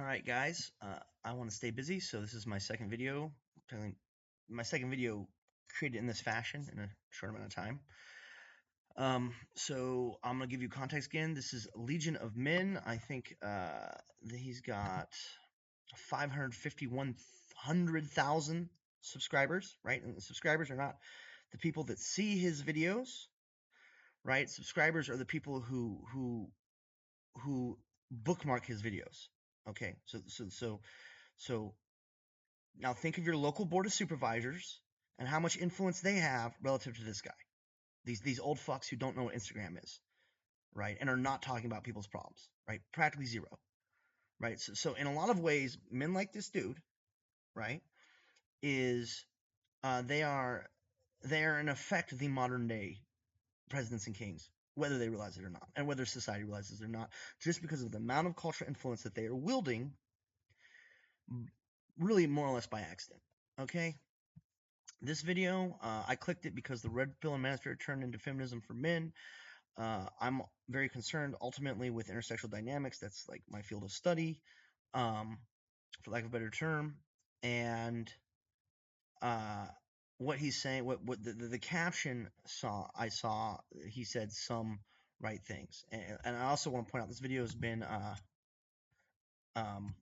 All right, guys. I want to stay busy, so this is my second video. My second video created in this fashion in a short amount of time. So I'm gonna give you context again. This is Legion of Men. I think he's got 551,000 subscribers, right? And the subscribers are not the people that see his videos, right? Subscribers are the people who bookmark his videos. Okay, so now think of your local board of supervisors and how much influence they have relative to this guy. These old fucks who don't know what Instagram is, right? And are not talking about people's problems, right? Practically zero, right? So in a lot of ways, men like this dude, right, is they are in effect the modern day presidents and kings, whether they realize it or not, and whether society realizes it or not, just because of the amount of cultural influence that they are wielding, really more or less by accident. Okay, this video, I clicked it because the red pill and manosphere turned into feminism for men. I'm very concerned ultimately with intersexual dynamics. That's like my field of study, for lack of a better term. And uh, what he's saying, what the caption I saw, he said some right things. And I also want to point out this video has been um,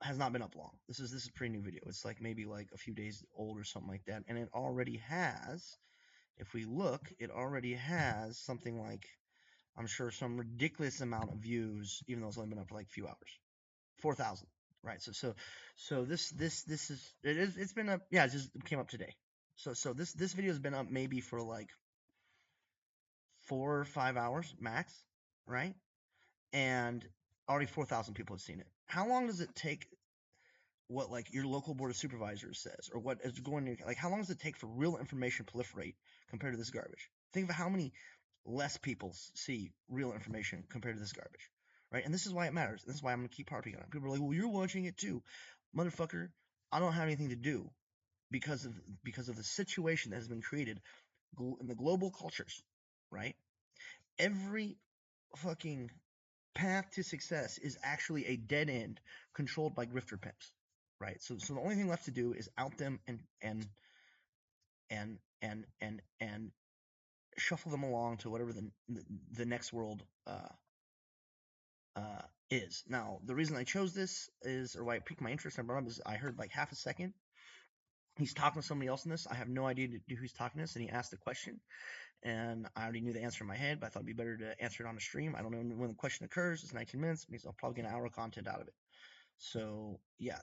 has not been up long. This is a pretty new video. It's like maybe like a few days old or something like that, and it already has. If we look, it already has something like, I'm sure, some ridiculous amount of views, even though it's only been up for like a few hours. 4,000, right? So it's been up. Yeah, it just came up today. So this video has been up maybe for like 4 or 5 hours max, right? And already 4,000 people have seen it. How long does it take? What like your local board of supervisors says, or what is going to, like, how long does it take for real information to proliferate compared to this garbage? Think of how many less people see real information compared to this garbage, right? And this is why it matters. This is why I'm gonna keep harping on it. People are like, "Well, you're watching it too, motherfucker." I don't have anything to do because of the situation that has been created in the global cultures, right? Every fucking path to success is actually a dead end controlled by grifter pimps, right? So the only thing left to do is out them and shuffle them along to whatever the next world is. Now, the reason I chose this is, or why it piqued my interest and brought up, is I heard like half a second. He's talking to somebody else in this. I have no idea who he's talking to this, and he asked a question, and I already knew the answer in my head, but I thought it'd be better to answer it on a stream. I don't know when the question occurs. It's 19 minutes, means I'll probably get an hour of content out of it. So yeah,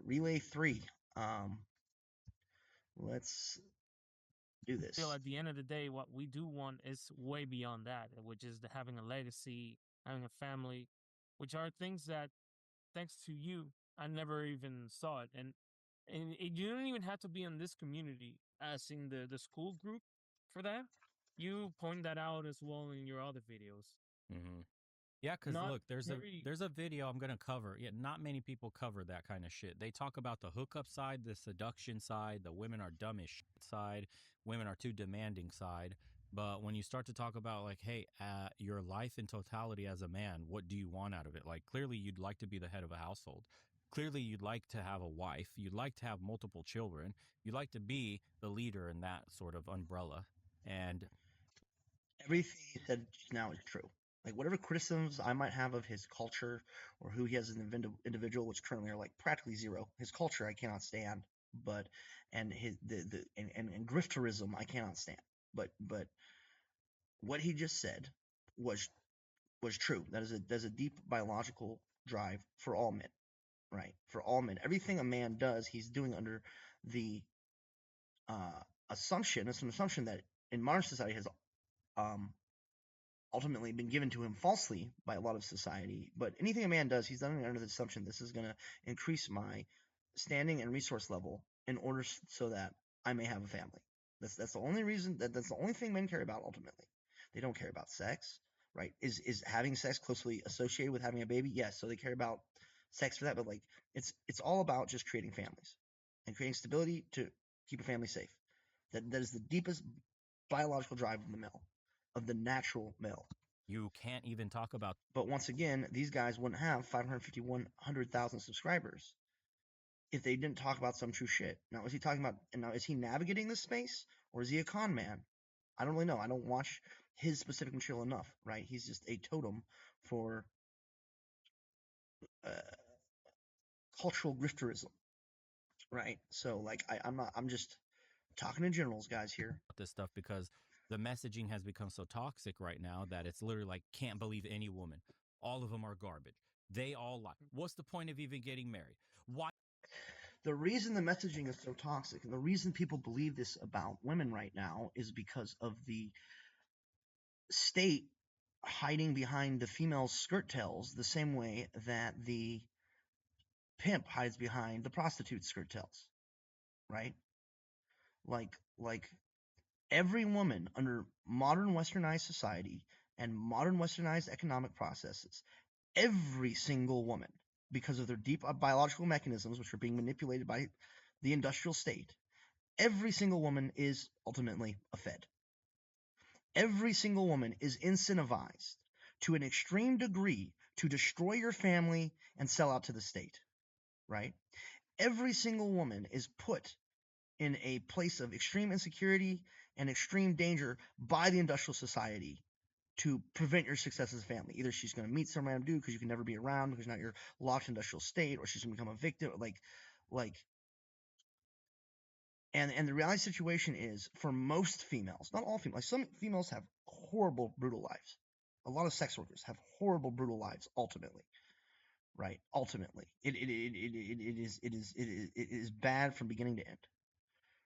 relay 3. Um, let's do Feel this. at the end of the day, what we do want is way beyond that, which is having a legacy, having a family, which are things that, thanks to you, I never even saw it. And you don't even have to be in this community, as in the school group for that. You point that out as well in your other videos. Hmm. Yeah, because Not look, there's a very. there's a video I'm gonna cover. Yeah, not many people cover that kind of shit. They talk about the hookup side, the seduction side, the women are dumb as shit side, women are too demanding side. But when you start to talk about like, hey, your life in totality as a man, what do you want out of it? Like, clearly you'd like to be the head of a household. Clearly you'd like to have a wife. You'd like to have multiple children. You'd like to be the leader in that sort of umbrella. And Everything he said just now is true. Like whatever criticisms I might have of his culture or who he has as an individual, which currently are like practically zero. His culture I cannot stand, but and his and grifterism I cannot stand. But what he just said was true. There's a deep biological drive for all men, right? For all men, everything a man does, he's doing under the assumption. It's an assumption that in modern society has um, ultimately been given to him falsely by a lot of society. But anything a man does, he's done it under the assumption this is going to increase my standing and resource level in order so that I may have a family. That's the only reason, that's the only thing men care about ultimately. They don't care about sex, right? Is having sex closely associated with having a baby? Yes. So they care about sex for that, but like it's all about just creating families and creating stability to keep a family safe. That is the deepest biological drive of the male, of the natural male. You can't even talk about But once again, these guys wouldn't have 551,000 subscribers if they didn't talk about some true shit. Now, is he talking about? Now, is he navigating this space, or is he a con man? I don't really know. I don't watch his specific material enough, right? He's just a totem for uh, cultural grifterism, right? So, like, I'm not. I'm just talking in generals, guys. Here, this stuff because the messaging has become so toxic right now that it's literally like, can't believe any woman. All of them are garbage. They all lie. What's the point of even getting married? Why? the reason the messaging is so toxic, and the reason people believe this about women right now, is because of the state hiding behind the female's skirt tails the same way that the pimp hides behind the prostitute's skirt tails, right? Like every woman under modern westernized society and modern westernized economic processes, every single woman, because of their deep biological mechanisms, which are being manipulated by the industrial state, every single woman is ultimately a fed. Every single woman is incentivized to an extreme degree to destroy your family and sell out to the state, right? Every single woman is put in a place of extreme insecurity and extreme danger by the industrial society to prevent your success as a family. Either she's going to meet some random dude because you can never be around because now you're locked in industrial state, or she's going to become a victim. And the reality situation is, for most females, not all females, like some females have horrible, brutal lives. A lot of sex workers have horrible, brutal lives. Ultimately, right? Ultimately, it is bad from beginning to end,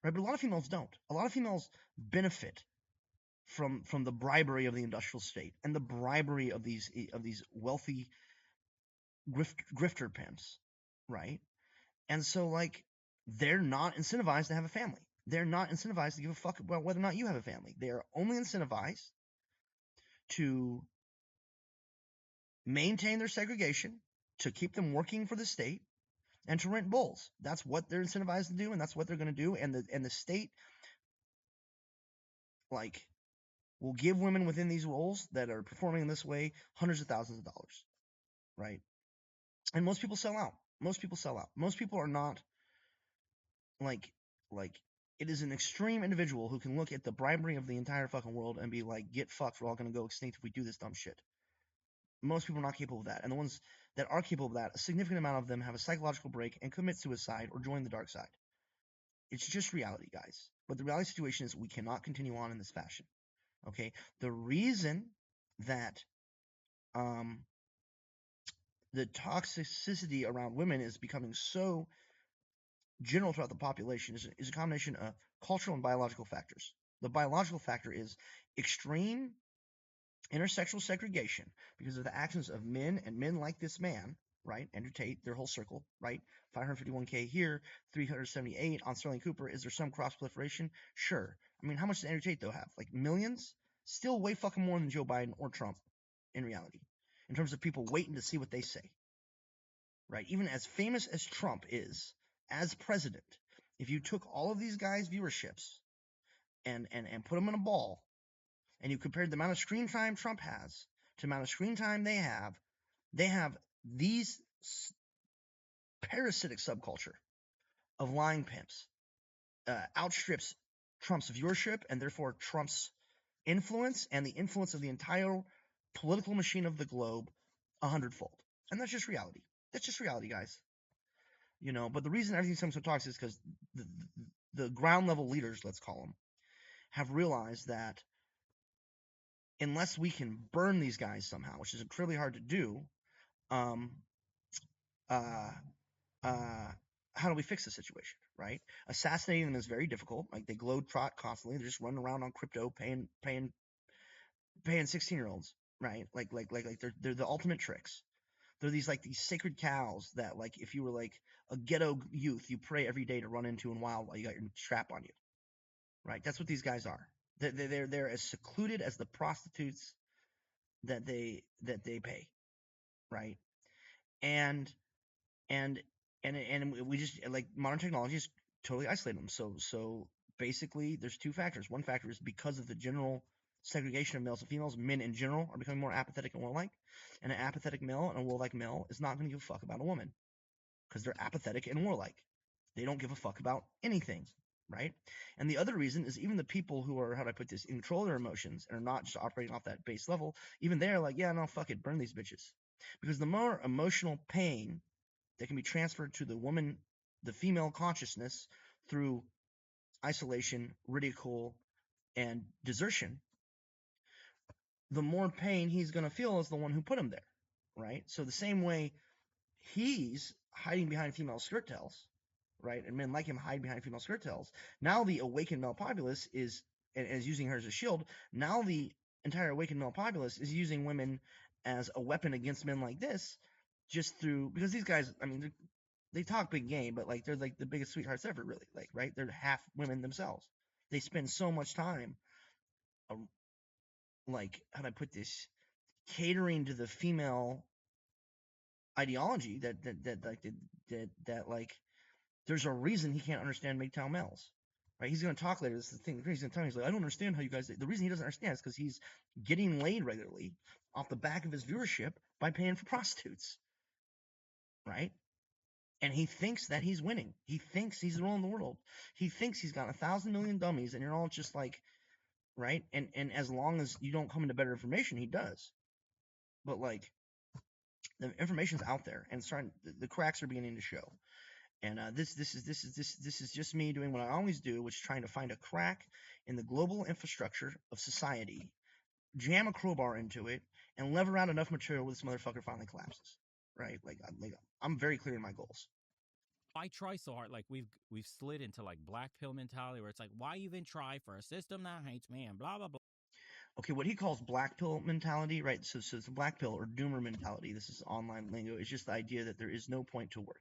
right? But a lot of females don't. A lot of females benefit from the bribery of the industrial state and the bribery of these wealthy grifter pimps, right? And so, like, they're not incentivized to have a family. They're not incentivized to give a fuck about whether or not you have a family. They are only incentivized to maintain their segregation, to keep them working for the state, and to rent bulls. That's what they're incentivized to do, and that's what they're going to do. And the state, like, will give women within these roles that are performing in this way hundreds of thousands of dollars, right? And most people sell out. Most people sell out. Most people are not like it is an extreme individual who can look at the bribery of the entire fucking world and be like, get fucked, we're all gonna go extinct if we do this dumb shit. Most people are not capable of that. And the ones that are capable of that, a significant amount of them have a psychological break and commit suicide or join the dark side. It's just reality, guys. But the reality situation is we cannot continue on in this fashion. Okay? The reason that the toxicity around women is becoming so general throughout the population is a combination of cultural and biological factors. The biological factor is extreme intersexual segregation because of the actions of men and men like this man, right? Andrew Tate, their whole circle, right? 551K here, 378 on Sterling Cooper. Is there some cross proliferation? Sure. I mean, how much does Andrew Tate, though, have? Like millions? Still way fucking more than Joe Biden or Trump in reality, in terms of people waiting to see what they say, right? Even as famous as Trump is as president, if you took all of these guys' viewerships and put them in a ball, and you compared the amount of screen time Trump has to the amount of screen time they have these parasitic subculture of lying pimps outstrips Trump's viewership and therefore Trump's influence and the influence of the entire political machine of the globe 100-fold. And that's just reality. That's just reality, guys. You know, but the reason everything's so toxic is because the ground level leaders, let's call them, have realized that unless we can burn these guys somehow, which is incredibly hard to do, um, uh, how do we fix the situation, right? Assassinating them is very difficult. Like, they globe-trot constantly. They're just running around on crypto, paying 16-year-olds, right? Like they're the ultimate tricks. They're these sacred cows that, like, if you were like a ghetto youth, you pray every day to run into in wild while you got your strap on you, right? That's what these guys are. They're as secluded as the prostitutes that they pay, right? And we just, like, modern technology is totally isolating them. So basically, there's two factors. One factor is because of the general segregation of males and females. Men in general are becoming more apathetic and warlike, and an apathetic male and a warlike male is not going to give a fuck about a woman because they're apathetic and warlike. They don't give a fuck about anything, right? And the other reason is even the people who are, how do I put this, in control of their emotions and are not just operating off that base level, even they're like, yeah, no, fuck it, burn these bitches. Because the more emotional pain that can be transferred to the woman, the female consciousness through isolation, ridicule, and desertion, the more pain he's going to feel as the one who put him there, right? So the same way he's hiding behind female skirt tails, right? And men like him hide behind female skirt tails. Now the awakened male populace is using her as a shield. Now the entire awakened male populace is using women as a weapon against men like this, just through, because these guys, I mean, they talk big game, but like they're like the biggest sweethearts ever, really. Like, right? They're half women themselves. They spend so much time, like, how do I put this, catering to the female ideology that like there's a reason he can't understand MGTOW males, right? He's going to talk later. This is the thing. He's going to tell me, he's like, I don't understand how you guys. The reason he doesn't understand is because he's getting laid regularly off the back of his viewership by paying for prostitutes, right? And he thinks that he's winning. He thinks he's ruling the world. He thinks he's got 1,000 million dummies, and you're all just like, right? And as long as you don't come into better information, he does. But like, the information's out there, and starting, the cracks are beginning to show. And this is just me doing what I always do, which is trying to find a crack in the global infrastructure of society, jam a crowbar into it, and lever out enough material where this motherfucker finally collapses. Right? Like I'm very clear in my goals. I try so hard. Like we've slid into like black pill mentality, where it's like, why even try for a system that hates me and blah blah blah. Okay, what he calls black pill mentality, right? So it's a black pill or doomer mentality. This is online lingo. It's just the idea that there is no point to work,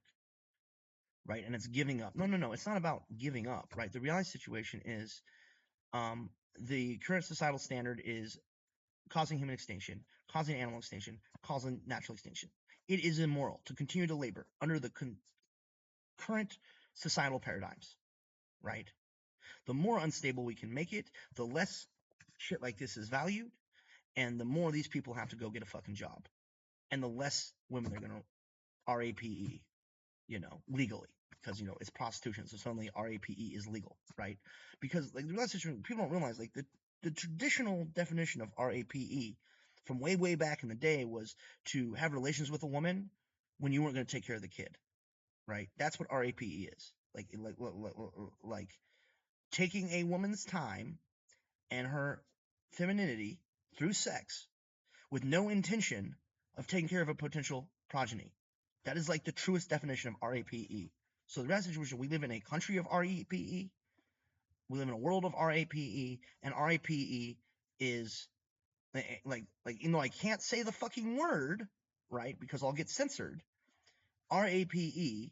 right? And it's giving up. No. It's not about giving up, right? The reality situation is, the current societal standard is causing human extinction, causing animal extinction, causing natural extinction. It is immoral to continue to labor under the current societal paradigms, right? The more unstable we can make it, the less shit like this is valued, and the more these people have to go get a fucking job, and the less women are going to RAPE, legally, because it's prostitution, so suddenly RAPE is legal, right? Because like the real situation, people don't realize, like the traditional definition of RAPE from way back in the day was to have relations with a woman when you weren't going to take care of the kid, right? That's what RAPE is. Like taking a woman's time and her femininity through sex with no intention of taking care of a potential progeny. That is like the truest definition of RAPE. So the rest situation, we live in a country of RAPE. We live in a world of RAPE, and RAPE is like even though I can't say the fucking word, right, because I'll get censored, RAPE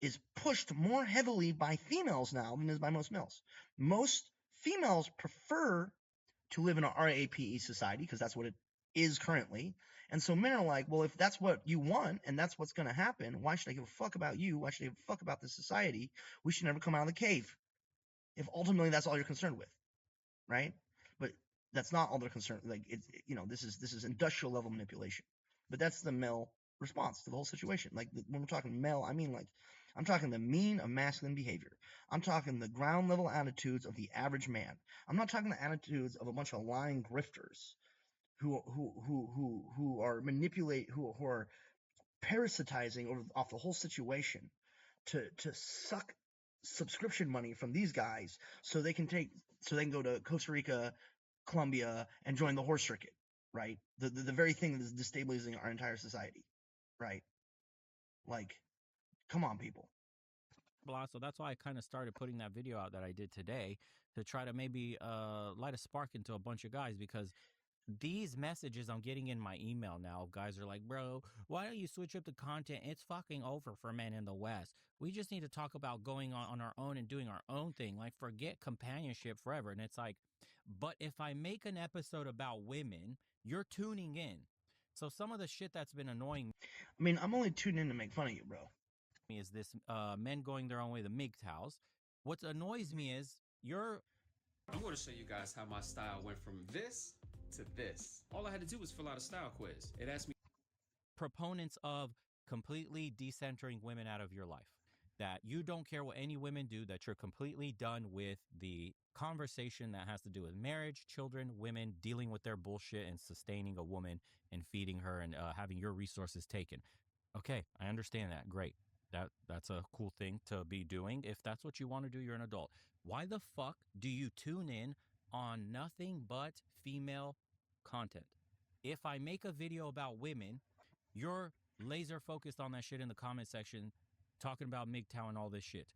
is pushed more heavily by females now than is by most males. Most females prefer to live in a RAPE society because that's what it is currently. And so men are like, well, if that's what you want and that's what's going to happen, why should I give a fuck about you? Why should I give a fuck about this society? We should never come out of the cave. If ultimately that's all you're concerned with, right? But that's not all they're concerned. Like this is industrial level manipulation. But that's the male response to the whole situation. Like when we're talking male, I mean like I'm talking the mean of masculine behavior. I'm talking the ground level attitudes of the average man. I'm not talking the attitudes of a bunch of lying grifters who are who are parasitizing off the whole situation to suck subscription money from these guys so they can go to Costa Rica, Colombia, and join the horse circuit, right? The very thing that is destabilizing our entire society, right? Like, come on, people. Blah. So that's why I kind of started putting that video out that I did today to try to maybe light a spark into a bunch of guys, because these messages I'm getting in my email now, guys are like, bro, why don't you switch up the content? It's fucking over for men in the West. We just need to talk about going on our own and doing our own thing. Like, forget companionship forever. And it's like, but if I make an episode about women, you're tuning in. So some of the shit that's been annoying me, I mean, I'm only tuning in to make fun of you, bro. Is this men going their own way, the MGTOWs. What annoys me is you're I'm going to show you guys how my style went from this to this. All I had to do was fill out a style quiz. It asked me Proponents of completely decentering women out of your life. That you don't care what any women do, that you're completely done with the conversation that has to do with marriage, children, women, dealing with their bullshit and sustaining a woman and feeding her and having your resources taken. Okay, I understand that. Great. That's a cool thing to be doing. If that's what you want to do, you're an adult. Why the fuck do you tune in on nothing but female content? If I make a video about women, you're laser focused on that shit in the comment section, talking about MGTOW and all this shit.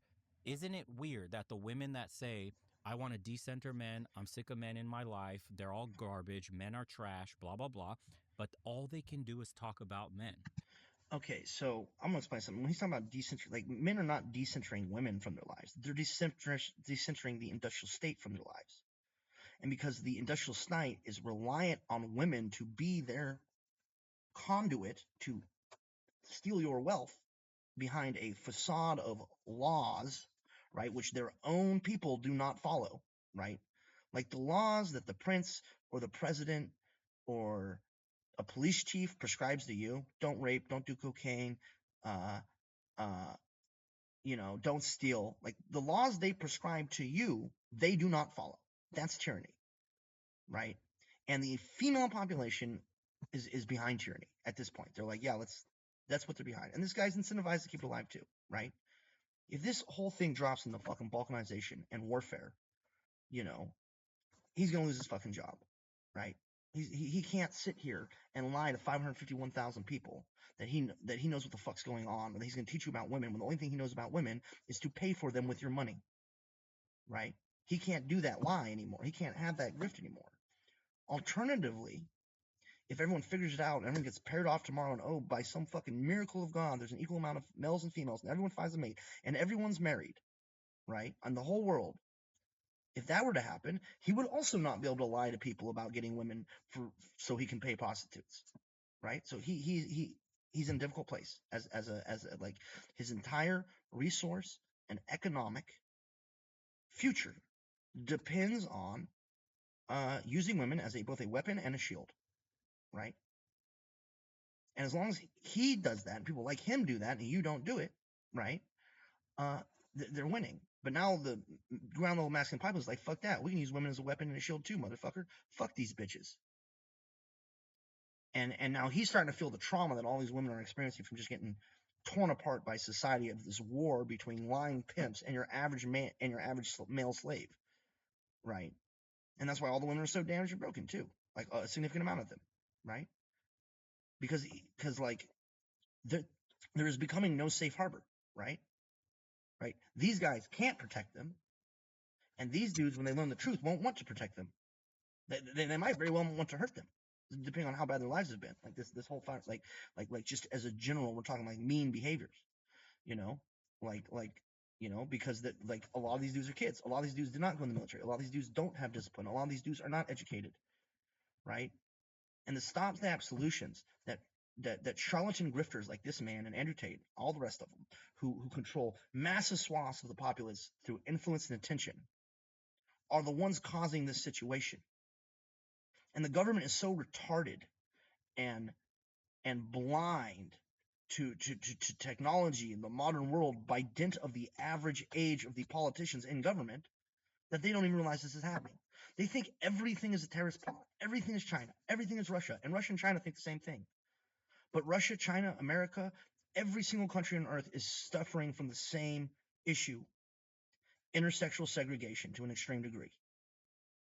Isn't it weird that the women that say, I want to decenter men, I'm sick of men in my life, they're all garbage, men are trash, blah, blah, blah, but all they can do is talk about men? Okay, so I'm gonna explain something. When he's talking about decentering, like, men are not decentering women from their lives. They're decentering the industrial state from their lives. And because the industrial state is reliant on women to be their conduit to steal your wealth behind a facade of laws, right, which their own people do not follow, right? Like the laws that the prince or the president or a police chief prescribes to you: don't rape, don't do cocaine, don't steal. Like the laws they prescribe to you, they do not follow. That's tyranny, right? And the female population is behind tyranny at this point. They're like, yeah, that's what they're behind. And this guy's incentivized to keep it alive too, right? If this whole thing drops into fucking balkanization and warfare, he's gonna lose his fucking job, right? He can't sit here and lie to 551,000 people that he knows what the fuck's going on, and that he's gonna teach you about women when the only thing he knows about women is to pay for them with your money, right? He can't do that lie anymore. He can't have that grift anymore. Alternatively, if everyone figures it out and everyone gets paired off tomorrow, and oh, by some fucking miracle of God, there's an equal amount of males and females, and everyone finds a mate, and everyone's married, right, on the whole world, if that were to happen, he would also not be able to lie to people about getting women so he can pay prostitutes, right? So he's in a difficult place as a like his entire resource and economic future depends on using women as both a weapon and a shield, right? And as long as he does that, and people like him do that, and you don't do it, right? They're winning. But now the ground level masculine populace is like, fuck that. We can use women as a weapon and a shield too, motherfucker. Fuck these bitches. And now he's starting to feel the trauma that all these women are experiencing from just getting torn apart by society, of this war between lying pimps and your average man and your average male slave, right? And that's why all the women are so damaged and broken too, like a significant amount of them, right? Because like there is becoming no safe harbor, right? Right? These guys can't protect them, and these dudes, when they learn the truth, won't want to protect them. They might very well want to hurt them, depending on how bad their lives have been. Like this whole fire, like just as a general, we're talking like mean behaviors, because that, like, a lot of these dudes are kids. A lot of these dudes did not go in the military. A lot of these dudes don't have discipline. A lot of these dudes are not educated, right? And the stopgap solutions that charlatan grifters like this man and Andrew Tate, all the rest of them, who control massive swaths of the populace through influence and attention, are the ones causing this situation. And the government is so retarded and blind to technology in the modern world by dint of the average age of the politicians in government, that they don't even realize this is happening. They think everything is a terrorist plot. Everything is China. Everything is Russia. And Russia and China think the same thing. But Russia, China, America, every single country on earth is suffering from the same issue: intersexual segregation to an extreme degree,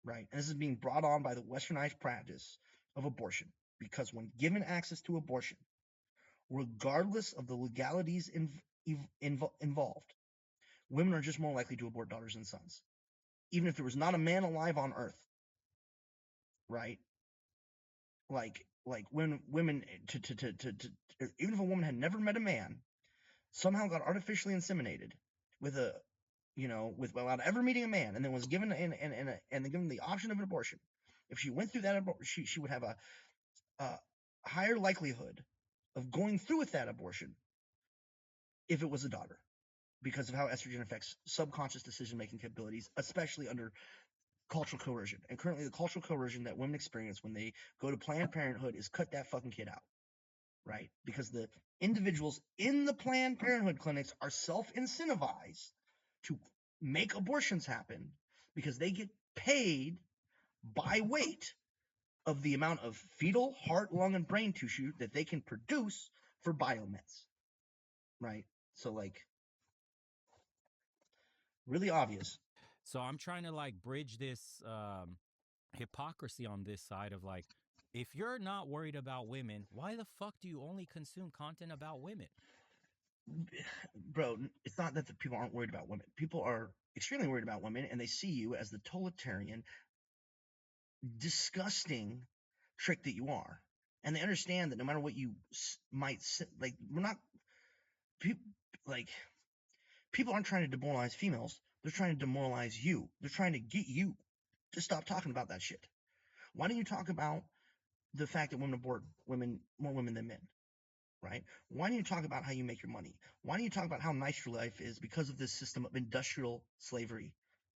right? And this is being brought on by the westernized practice of abortion, because when given access to abortion, regardless of the legalities involved, women are just more likely to abort daughters and sons, even if there was not a man alive on earth, right? Like when women, even if a woman had never met a man, somehow got artificially inseminated without ever meeting a man, and then was given and given the option of an abortion, if she went through that she would have a higher likelihood of going through with that abortion if it was a daughter, because of how estrogen affects subconscious decision-making capabilities, especially under cultural coercion. And currently, the cultural coercion that women experience when they go to Planned Parenthood is cut that fucking kid out, right? Because the individuals in the Planned Parenthood clinics are self-incentivized to make abortions happen because they get paid by weight of the amount of fetal, heart, lung, and brain tissue that they can produce for biomeds, right? So, like, really obvious. So I'm trying to like bridge this hypocrisy on this side of like, if you're not worried about women, why the fuck do you only consume content about women? Bro, it's not that the people aren't worried about women. People are extremely worried about women, and they see you as the totalitarian, disgusting trick that you are. And they understand that no matter what you might say, like, we're not people like people aren't trying to demoralize females. They're trying to demoralize you. They're trying to get you to stop talking about that shit. Why don't you talk about the fact that women abort more women than men? Right? Why don't you talk about how you make your money? Why don't you talk about how nice your life is because of this system of industrial slavery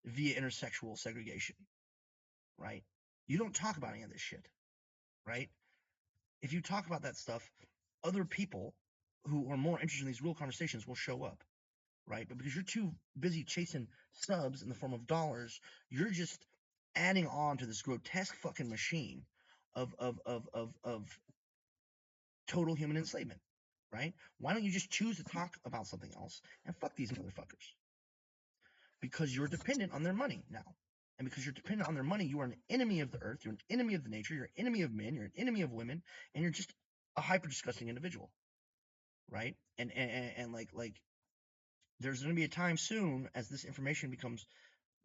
via intersexual segregation? Right? You don't talk about any of this shit. Right? If you talk about that stuff, other people who are more interested in these real conversations will show up. Right? But because you're too busy chasing subs in the form of dollars, you're just adding on to this grotesque fucking machine of total human enslavement, right? Why don't you just choose to talk about something else and fuck these motherfuckers? Because you're dependent on their money now. And because you're dependent on their money, you are an enemy of the earth, you're an enemy of the nature, you're an enemy of men, you're an enemy of women, and you're just a hyper disgusting individual, right? And like there's going to be a time soon as this information becomes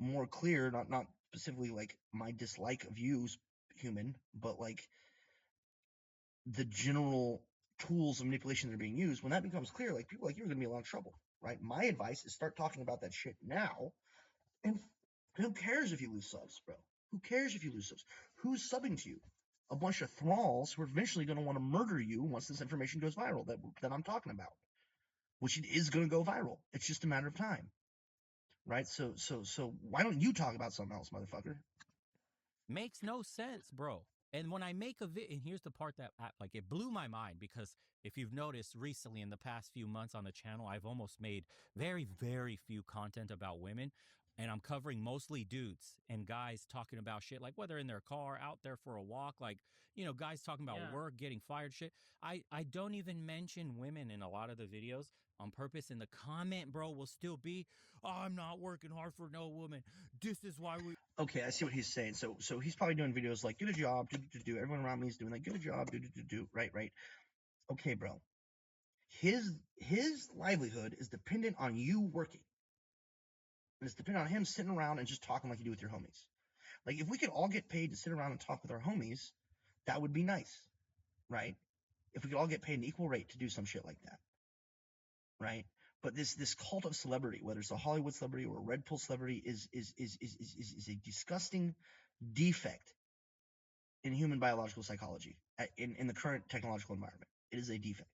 more clear, not specifically like my dislike of you, human, but like the general tools of manipulation that are being used. When that becomes clear, like people like you are going to be in a lot of trouble, right? My advice is start talking about that shit now. And who cares if you lose subs, bro? Who cares if you lose subs? Who's subbing to you? A bunch of thralls who are eventually going to want to murder you once this information goes viral that I'm talking about, which it is going to go viral. It's just a matter of time, right? So why don't you talk about something else, motherfucker? Makes no sense, bro. And when I make a and here's the part that like it blew my mind, because if you've noticed recently in the past few months on the channel, I've almost made very, very few content about women. And I'm covering mostly dudes and guys talking about shit, like whether in their car, out there for a walk, like, you know, guys talking about Yeah. work, getting fired, shit. I don't even mention women in a lot of the videos on purpose. And the comment, bro, will still be, oh, I'm not working hard for no woman. This is why we. Okay, I see what he's saying. So he's probably doing videos like, get a job, do. Everyone around me is doing like, get a job, do. Right. Okay, bro. His livelihood is dependent on you working. And it's dependent on him sitting around and just talking like you do with your homies. Like, if we could all get paid to sit around and talk with our homies, that would be nice, right? If we could all get paid an equal rate to do some shit like that, right? But this cult of celebrity, whether it's a Hollywood celebrity or a Red Pill celebrity, is a disgusting defect in human biological psychology in the current technological environment. It is a defect,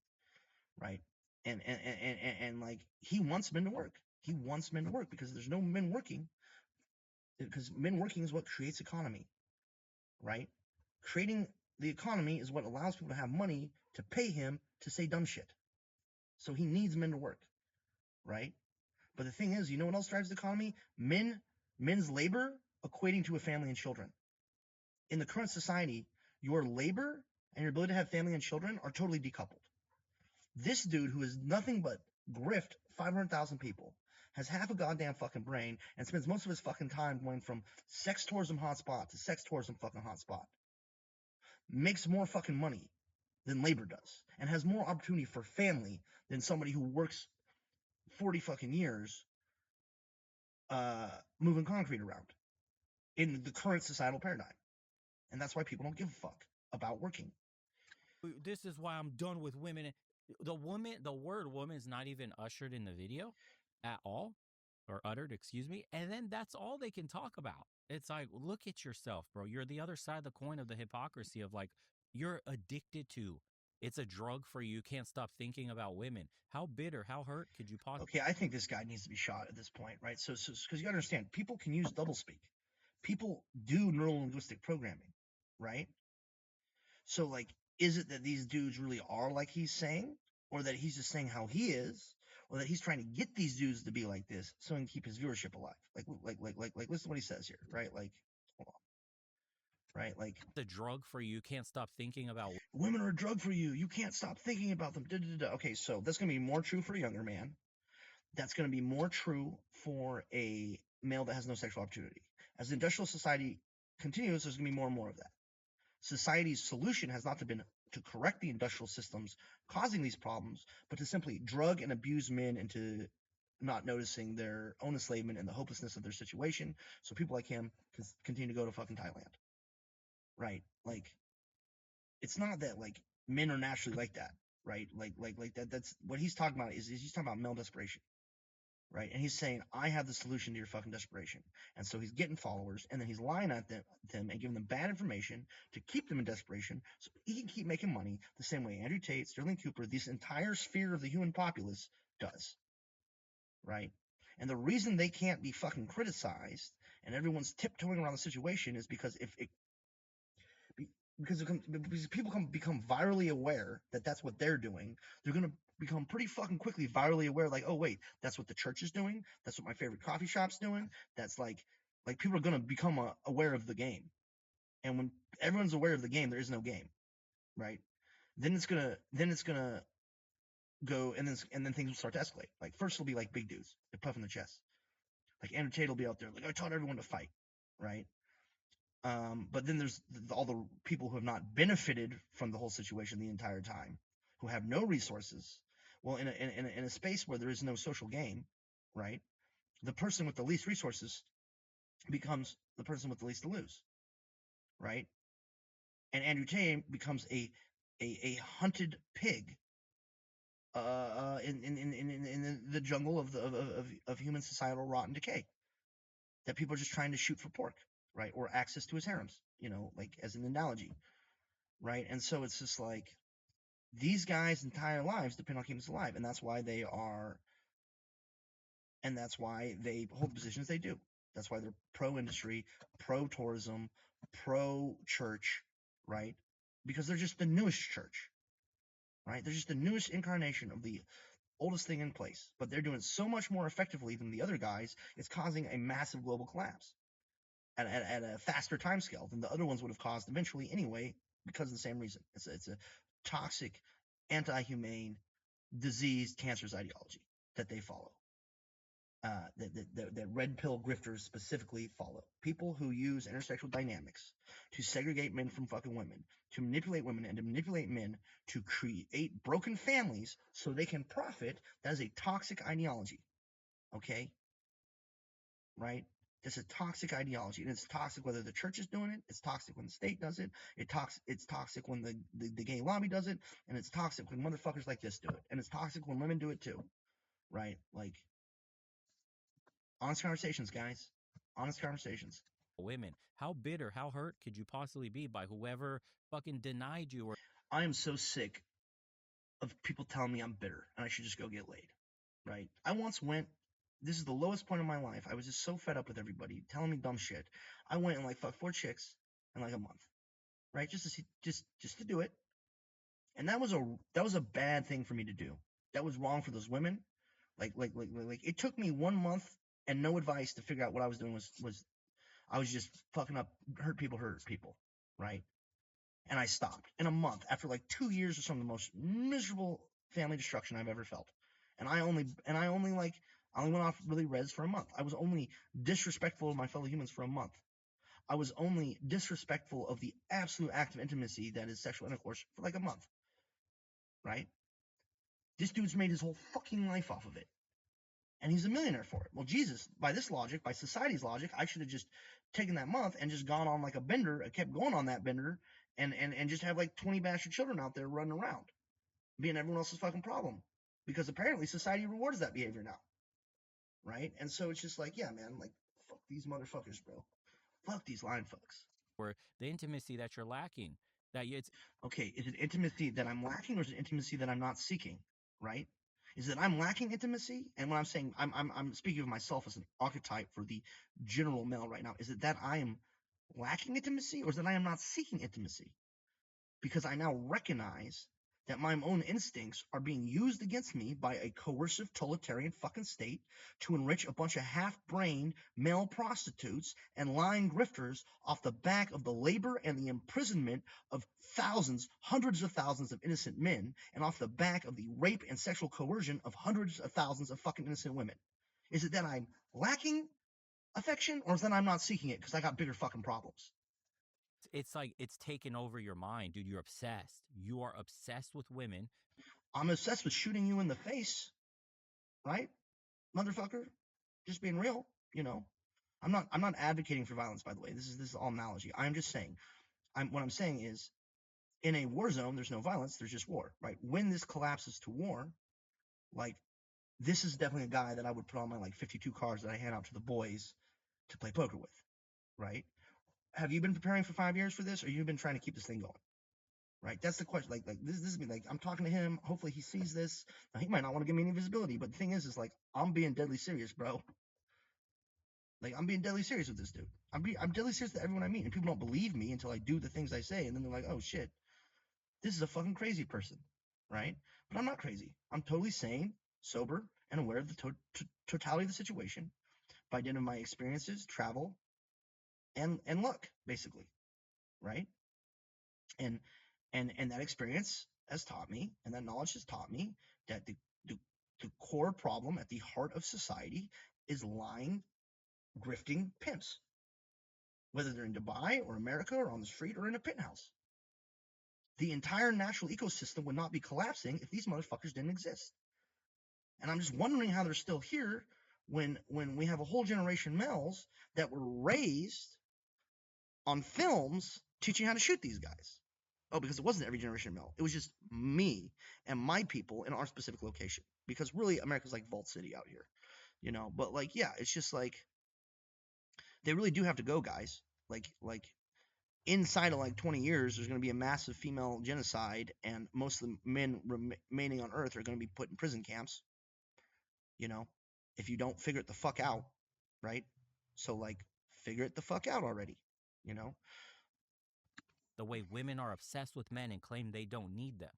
right? And like, he wants men to work. He wants men to work because there's no men working. Because men working is what creates economy, right? Creating the economy is what allows people to have money to pay him to say dumb shit. So he needs men to work, right? But the thing is, you know what else drives the economy? Men's labor equating to a family and children. In the current society, your labor and your ability to have family and children are totally decoupled. This dude, who is nothing but grift 500,000 people, has half a goddamn fucking brain and spends most of his fucking time going from sex tourism hotspot to sex tourism fucking hotspot. Makes more fucking money than labor does and has more opportunity for family than somebody who works 40 fucking years moving concrete around in the current societal paradigm. And that's why people don't give a fuck about working. This is why I'm done with women. The word woman is not even ushered in the video at all, or uttered, excuse me. And then that's all they can talk about. It's like, look at yourself, bro. You're the other side of the coin of the hypocrisy of like, you're addicted to. It's a drug for you. You can't stop thinking about women. How bitter, how hurt could you possibly? Okay, I think this guy needs to be shot at this point, right? So because you gotta understand, people can use doublespeak. people do neural linguistic programming, right? So like, is it that these dudes really are like he's saying, or that he's just saying how he is, or that he's trying to get these dudes to be like this so he can keep his viewership alive? Like, listen to what he says here, right? Like, hold on, right? Like, The drug for you. Can't stop thinking about. women are a drug for you. You can't stop thinking about them. Da, da, da. Okay, so that's gonna be more true for a younger man. That's gonna be more true for a male that has no sexual opportunity. As the industrial society continues, there's gonna be more and more of that. Society's solution has not been to correct the industrial systems causing these problems, but to simply drug and abuse men into not noticing their own enslavement and the hopelessness of their situation. So people like him can continue to go to fucking Thailand, right? Like, it's not that like men are naturally like that, right? Like that. That's what he's talking about. Is he's talking about male desperation, right? And he's saying, I have the solution to your fucking desperation. And so he's getting followers, and then he's lying at them and giving them bad information to keep them in desperation so he can keep making money the same way Andrew Tate, Sterling Cooper, this entire sphere of the human populace does, right? And the reason they can't be fucking criticized and everyone's tiptoeing around the situation is because because people become virally aware that that's what they're doing, they're going to become pretty fucking quickly virally aware, like, oh wait, that's what the church is doing, that's what my favorite coffee shop's doing, that's like people are going to become aware of the game. And when everyone's aware of the game, there is no game, right? Then it's gonna go, and then things will start to escalate. Like, first it'll be like big dudes, they're puffing the chest, like Andrew Tate will be out there like, I taught everyone to fight, right? But then there's all the people who have not benefited from the whole situation the entire time, who have no resources. Well, in a space where there is no social game, right? The person with the least resources becomes the person with the least to lose, right? And Andrew Tate becomes a hunted pig in the jungle of human societal rot and decay, that people are just trying to shoot for pork, right? Or access to his harems, like as an analogy, right? And so it's just like these guys' entire lives depend on keeping us alive, and that's why they hold the positions they do. That's why they're pro-industry, pro-tourism, pro-church, right? Because they're just the newest church, right? They're just the newest incarnation of the oldest thing in place, but they're doing it so much more effectively than the other guys, it's causing a massive global collapse at a faster time scale than the other ones would have caused eventually anyway, because of the same reason. It's a toxic, anti-humane, diseased, cancerous ideology that they follow. That red pill grifters specifically follow. People who use intersexual dynamics to segregate men from fucking women, to manipulate women and to manipulate men to create broken families so they can profit. That is a toxic ideology. Okay? Right? That's a toxic ideology. And it's toxic whether the church is doing it, it's toxic when the state does it, it's toxic when the gay lobby does it, and it's toxic when motherfuckers like this do it. And it's toxic when women do it too. Right? Like, honest conversations, guys. Honest conversations. Women. How bitter, how hurt could you possibly be by whoever fucking denied you? Or I am so sick of people telling me I'm bitter and I should just go get laid, right? I once went, this is the lowest point of my life. I was just so fed up with everybody telling me dumb shit. I went and like fucked 4 chicks in like a month, right? Just to see, just to do it. And that was a bad thing for me to do. That was wrong for those women. Like it took me 1 month and no advice to figure out what I was doing was I was just fucking up, hurt people, right? And I stopped in a month after like 2 years of some of the most miserable family destruction I've ever felt. And I only went off really res for a month. I was only disrespectful of my fellow humans for a month. I was only disrespectful of the absolute act of intimacy that is sexual intercourse for like a month, right? This dude's made his whole fucking life off of it. And he's a millionaire for it. Well, Jesus, by this logic, by society's logic, I should have just taken that month and just gone on like a bender, kept going on that bender, and just have like 20 bastard children out there running around, being everyone else's fucking problem. Because apparently society rewards that behavior now. Right? And so it's just like, yeah, man, like, fuck these motherfuckers, bro. Fuck these line fucks. or the intimacy that you're lacking. That it's Okay, is it intimacy that I'm lacking, or is it intimacy that I'm not seeking? Right? Is that I'm lacking intimacy? And when I'm saying I'm speaking of myself as an archetype for the general male right now, is it that I am lacking intimacy, or is that I am not seeking intimacy? Because I now recognize that my own instincts are being used against me by a coercive, totalitarian fucking state to enrich a bunch of half-brained male prostitutes and lying grifters off the back of the labor and the imprisonment of thousands, hundreds of thousands of innocent men, and off the back of the rape and sexual coercion of hundreds of thousands of fucking innocent women. Is it that I'm lacking affection, or is that I'm not seeking it because I got bigger fucking problems? It's like it's taken over your mind, dude. You're obsessed. You are obsessed with women. I'm obsessed with shooting you in the face, right, motherfucker? Just being real, you know. I'm not advocating for violence, by the way. This is all analogy. I'm just saying. What I'm saying is, in a war zone, there's no violence. There's just war, right? When this collapses to war, like, this is definitely a guy that I would put on my like 52 cards that I hand out to the boys to play poker with, right? Have you been preparing for 5 years for this, or you've been trying to keep this thing going? Right? That's the question. Like this is me. Like, I'm talking to him. Hopefully he sees this. Now, he might not want to give me any visibility, but the thing is like, I'm being deadly serious, bro. Like, I'm being deadly serious with this dude. I'm deadly serious to everyone I meet, and people don't believe me until I do the things I say, and then they're like, oh shit, this is a fucking crazy person, right? But I'm not crazy. I'm totally sane, sober, and aware of the totality of the situation by dint of my experiences, travel, and luck, basically, right? And that experience has taught me, and that knowledge has taught me that the core problem at the heart of society is lying, grifting pimps, whether they're in Dubai or America or on the street or in a penthouse. The entire natural ecosystem would not be collapsing if these motherfuckers didn't exist. And I'm just wondering how they're still here when we have a whole generation of males that were raised on films teaching how to shoot these guys. Oh, because it wasn't every generation of male. It was just me and my people in our specific location. Because really, America's like Vault City out here, you know. But like, yeah, it's just like they really do have to go, guys. Like inside of like 20 years, there's going to be a massive female genocide, and most of the men remaining on Earth are going to be put in prison camps. You know, if you don't figure it the fuck out, right? So like, figure it the fuck out already. You know. The way women are obsessed with men and claim they don't need them.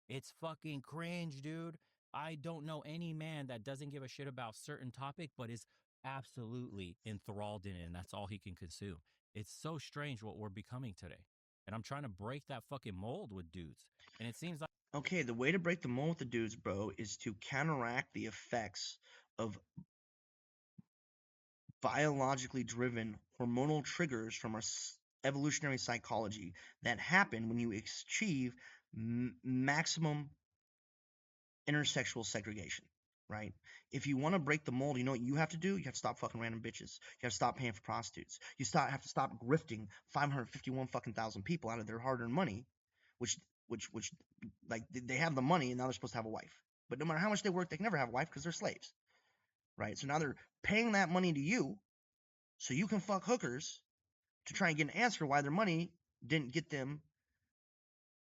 It's fucking cringe, dude. I don't know any man that doesn't give a shit about certain topic, but is absolutely enthralled in it, and that's all he can consume. It's so strange what we're becoming today. And I'm trying to break that fucking mold with dudes. And it seems like Okay, the way to break the mold with the dudes, bro, is to counteract the effects of biologically driven hormonal triggers from our evolutionary psychology that happen when you achieve maximum intersexual segregation, right? If you want to break the mold, you know what you have to do? You have to stop fucking random bitches. You have to stop paying for prostitutes. Have to stop grifting 551 fucking thousand people out of their hard-earned money, which like they have the money and now they're supposed to have a wife. But no matter how much they work, they can never have a wife because they're slaves, right? So now they're paying that money to you so you can fuck hookers to try and get an answer why their money didn't get them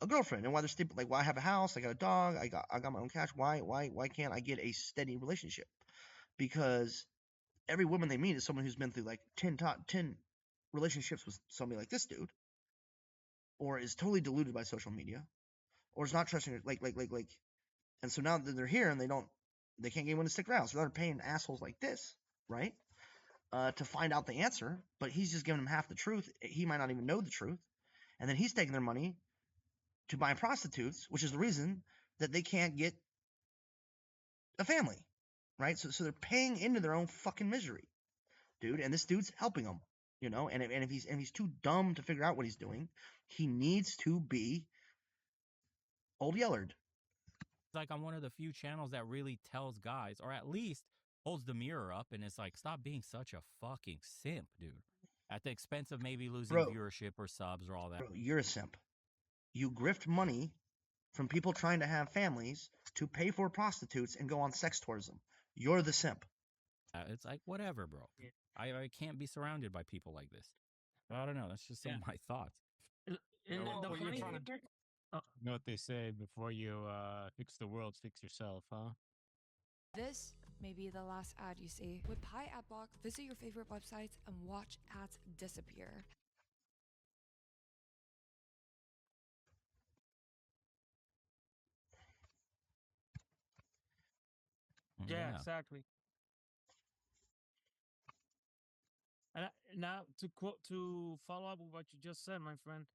a girlfriend, and why they're stupid. Like, why I have a house, I got a dog, I got my own cash. Why can't I get a steady relationship? Because every woman they meet is someone who's been through like 10 relationships with somebody like this dude, or is totally deluded by social media, or is not trusting like. And so now that they're here and they can't get anyone to stick around, so they're paying assholes like this, right? To find out the answer, but he's just giving them half the truth. He might not even know the truth, and then he's taking their money to buy prostitutes, which is the reason that they can't get a family, right? So they're paying into their own fucking misery, dude. And this dude's helping them, you know. And if he's too dumb to figure out what he's doing, he needs to be old Yellard. it's like I'm one of the few channels that really tells guys, or at least holds the mirror up, and it's like, stop being such a fucking simp, dude. At the expense of maybe losing viewership or subs or all that. Bro, you're a simp. You grift money from people trying to have families to pay for prostitutes and go on sex tourism. You're the simp. It's like, whatever, bro. Yeah. I can't be surrounded by people like this. I don't know. That's just some of my thoughts. And the What you're funny trying to thing- You know what they say, before you fix the world, fix yourself, huh? This may be the last ad you see. With Pi Adblock, visit your favorite websites and watch ads disappear. Yeah, exactly. And now to follow up with what you just said, my friend,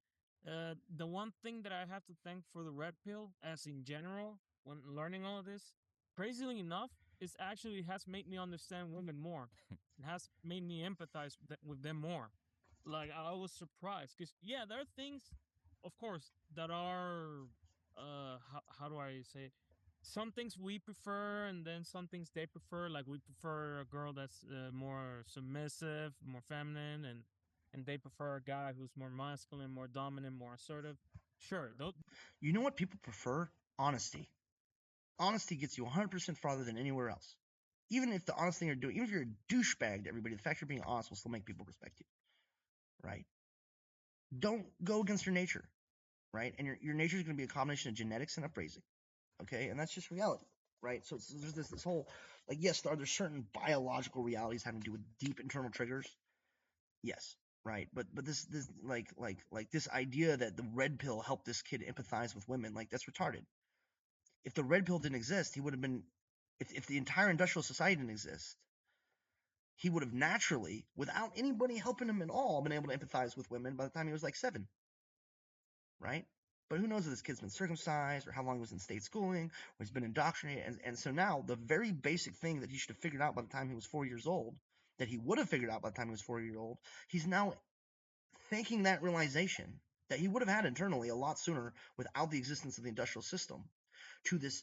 the one thing that I have to thank for the red pill, as in general, when learning all of this, crazily enough, is actually has made me understand women more. It has made me empathize with them more. Like I was surprised because yeah, there are things, of course, that are how do I say it? Some things we prefer, and then some things they prefer. Like we prefer a girl that's more submissive, more feminine, and they prefer a guy who's more masculine, more dominant, more assertive. Sure, You know what people prefer? Honesty. Honesty gets you 100% farther than anywhere else. Even if the honest thing you're doing, even if you're a douchebag to everybody, the fact you're being honest will still make people respect you, right? Don't go against your nature, right? And your nature is going to be a combination of genetics and upbringing, okay? And that's just reality, right? So there's this whole, like, yes, are there certain biological realities having to do with deep internal triggers? Yes, right. But this like this idea that the red pill helped this kid empathize with women, like that's retarded. If the red pill didn't exist, he would have been, if the entire industrial society didn't exist, he would have naturally, without anybody helping him at all, been able to empathize with women by the time he was like 7, right? But who knows if this kid's been circumcised or how long he was in state schooling or he's been indoctrinated. And so now the very basic thing that he should have figured out by the time he was 4 years old, that he would have figured out by the time he was 4 years old, he's now thinking that realization that he would have had internally a lot sooner without the existence of the industrial system to this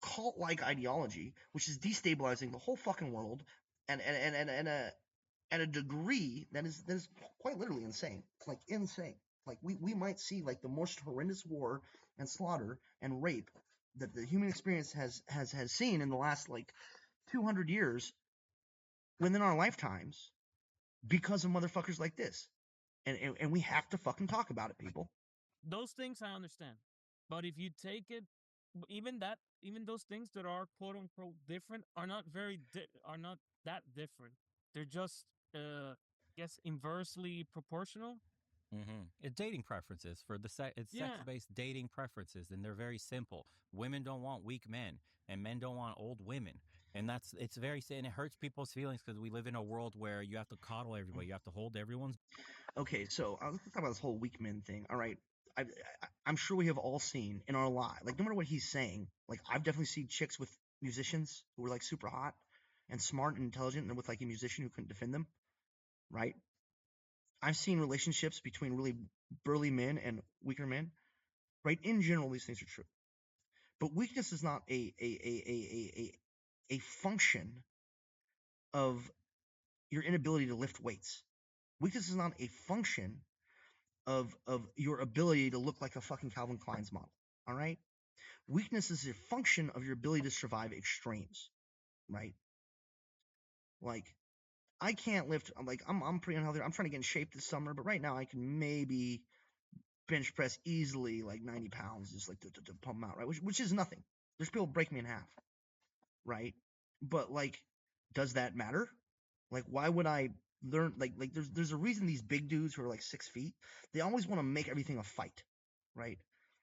cult-like ideology, which is destabilizing the whole fucking world and at a degree that is quite literally insane. Like insane. Like we might see like the most horrendous war and slaughter and rape that the human experience has seen in the last like 200 years within our lifetimes because of motherfuckers like this. And we have to fucking talk about it, people. those things I understand, but if you take it, even those things that are quote unquote different are not are not that different. They're just, guess, inversely proportional. It's dating preferences for it's Yeah, sex-based dating preferences, and they're very simple. Women don't want weak men, and men don't want old women, and it's very and it hurts people's feelings because we live in a world where you have to coddle everybody, you have to hold everyone's. Okay, so let's talk about this whole weak men thing. All right, I'm sure we have all seen in our life, like no matter what he's saying, like I've definitely seen chicks with musicians who were like super hot and smart and intelligent, and with like a musician who couldn't defend them, right? I've seen relationships between really burly men and weaker men, right? In general, these things are true, but weakness is not a function of your inability to lift weights. Weakness is not a function of your ability to look like a fucking Calvin Klein's model. All right. Weakness is a function of your ability to survive extremes, right? Like I can't lift. I'm pretty unhealthy. I'm trying to get in shape this summer, but right now I can maybe bench press easily like 90 pounds, just like to pump them out, right? Which is nothing. There's people break me in half, right? But like, does that matter? Like, why would I learn? Like there's a reason these big dudes who are like 6 feet, they always want to make everything a fight, right?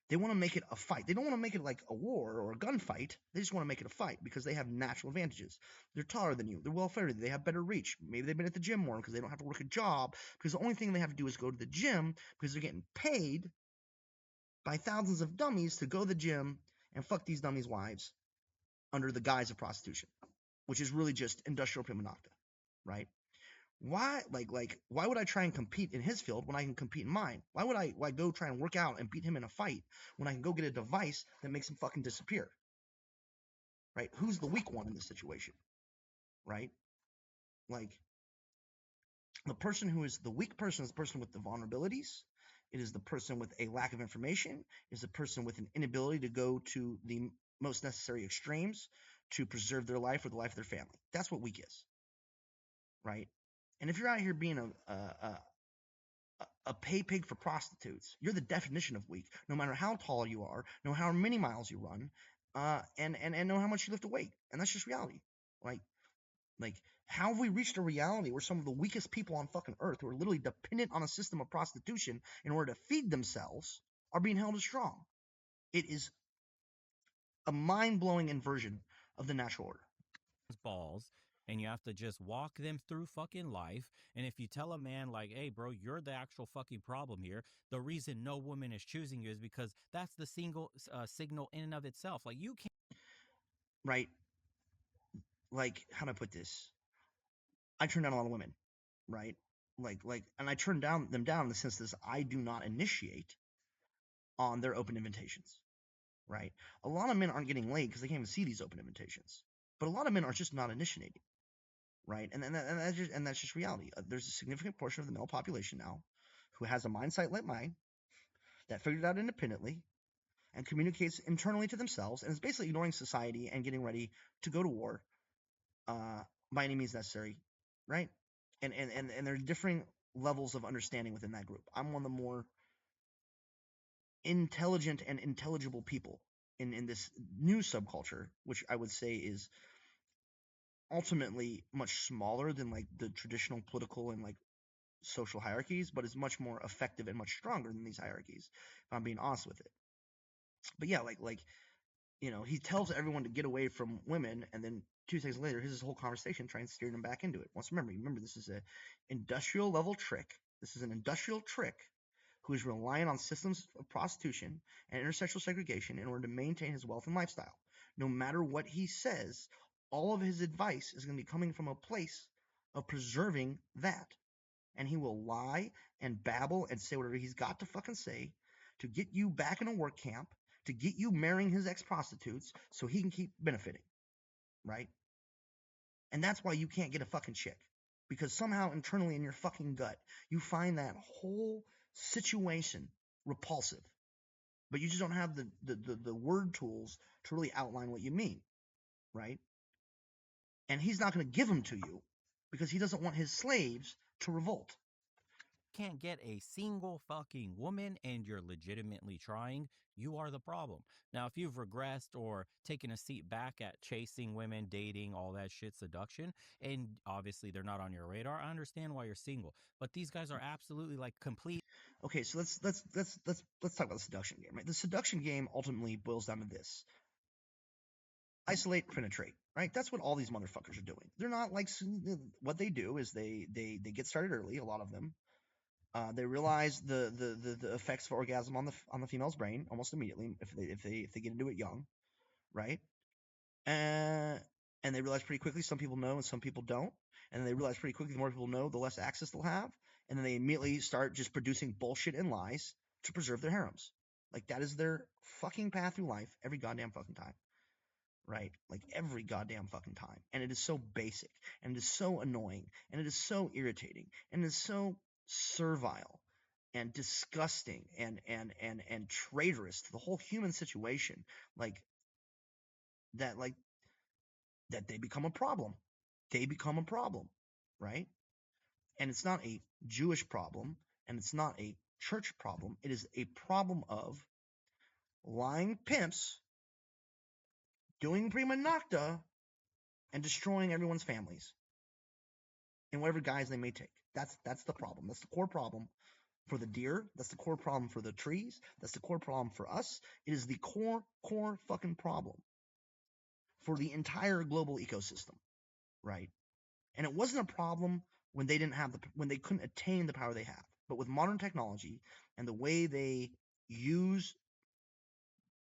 They want to make it a fight. They don't want to make it like a war or a gunfight. They just want to make it a fight because they have natural advantages. They're taller than you. They're well-fed. They have better reach. Maybe they've been at the gym more because they don't have to work a job because the only thing they have to do is go to the gym because they're getting paid by thousands of dummies to go to the gym and fuck these dummies' wives under the guise of prostitution, which is really just industrial prima nocta, right? Why why would I try and compete in his field when I can compete in mine? Why would I go try and work out and beat him in a fight when I can go get a device that makes him fucking disappear? Right? Who's the weak one in this situation? Right? Like the person who is the weak person is the person with the vulnerabilities. It is the person with a lack of information. It is the person with an inability to go to the most necessary extremes to preserve their life or the life of their family. That's what weak is. Right? And if you're out here being a pay pig for prostitutes, you're the definition of weak. No matter how tall you are, no matter how many miles you run, and know how much you lift a weight, and that's just reality. Like, how have we reached a reality where some of the weakest people on fucking earth, who are literally dependent on a system of prostitution in order to feed themselves, are being held as strong? It is a mind-blowing inversion of the natural order. balls, and you have to just walk them through fucking life. And if you tell a man like, hey bro, you're the actual fucking problem here, the reason no woman is choosing you is because that's the single signal in and of itself. Like, you can't, Right? Like, how do I put this? I turn down a lot of women, right? And I turn them down in the sense that I do not initiate on their open invitations, right? A lot of men aren't getting laid because they can't even see these open invitations, but a lot of men are just not initiating, right? And that's just reality. There's a significant portion of the male population now who has a mindset like mine, that figured it out independently and communicates internally to themselves, and is basically ignoring society and getting ready to go to war by any means necessary, right? And there are differing levels of understanding within that group. I'm one of the more intelligent and intelligible people in this new subculture, which I would say is ultimately much smaller than like the traditional political and like social hierarchies, but is much more effective and much stronger than these hierarchies, if I'm being honest with it. But yeah, he tells everyone to get away from women, and then 2 seconds later, here's this whole conversation trying to steer them back into it. Remember, this is an industrial level trick. This is an industrial trick who is relying on systems of prostitution and intersexual segregation in order to maintain his wealth and lifestyle. No matter what he says, all of his advice is going to be coming from a place of preserving that. And he will lie and babble and say whatever he's got to fucking say to get you back in a work camp, to get you marrying his ex-prostitutes so he can keep benefiting, right? And that's why you can't get a fucking chick, because somehow internally in your fucking gut, you find that whole situation repulsive, but you just don't have the word tools to really outline what you mean, right? And he's not going to give them to you because he doesn't want his slaves to revolt. can't get a single fucking woman and you're legitimately trying, you are the problem. Now, if you've regressed or taken a seat back at chasing women, dating, all that shit, seduction, and obviously they're not on your radar, I understand why you're single. But these guys are absolutely like complete. Okay, so let's talk about the seduction game, right? The seduction game ultimately boils down to this: isolate, penetrate, right? That's what all these motherfuckers are doing. They're not like, what they do is they get started early. A lot of them, they realize the effects of orgasm on the female's brain almost immediately if they get into it young, right? And they realize pretty quickly some people know and some people don't. And they realize pretty quickly the more people know, the less access they'll have. And then they immediately start just producing bullshit and lies to preserve their harems. Like, that is their fucking path through life every goddamn fucking time. Right? Like, every goddamn fucking time. And it is so basic. And it is so annoying. And it is so irritating. And it is so servile and disgusting and traitorous to the whole human situation. Like, that they become a problem. They become a problem, right? And it's not a Jewish problem, and it's not a church problem. It is a problem of lying pimps doing prima nocta and destroying everyone's families in whatever guise they may take. That's the problem. That's the core problem for the deer. That's the core problem for the trees. That's the core problem for us. It is the core fucking problem for the entire global ecosystem, right? And it wasn't a problem when they couldn't attain the power they have. But with modern technology and the way they use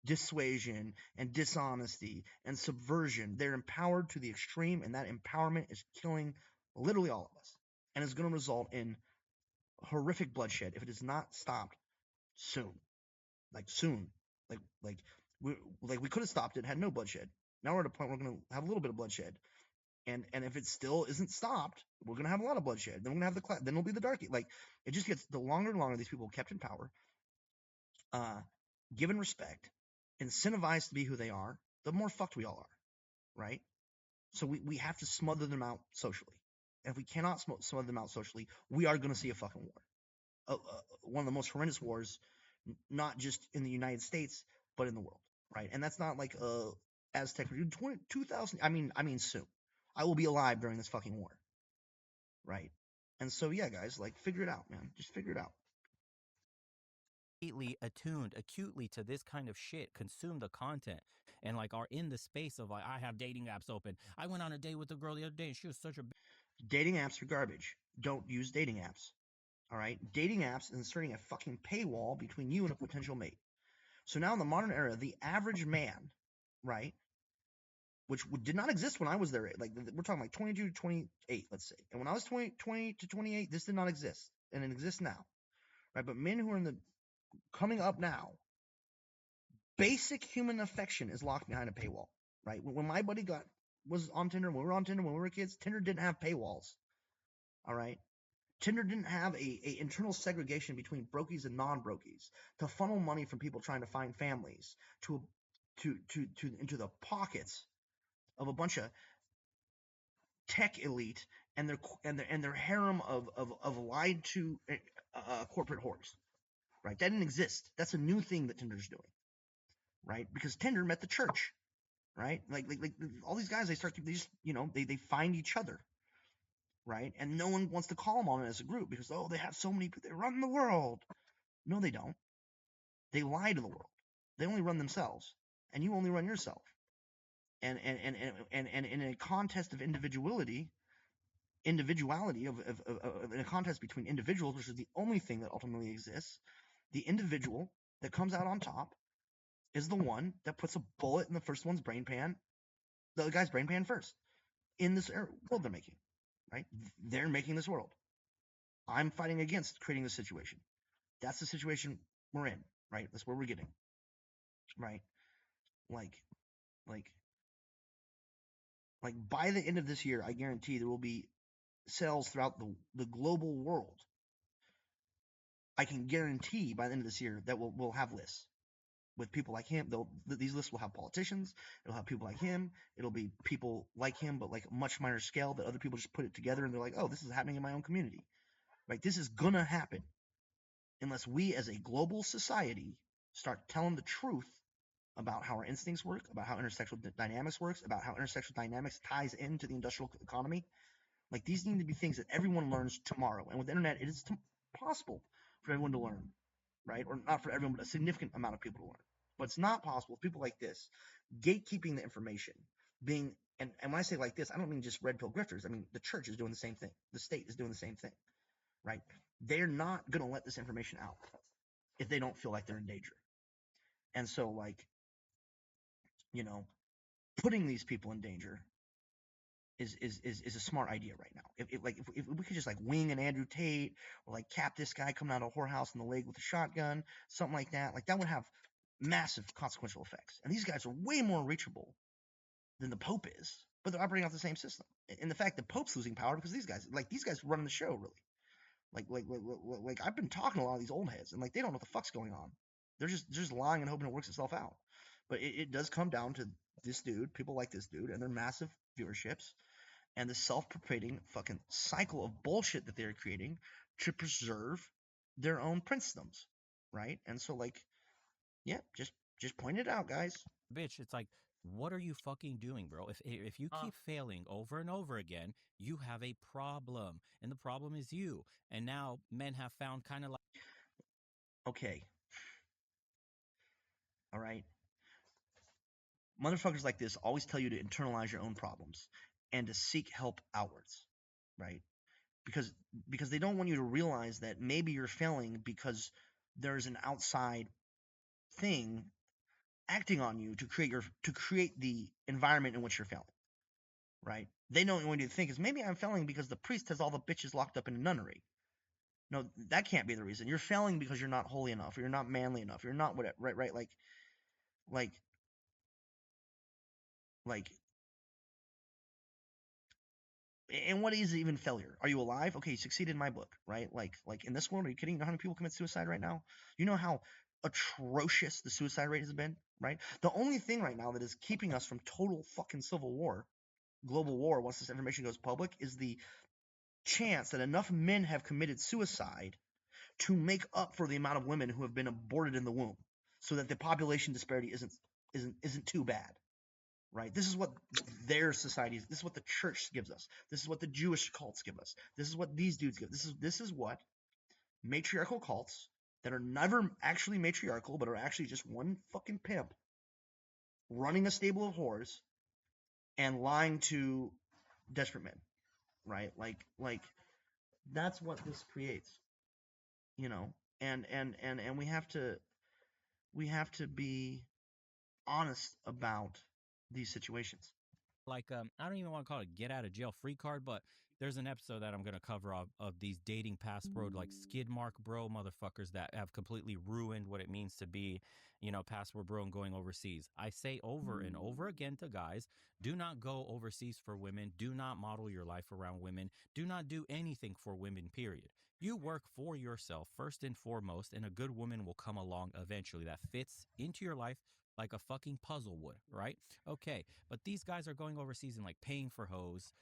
dissuasion and dishonesty and subversion, they're empowered to the extreme, and that empowerment is killing literally all of us, and is going to result in horrific bloodshed if it is not stopped soon. We could have stopped it, had no bloodshed. Now we're at a point where we're going to have a little bit of bloodshed. And if it still isn't stopped, we're going to have a lot of bloodshed. Then we're going to have then it'll be the dark. Like, it just gets, the longer and longer these people are kept in power, given respect, incentivized to be who they are, the more fucked we all are, right? So we have to smother them out socially. And if we cannot smother them out socially, we are going to see a fucking war. One of the most horrendous wars, not just in the United States, but in the world, right? And that's not like Aztec, 2000. I mean soon. I will be alive during this fucking war, right? And so yeah, guys, like figure it out, man. Just figure it out. Completely attuned acutely to this kind of shit, consume the content, and like are in the space of like, I have dating apps open. I went on a date with a girl the other day and she was such a Dating apps are garbage. Don't use dating apps. All right? Dating apps is inserting a fucking paywall between you and a potential mate. So now in the modern era, the average man, right, which did not exist when I was there, like we're talking like 22 to 28, let's say. And when I was 20 to 28, this did not exist. And it exists now, right? But men who are in the coming up now, basic human affection is locked behind a paywall, right? When my buddy was on Tinder, when we were on Tinder, when we were kids, Tinder didn't have paywalls, all right? Tinder didn't have a internal segregation between brokies and non-brokies to funnel money from people trying to find families into the pockets of a bunch of tech elite and their harem of lied to corporate whores, right? That didn't exist. That's a new thing that Tinder's doing, right? Because Tinder met the church, right? Like all these guys, they just they find each other, right? And no one wants to call them on it as a group because they have so many people, they run the world. No, they don't. They lie to the world. They only run themselves, and you only run yourself. And in a contest of individuality in a contest between individuals, which is the only thing that ultimately exists, the individual that comes out on top is the one that puts a bullet in the first one's brain pan, the guy's brain pan first, in this world they're making, right? They're making this world. I'm fighting against creating this situation. That's the situation we're in, right? That's where we're getting, right? Like by the end of this year, I guarantee there will be cells throughout the global world. I can guarantee by the end of this year that we'll have lists with people like him. These lists will have politicians. It'll have people like him. It'll be people like him, but like a much minor scale that other people just put it together and they're like, oh, this is happening in my own community. Right? This is gonna happen unless we as a global society start telling the truth about how our instincts work, about how intersexual dynamics works, about how intersexual dynamics ties into the industrial economy. Like these need to be things that everyone learns tomorrow. And with the internet, it is possible for everyone to learn, right? Or not for everyone, but a significant amount of people to learn. But it's not possible with people like this gatekeeping the information, being and when I say like this, I don't mean just red pill grifters. I mean the church is doing the same thing. The state is doing the same thing, right? They're not going to let this information out if they don't feel like they're in danger. And so, like, putting these people in danger is a smart idea right now. If we could just like wing an Andrew Tate or like cap this guy coming out of a whorehouse in the leg with a shotgun, something like that would have massive consequential effects. And these guys are way more reachable than the Pope is, but they're operating off the same system. And the fact that Pope's losing power because these guys running the show really. Like I've been talking to a lot of these old heads and like they don't know what the fuck's going on. They're just lying and hoping it works itself out. But it does come down to this dude, people like this dude, and their massive viewerships, and the self-perpetuating fucking cycle of bullshit that they're creating to preserve their own princedoms, right? And so, like, yeah, just point it out, guys. bitch. It's like, what are you fucking doing, bro? If you keep failing over and over again, you have a problem, and the problem is you. And now men have found kind of like, Okay, all right. Motherfuckers like this always tell you to internalize your own problems and to seek help outwards, right? Because they don't want you to realize that maybe you're failing because there's an outside thing acting on you to create the environment in which you're failing, right? They don't want you to think is maybe I'm failing because the priest has all the bitches locked up in a nunnery. No, that can't be the reason. You're failing because you're not holy enough, or you're not manly enough, you're not whatever, right? Like, and what is even failure? Are you alive? Okay, you succeeded in my book, right? Like in this world, are you kidding? You know how many people commit suicide right now? You know how atrocious the suicide rate has been, right? The only thing right now that is keeping us from total fucking civil war, global war, once this information goes public, is the chance that enough men have committed suicide to make up for the amount of women who have been aborted in the womb, so that the population disparity isn't too bad. right? This is what their society is. This is what the church gives us. This is what the Jewish cults give us. This is what these dudes give. This is what matriarchal cults that are never actually matriarchal, but are actually just one fucking pimp running a stable of whores and lying to desperate men, right? Like that's what this creates, you know. And we have to be honest about these situations. Like I don't even want to call it a get out of jail free card, but there's an episode that I'm gonna cover of these dating passport like skid mark bro motherfuckers that have completely ruined what it means to be, you know, passport bro and going overseas. I say over and over again to guys, do not go overseas for women, do not model your life around women, do not do anything for women, period. You work for yourself first and foremost, and a good woman will come along eventually that fits into your life like a fucking puzzle would, right? Okay, but these guys are going overseas and like paying for hoes,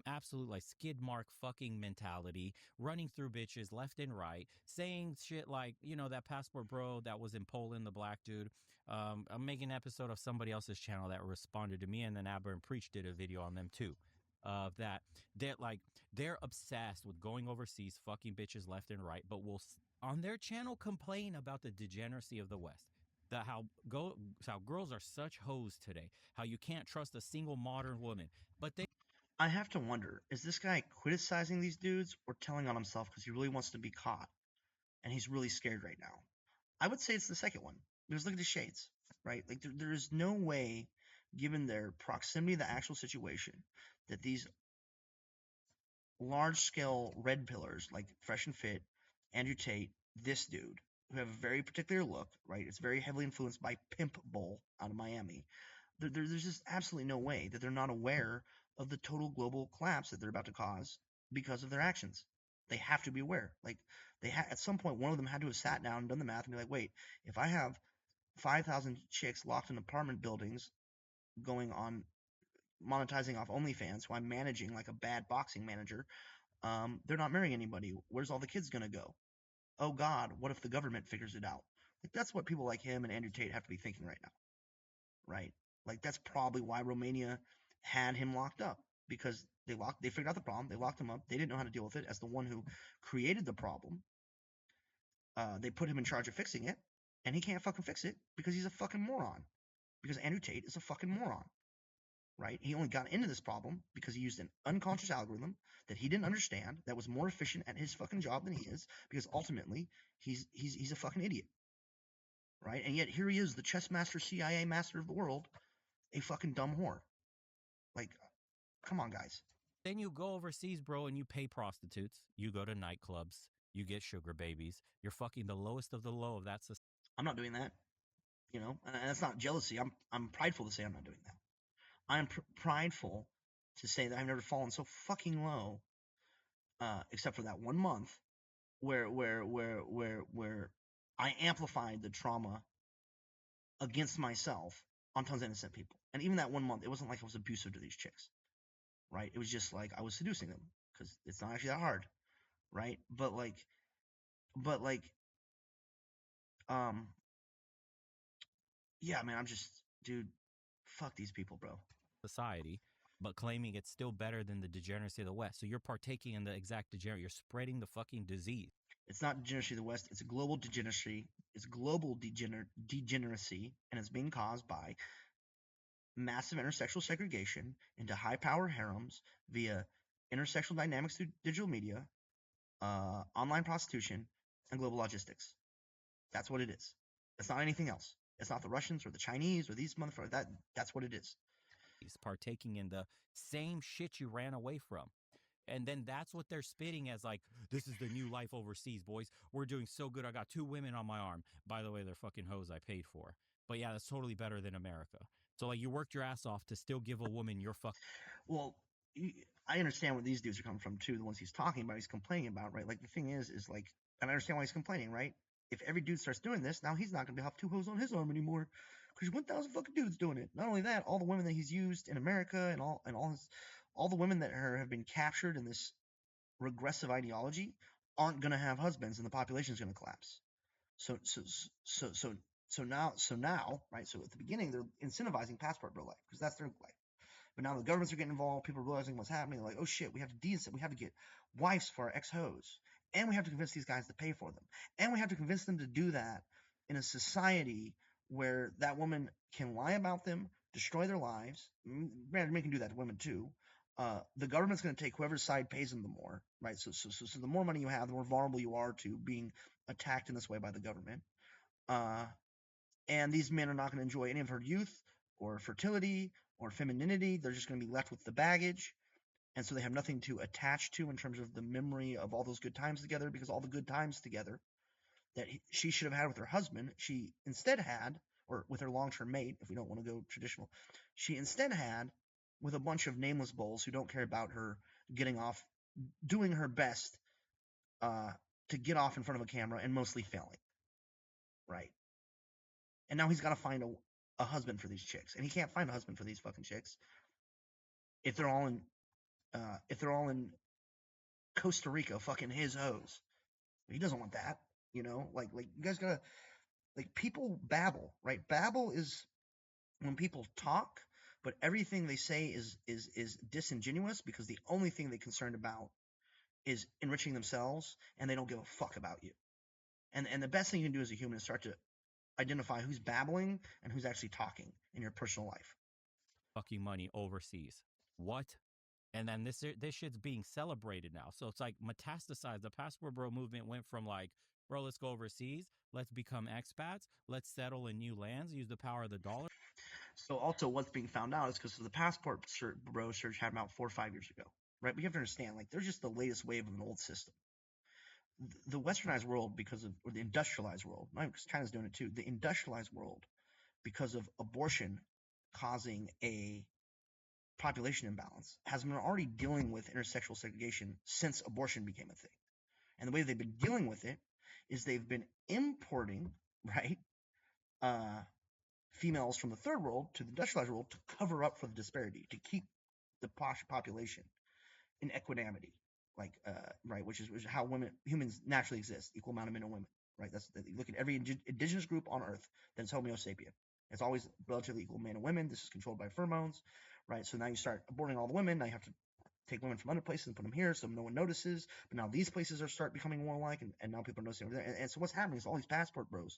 absolute like skid mark fucking mentality, running through bitches left and right, saying shit like, you know, that passport bro that was in Poland, the black dude. I'm making an episode of somebody else's channel that responded to me, and then Aber and Preach did a video on them too. That they're obsessed with going overseas, fucking bitches left and right, but will on their channel complain about the degeneracy of the West. How girls are such hoes today. How you can't trust a single modern woman. But they I have to wonder, is this guy criticizing these dudes or telling on himself because he really wants to be caught and he's really scared right now? I would say it's the second one. Because look at the shades, right? Like there is no way, given their proximity to the actual situation, that these large scale red pillars like Fresh and Fit, Andrew Tate, this dude, who have a very particular look, right? It's very heavily influenced by Pimp Bowl out of Miami. There's just absolutely no way that they're not aware of the total global collapse that they're about to cause because of their actions. They have to be aware. Like at some point, one of them had to have sat down and done the math and be like, wait, if I have 5,000 chicks locked in apartment buildings going on monetizing off OnlyFans, who I'm managing like a bad boxing manager, they're not marrying anybody. Where's all the kids gonna go? Oh God, what if the government figures it out? Like that's what people like him and Andrew Tate have to be thinking right now, right? Like that's probably why Romania had him locked up, because they figured out the problem, they locked him up, they didn't know how to deal with it. As the one who created the problem, they put him in charge of fixing it, and he can't fucking fix it because he's a fucking moron. Because Andrew Tate is a fucking moron, right? He only got into this problem because he used an unconscious algorithm that he didn't understand, that was more efficient at his fucking job than he is, because ultimately he's a fucking idiot, right? And yet here he is, the chess master, CIA master of the world, a fucking dumb whore. Like, come on, guys. Then you go overseas, bro, and you pay prostitutes. You go to nightclubs. You get sugar babies. You're fucking the lowest of the low of that society. I'm not doing that, you know, and that's not jealousy. I'm prideful to say I'm not doing that. I'm prideful to say that I've never fallen so fucking low, except for that 1 month where I amplified the trauma against myself on tons of innocent people. And even that 1 month, it wasn't like I was abusive to these chicks, right? It was just like I was seducing them, because it's not actually that hard, right? But yeah, man, I'm just, dude, fuck these people, bro. But claiming it's still better than the degeneracy of the West. So you're partaking in the exact degenerate. You're spreading the fucking disease. It's not degeneracy of the West. It's a global degeneracy. It's global degeneracy, and it's being caused by massive intersexual segregation into high-power harems via intersexual dynamics through digital media, online prostitution, and global logistics. That's what it is. It's not anything else. It's not the Russians or the Chinese or these motherfuckers. That's what it is. He's partaking in the same shit you ran away from. And then that's what they're spitting as like, this is the new life overseas, boys. We're doing so good. I got 2 women on my arm. By the way, they're fucking hoes I paid for. But yeah, that's totally better than America. So like you worked your ass off to still give a woman your fuck. Well, I understand where these dudes are coming from too. The ones he's talking about, he's complaining about, right? Like the thing is like, and I understand why he's complaining, right? If every dude starts doing this, now he's not going to have 2 hoes on his arm anymore, because 1,000 fucking dudes doing it. Not only that, all the women that he's used in America and all the women that have been captured in this regressive ideology aren't going to have husbands, and the population is going to collapse. So So now, right? So at the beginning, they're incentivizing passport bro life because that's their life. But now the governments are getting involved. People are realizing what's happening. They're like, oh shit, we have to get wives for our ex-hoes, and we have to convince these guys to pay for them, and we have to convince them to do that in a society where that woman can lie about them, destroy their lives. Granted, men can do that to women too. The government's going to take whoever's side pays them the more, right? So the more money you have, the more vulnerable you are to being attacked in this way by the government. And these men are not going to enjoy any of her youth or fertility or femininity. They're just going to be left with the baggage. And so they have nothing to attach to in terms of the memory of all those good times together, because all the good times together that she should have had with her husband, she instead had, or with her long-term mate, if we don't want to go traditional, she instead had with a bunch of nameless bulls who don't care about her getting off, doing her best to get off in front of a camera and mostly failing, right? And now he's got to find a husband for these chicks, and he can't find a husband for these fucking chicks if they're all in Costa Rica fucking his hoes. He doesn't want that, you know. Like you guys gotta, like, people babble, right? Babble is when people talk, but everything they say is disingenuous because the only thing they're concerned about is enriching themselves, and they don't give a fuck about you. And the best thing you can do as a human is start to identify who's babbling and who's actually talking in your personal life. Fucking money overseas. What? And then this shit's being celebrated now. So it's like metastasized. The passport bro movement went from like, bro, let's go overseas. Let's become expats. Let's settle in new lands. Use the power of the dollar. So also what's being found out is because the passport bro surge happened about 4 or 5 years ago, right? We have to understand, like, they're just the latest wave of an old system. The westernized world, or the industrialized world, because China's doing it too, the industrialized world, because of abortion causing a population imbalance, has been already dealing with intersexual segregation since abortion became a thing. And the way they've been dealing with it is they've been importing, right, females from the third world to the industrialized world to cover up for the disparity, to keep the population in equanimity, like right, which is how humans naturally exist, equal amount of men and women, right? You look at every indigenous group on Earth, then it's Homo sapien. It's always relatively equal men and women. This is controlled by pheromones, right? So now you start aborting all the women. Now you have to take women from other places and put them here so no one notices. But now these places start becoming more alike, and now people are noticing over there. And so what's happening is all these passport bros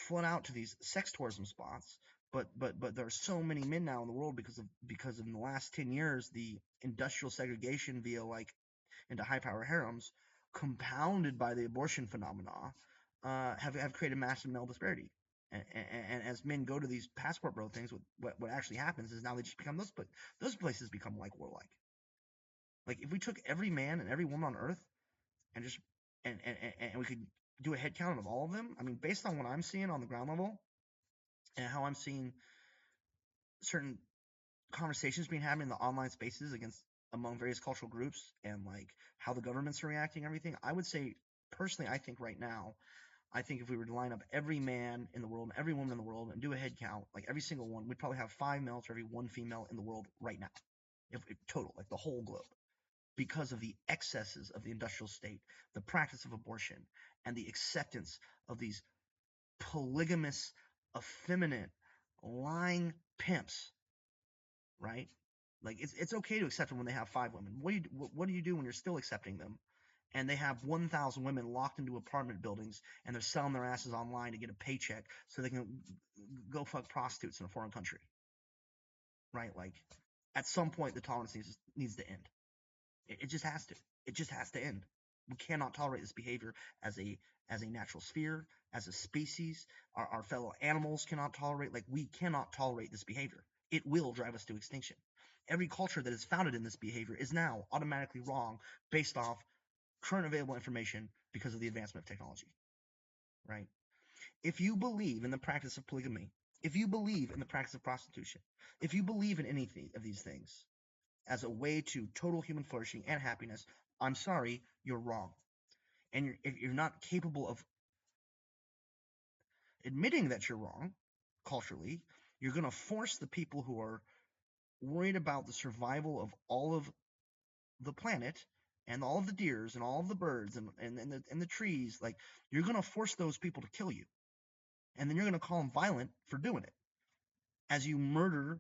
flood out to these sex tourism spots. But there are so many men now in the world because of in the last 10 years the industrial segregation via like into high power harems, compounded by the abortion phenomena, have created massive male disparity. And as men go to these passport bro things, what actually happens is now they just become those places become like warlike. Like if we took every man and every woman on Earth and just and we could do a head count of all of them. I mean, based on what I'm seeing on the ground level and how I'm seeing certain conversations being had in the online spaces among various cultural groups and like how the governments are reacting, everything, I would say personally, I think right now, I think if we were to line up every man in the world and every woman in the world and do a head count, like every single one, we'd probably have 5 males for every 1 female in the world right now, if total, like the whole globe, because of the excesses of the industrial state, the practice of abortion, and the acceptance of these polygamous, effeminate, lying pimps, right? Like it's okay to accept them when they have 5 women. What do you do when you're still accepting them, and they have 1,000 women locked into apartment buildings, and they're selling their asses online to get a paycheck so they can go fuck prostitutes in a foreign country, right? Like at some point the tolerance needs to end. It just has to. It just has to end. We cannot tolerate this behavior as a natural sphere, as a species. Our fellow animals cannot tolerate. Like we cannot tolerate this behavior. It will drive us to extinction. Every culture that is founded in this behavior is now automatically wrong based off current available information because of the advancement of technology, right? If you believe in the practice of polygamy, if you believe in the practice of prostitution, if you believe in anything of these things as a way to total human flourishing and happiness, I'm sorry, you're wrong. And if you're not capable of admitting that you're wrong culturally, you're going to force the people who are worried about the survival of all of the planet and all of the deers and all of the birds and the trees, like you're going to force those people to kill you. and then you're gonna call them violent for doing it, as you murder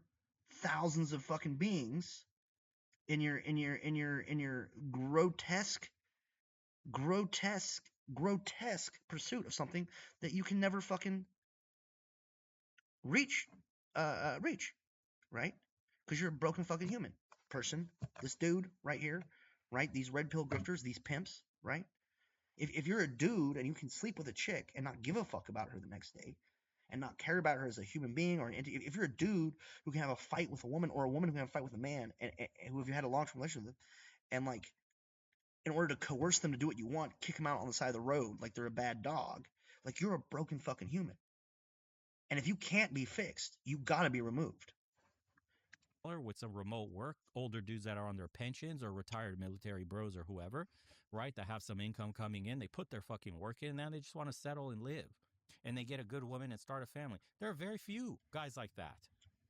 thousands of fucking beings in your grotesque pursuit of something that you can never fucking reach, right? Because you're a broken fucking human person. This dude right here, right? These red pill grifters, these pimps, right? If you're a dude and you can sleep with a chick and not give a fuck about her the next day, and not care about her as a human being, or if you're a dude who can have a fight with a woman, or a woman who can have a fight with a man, and who have you had a long-term relationship with, and like, in order to coerce them to do what you want, kick them out on the side of the road like they're a bad dog, like, you're a broken fucking human. And if you can't be fixed, you gotta be removed. Or with some remote work, older dudes that are on their pensions or retired military bros or whoever, right, that have some income coming in, they put their fucking work in, now they just want to settle and live. And they get a good woman and start a family. There are very few guys like that.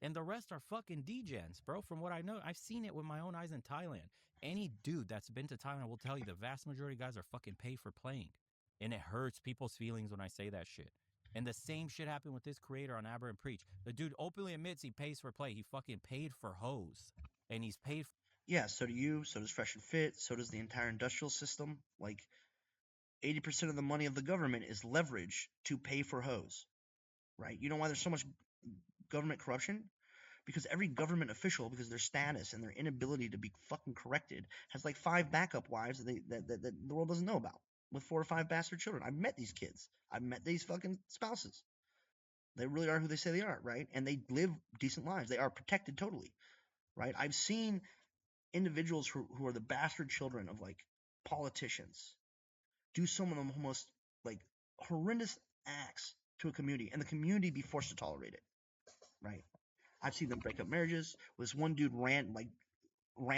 And the rest are fucking degens, bro. From what I know, I've seen it with my own eyes in Thailand. Any dude that's been to Thailand will tell you the vast majority of guys are fucking paid for playing. And it hurts people's feelings when I say that shit. And the same shit happened with this creator on Aberrant Preach. The dude openly admits he pays for play. He fucking paid for hoes. And he's paid for... Yeah, so do you, so does Fresh and Fit, so does the entire industrial system. Like, 80% of the money of the government is leverage to pay for hoes, right? You know why there's so much government corruption? Because every government official, because their status and their inability to be fucking corrected, has like 5 backup wives that the world doesn't know about, with 4 or 5 bastard children. I've met these kids. I've met these fucking spouses. They really are who they say they are, right? And they live decent lives. They are protected totally, right? I've seen individuals who are the bastard children of like politicians do some of the most like horrendous acts to a community, and the community be forced to tolerate it, right? I've seen them break up marriages. This one dude ran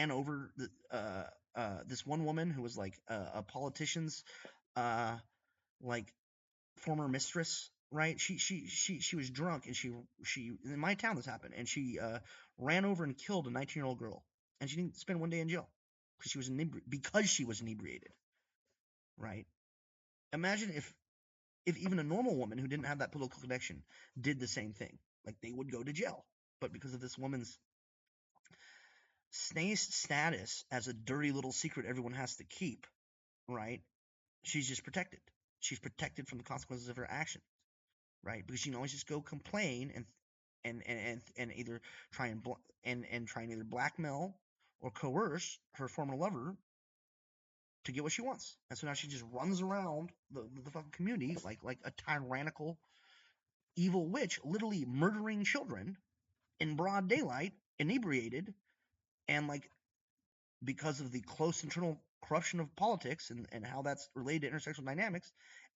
over this one woman who was like a politician's like former mistress, right? She was drunk, and she in my town this happened, and she ran over and killed a 19-year-old girl, and she didn't spend one day in jail because she was inebriated, right? Imagine if even a normal woman who didn't have that political connection did the same thing. Like, they would go to jail. But because of this woman's status as a dirty little secret everyone has to keep, right? She's just protected. She's protected from the consequences of her actions, right? Because she can always just go complain and either try and either blackmail or coerce her former lover to get what she wants. And so now she just runs around the fucking community like a tyrannical evil witch, literally murdering children in broad daylight, inebriated, and like, because of the close internal corruption of politics and how that's related to intersectional dynamics,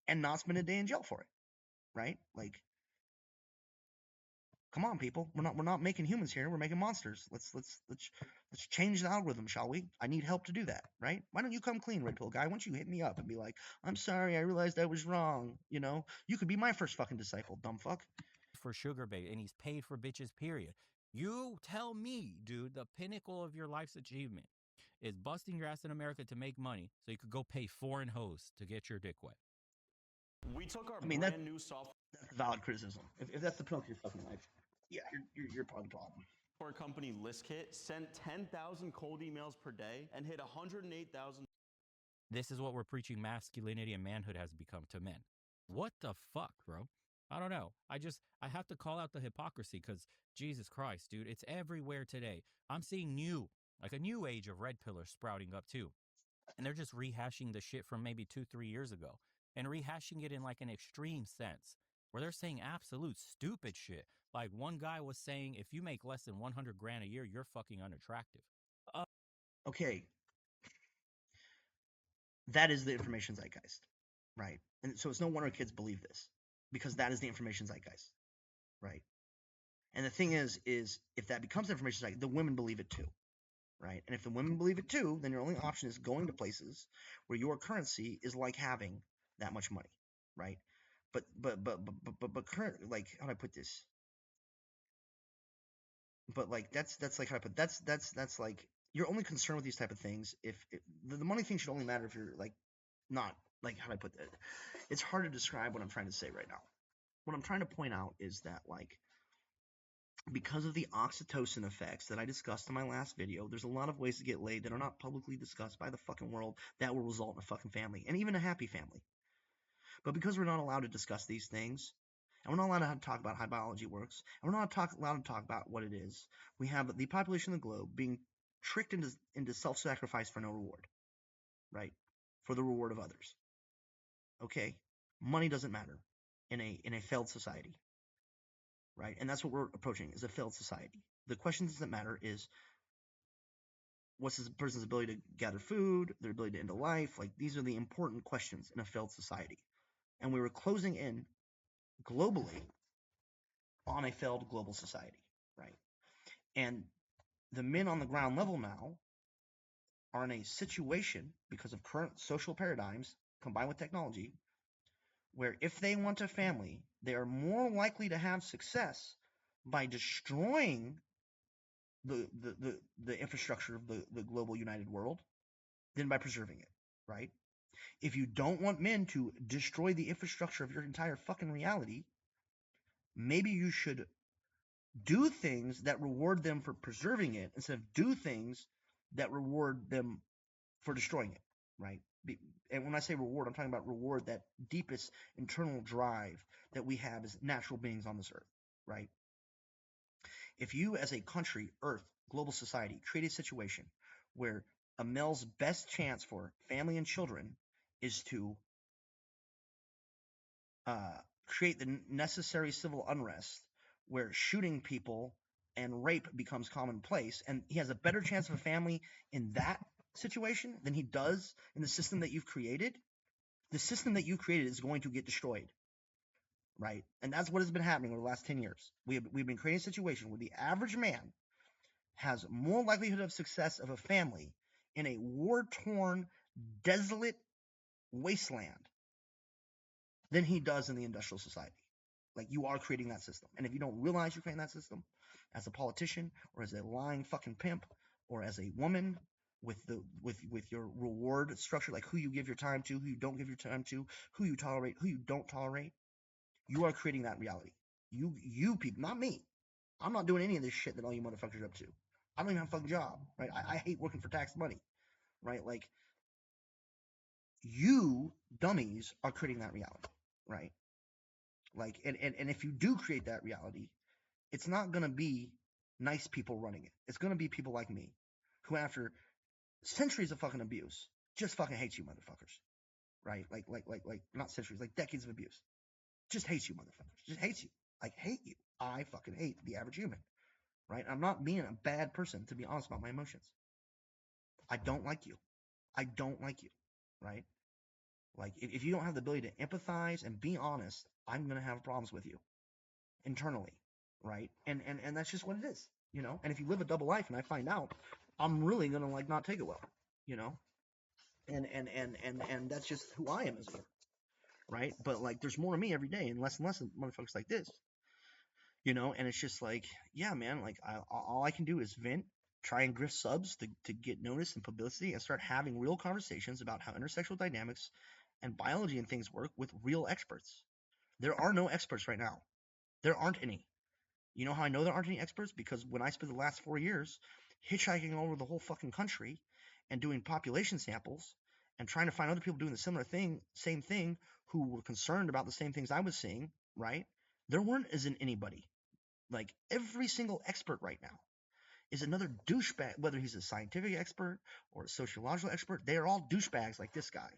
and not spend a day in jail for it, right? Like, come on, people, we're not making humans here, we're making monsters. Let's change the algorithm, shall we? I need help to do that, right? Why don't you come clean, Red Pill guy? Why don't you hit me up and be like, I'm sorry, I realized I was wrong. You know, you could be my first fucking disciple, dumb fuck. for sugar bait, and he's paid for bitches, period. You tell me, dude, the pinnacle of your life's achievement is busting your ass in America to make money so you could go pay foreign hoes to get your dick wet. We took our brand new software. That's valid criticism. If that's the penalty of your fucking life, yeah, you're part of the problem. Our company ListKit sent 10,000 cold emails per day and hit 108,000. This is what we're preaching masculinity and manhood has become to men. What the fuck, bro? I don't know. I have to call out the hypocrisy because Jesus Christ, dude, it's everywhere today. I'm seeing a new age of red pillars sprouting up too. And they're just rehashing the shit from maybe 2-3 years ago and rehashing it in like an extreme sense where they're saying absolute stupid shit. Like one guy was saying, if you make less than 100 grand a year, you're fucking unattractive. Okay. That is the information zeitgeist, right? And so it's no wonder kids believe this, because that is the information zeitgeist, right? And the thing is if that becomes information zeitgeist, the women believe it too, right? And if the women believe it too, then your only option is going to places where your currency is like having that much money, right? But current, like, how do I put this? But like that's like how I put that's like, you're only concerned with these type of things if the money thing should only matter if you're like not, like, how do I put that? It's hard to describe what I'm trying to say right now, what I'm trying to point out is that, like, because of the oxytocin effects that I discussed in my last video, there's a lot of ways to get laid that are not publicly discussed by the fucking world that will result in a fucking family, and even a happy family. But because we're not allowed to discuss these things, and we're not allowed to talk about how biology works, and we're not allowed to talk about what it is, we have the population of the globe being tricked into self-sacrifice for no reward, right? For the reward of others. Okay? Money doesn't matter in a failed society, right? And that's what we're approaching, is a failed society. The question doesn't matter is, what's this person's ability to gather food, their ability to end a life? Like, these are the important questions in a failed society. And we were closing in globally on a failed global society, right? And the men on the ground level now are in a situation, because of current social paradigms combined with technology, where if they want a family, they are more likely to have success by destroying the infrastructure of the global united world than by preserving it, right? If you don't want men to destroy the infrastructure of your entire fucking reality, maybe you should do things that reward them for preserving it instead of do things that reward them for destroying it, right? And when I say reward, I'm talking about reward that deepest internal drive that we have as natural beings on this earth, right? If you, as a country, earth, global society, create a situation where a male's best chance for family and children is to create the necessary civil unrest where shooting people and rape becomes commonplace, and he has a better chance of a family in that situation than he does in the system that you've created, the system that you created is going to get destroyed, right? And that's what has been happening over the last 10 years. We've been creating a situation where the average man has more likelihood of success of a family in a war-torn, desolate wasteland than he does in the industrial society. Like, you are creating that system. And if you don't realize you're creating that system, as a politician or as a lying fucking pimp or as a woman with your reward structure, like who you give your time to, who you don't give your time to, who you tolerate, who you don't tolerate, you are creating that reality. You people, not me. I'm not doing any of this shit that all you motherfuckers are up to. I don't even have a fucking job, right? I hate working for tax money, right? Like, you dummies are creating that reality, right? Like, and if you do create that reality, it's not going to be nice people running it. It's going to be people like me, who after centuries of fucking abuse just fucking hates you motherfuckers, right? Like not centuries, like decades of abuse. Just hates you motherfuckers. Just hates you. Like, hate you. I fucking hate the average human, right? I'm not being a bad person, to be honest about my emotions. I don't like you. I don't like you, right? Like, if you don't have the ability to empathize and be honest, I'm going to have problems with you internally, right? And that's just what it is, you know? And if you live a double life and I find out, I'm really going to, like, not take it well, you know? And that's just who I am as a human, right? But, like, there's more of me every day and less of motherfuckers like this, you know? And it's just like, yeah, man, like, all I can do is vent, try and grift subs to get notice and publicity, and start having real conversations about how intersexual dynamics and biology and things work with real experts. There are no experts right now. There aren't any. You know how I know there aren't any experts? Because when I spent the last 4 years hitchhiking all over the whole fucking country and doing population samples and trying to find other people doing the same thing, who were concerned about the same things I was seeing, right? There isn't anybody. Like, every single expert right now is another douchebag, whether he's a scientific expert or a sociological expert. They are all douchebags like this guy,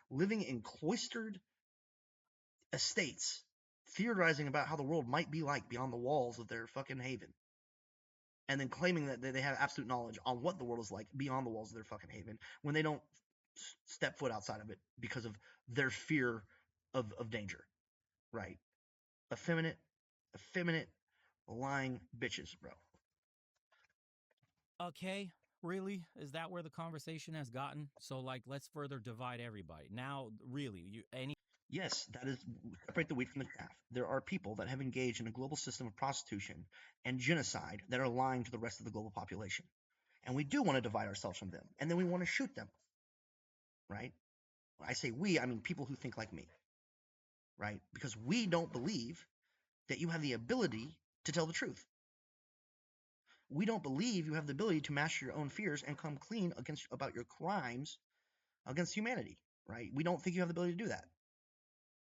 living in cloistered estates, theorizing about how the world might be like beyond the walls of their fucking haven, and then claiming that they have absolute knowledge on what the world is like beyond the walls of their fucking haven, when they don't step foot outside of it because of their fear of danger, right? Effeminate, lying bitches, bro. Okay, really? Is that where the conversation has gotten? So, like, let's further divide everybody. Now, really, Yes, that is, separate the wheat from the chaff. There are people that have engaged in a global system of prostitution and genocide that are lying to the rest of the global population. And we do want to divide ourselves from them. And then we want to shoot them, right? When I say we, I mean people who think like me, right? Because we don't believe that you have the ability to tell the truth. We don't believe you have the ability to master your own fears and come clean about your crimes against humanity, right? We don't think you have the ability to do that,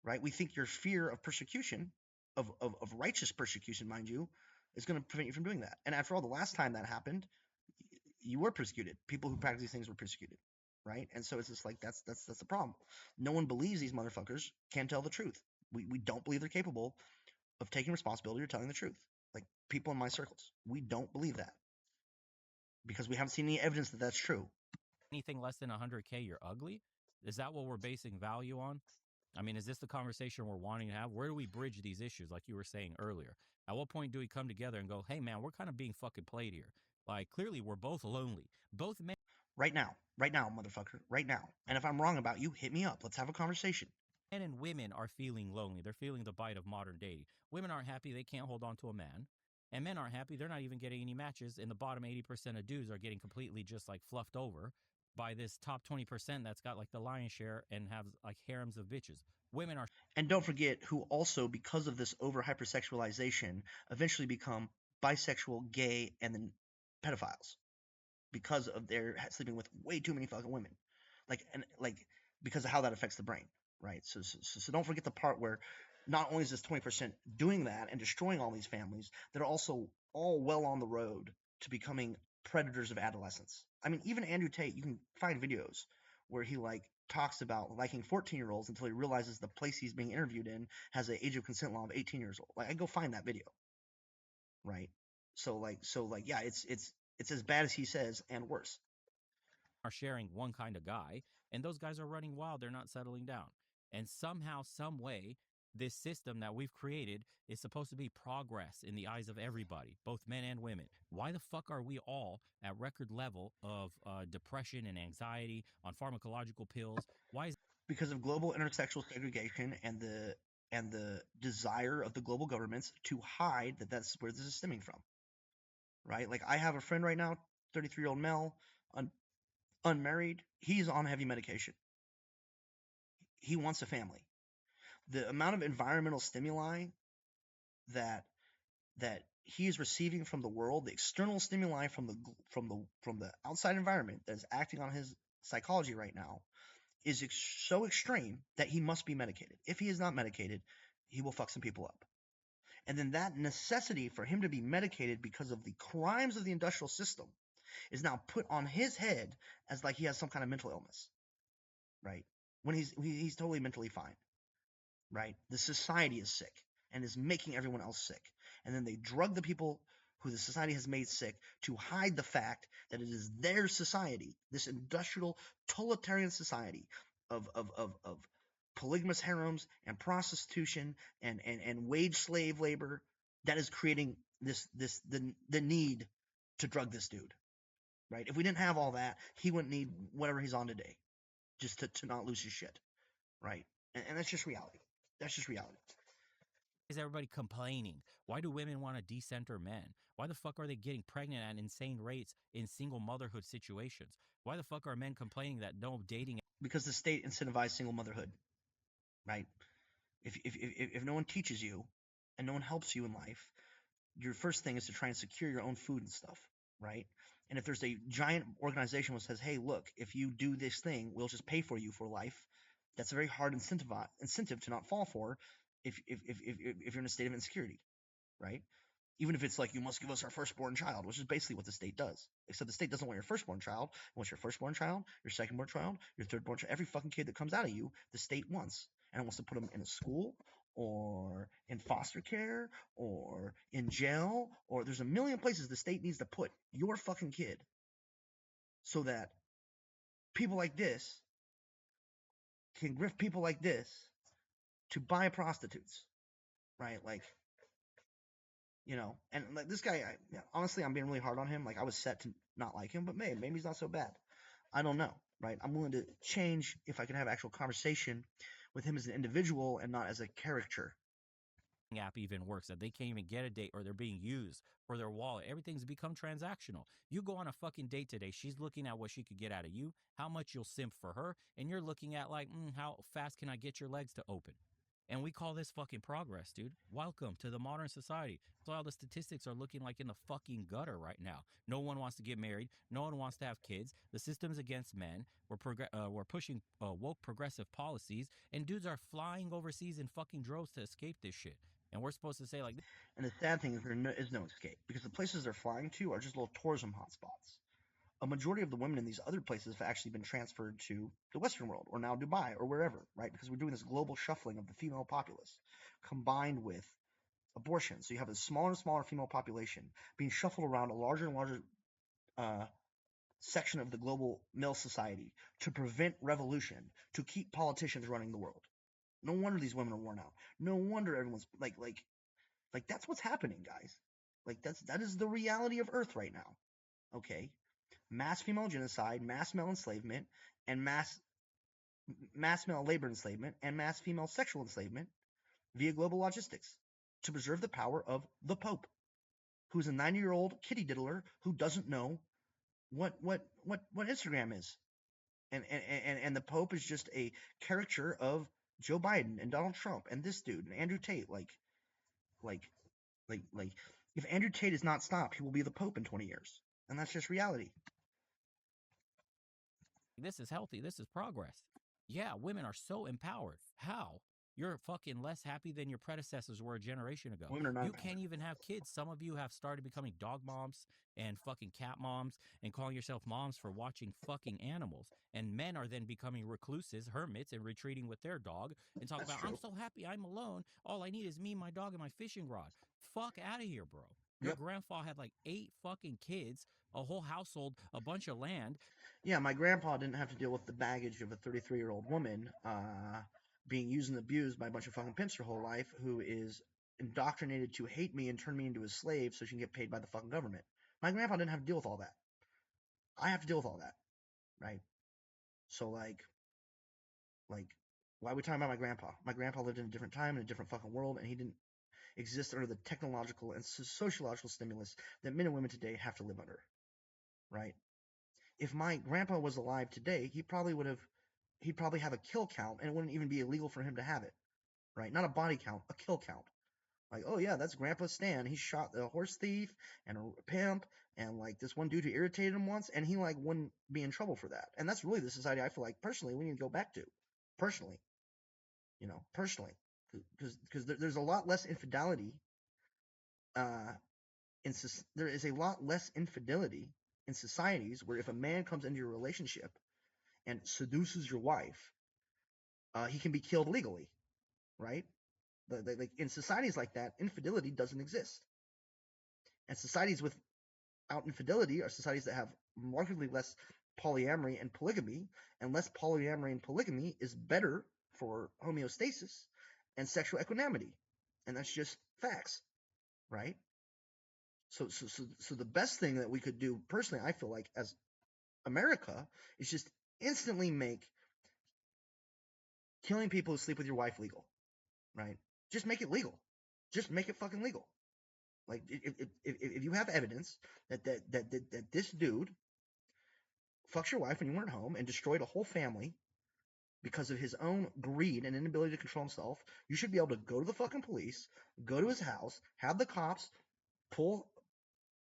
right? We think your fear of persecution, of righteous persecution, mind you, is going to prevent you from doing that. And after all, the last time that happened, you were persecuted. People who practice these things were persecuted, right? And so it's just like that's the problem. No one believes these motherfuckers can tell the truth. We don't believe they're capable of taking responsibility or telling the truth. Like people in my circles, we don't believe that because we haven't seen any evidence that that's true. Anything less than 100K, you're ugly? Is that what we're basing value on? I mean, is this the conversation we're wanting to have? Where do we bridge these issues, like you were saying earlier? At what point do we come together and go, hey, man, we're kind of being fucking played here? Like, clearly, we're both lonely. Both men Right now, motherfucker, right now. And if I'm wrong about you, hit me up. Let's have a conversation. and women are feeling lonely. They're feeling the bite of modern dating. Women aren't happy. They can't hold on to a man. And men aren't happy. They're not even getting any matches. And the bottom 80% of dudes are getting completely just like fluffed over by this top 20% that's got like the lion's share and have like harems of bitches. Women are. And don't forget who also, because of this over hypersexualization, eventually become bisexual, gay, and then pedophiles because of their sleeping with way too many fucking women, because of how that affects the brain, right? So don't forget the part where not only is this 20% doing that and destroying all these families, they're also all well on the road to becoming predators of adolescents. I mean, even Andrew Tate, you can find videos where he like talks about liking 14-year-olds until he realizes the place he's being interviewed in has an age of consent law of 18 years old. Like, I go find that video, right? So yeah, it's as bad as he says and worse. Are sharing one kind of guy, and those guys are running wild. They're not settling down. And somehow, some way, this system that we've created is supposed to be progress in the eyes of everybody, both men and women. Why the fuck are we all at record level of depression and anxiety on pharmacological pills? Why is Because of global intersexual segregation and the desire of the global governments to hide that that's where this is stemming from, right? Like, I have a friend right now, 33-year-old male, unmarried. He's on heavy medication. He wants a family. The amount of environmental stimuli that he is receiving from the world, the external stimuli from the outside environment that is acting on his psychology right now, is so extreme that he must be medicated. If he is not medicated, he will fuck some people up. And then that necessity for him to be medicated because of the crimes of the industrial system is now put on his head as like he has some kind of mental illness, right? When he's totally mentally fine, right? The society is sick and is making everyone else sick. And then they drug the people who the society has made sick to hide the fact that it is their society, this industrial totalitarian society of polygamous harems and prostitution and wage slave labor that is creating the need to drug this dude, right? If we didn't have all that, he wouldn't need whatever he's on today just to not lose his shit, right? And that's just reality. That's just reality. is everybody complaining? Why do women want to decenter men? Why the fuck are they getting pregnant at insane rates in single motherhood situations? Why the fuck are men complaining that no dating? Because the state incentivized single motherhood, right? If no one teaches you and no one helps you in life, your first thing is to try and secure your own food and stuff, right? And if there's a giant organization that says, hey, look, if you do this thing, we'll just pay for you for life, that's a very hard incentive to not fall for if you're in a state of insecurity, right? Even if it's like, you must give us our firstborn child, which is basically what the state does. Except the state doesn't want your firstborn child. It wants your firstborn child, your secondborn child, your thirdborn child. Every fucking kid that comes out of you, the state wants. And it wants to put them in a school or in foster care or in jail, or there's a million places the state needs to put your fucking kid so that people like this can grift people like this to buy prostitutes, right? Like, and like this guy, honestly, I'm being really hard on him. Like, I was set to not like him, but maybe he's not so bad. I don't know, right? I'm willing to change if I can have actual conversation with him as an individual and not as a caricature. App even works, that they can't even get a date, or they're being used for their wallet. Everything's become transactional. You go on a fucking date today, she's looking at what she could get out of you, how much you'll simp for her, and you're looking at like, how fast can I get your legs to open? And we call this fucking progress, dude. Welcome to the modern society. So all the statistics are looking like in the fucking gutter right now. No one wants to get married. No one wants to have kids. The system's against men. We're pushing woke progressive policies, and dudes are flying overseas in fucking droves to escape this shit. And we're supposed to say like, And the sad thing is there is no escape because the places they're flying to are just little tourism hotspots. A majority of the women in these other places have actually been transferred to the Western world or now Dubai or wherever, right? Because we're doing this global shuffling of the female populace combined with abortion. So you have a smaller and smaller female population being shuffled around a larger and larger section of the global male society to prevent revolution, to keep politicians running the world. No wonder these women are worn out. No wonder everyone's like that's what's happening, guys. Like that is the reality of Earth right now. Okay? Mass female genocide, mass male enslavement, and mass male labor enslavement, and mass female sexual enslavement via global logistics to preserve the power of the Pope, who's a 90-year-old kitty diddler who doesn't know what Instagram is. And the Pope is just a caricature of Joe Biden and Donald Trump and this dude and Andrew Tate. Like if Andrew Tate is not stopped, he will be the Pope in 20 years. And that's just reality. this is healthy. This is progress. Yeah, women are so empowered. How? You're fucking less happy than your predecessors were a generation ago. Women are not You empowered. can't even have kids. Some of you have started becoming dog moms and fucking cat moms and calling yourself moms for watching fucking animals. And men are then becoming recluses, hermits, and retreating with their dog and talk That's about, true. I'm so happy I'm alone. All I need is me, my dog, and my fishing rod. Fuck out of here, bro. Your Yep. grandpa had like 8 fucking kids, a whole household, a bunch of land. Yeah, my grandpa didn't have to deal with the baggage of a 33-year-old woman being used and abused by a bunch of fucking pimps her whole life who is indoctrinated to hate me and turn me into a slave so she can get paid by the fucking government. My grandpa didn't have to deal with all that. I have to deal with all that, right? So like why are we talking about my grandpa? My grandpa lived in a different time in a different fucking world, and he didn't exist under the technological and sociological stimulus that men and women today have to live under, right? If my grandpa was alive today, he'd probably have a kill count, and it wouldn't even be illegal for him to have it, right? Not a body count, a kill count. Like, oh yeah, that's Grandpa Stan. He shot the horse thief and a pimp and like this one dude who irritated him once, and he like wouldn't be in trouble for that. And that's really the society I feel like personally we need to go back to. Personally, because there's a lot less infidelity. There is a lot less infidelity in societies where if a man comes into your relationship and seduces your wife, he can be killed legally, right? Like in societies like that, infidelity doesn't exist. And societies without infidelity are societies that have markedly less polyamory and polygamy, and less polyamory and polygamy is better for homeostasis and sexual equanimity. And that's just facts, right? So the best thing that we could do personally, I feel like, as America, is just instantly make killing people who sleep with your wife legal, right? Just make it legal. Just make it fucking legal. Like if you have evidence that this dude fucks your wife when you weren't home and destroyed a whole family because of his own greed and inability to control himself, you should be able to go to the fucking police, go to his house, have the cops pull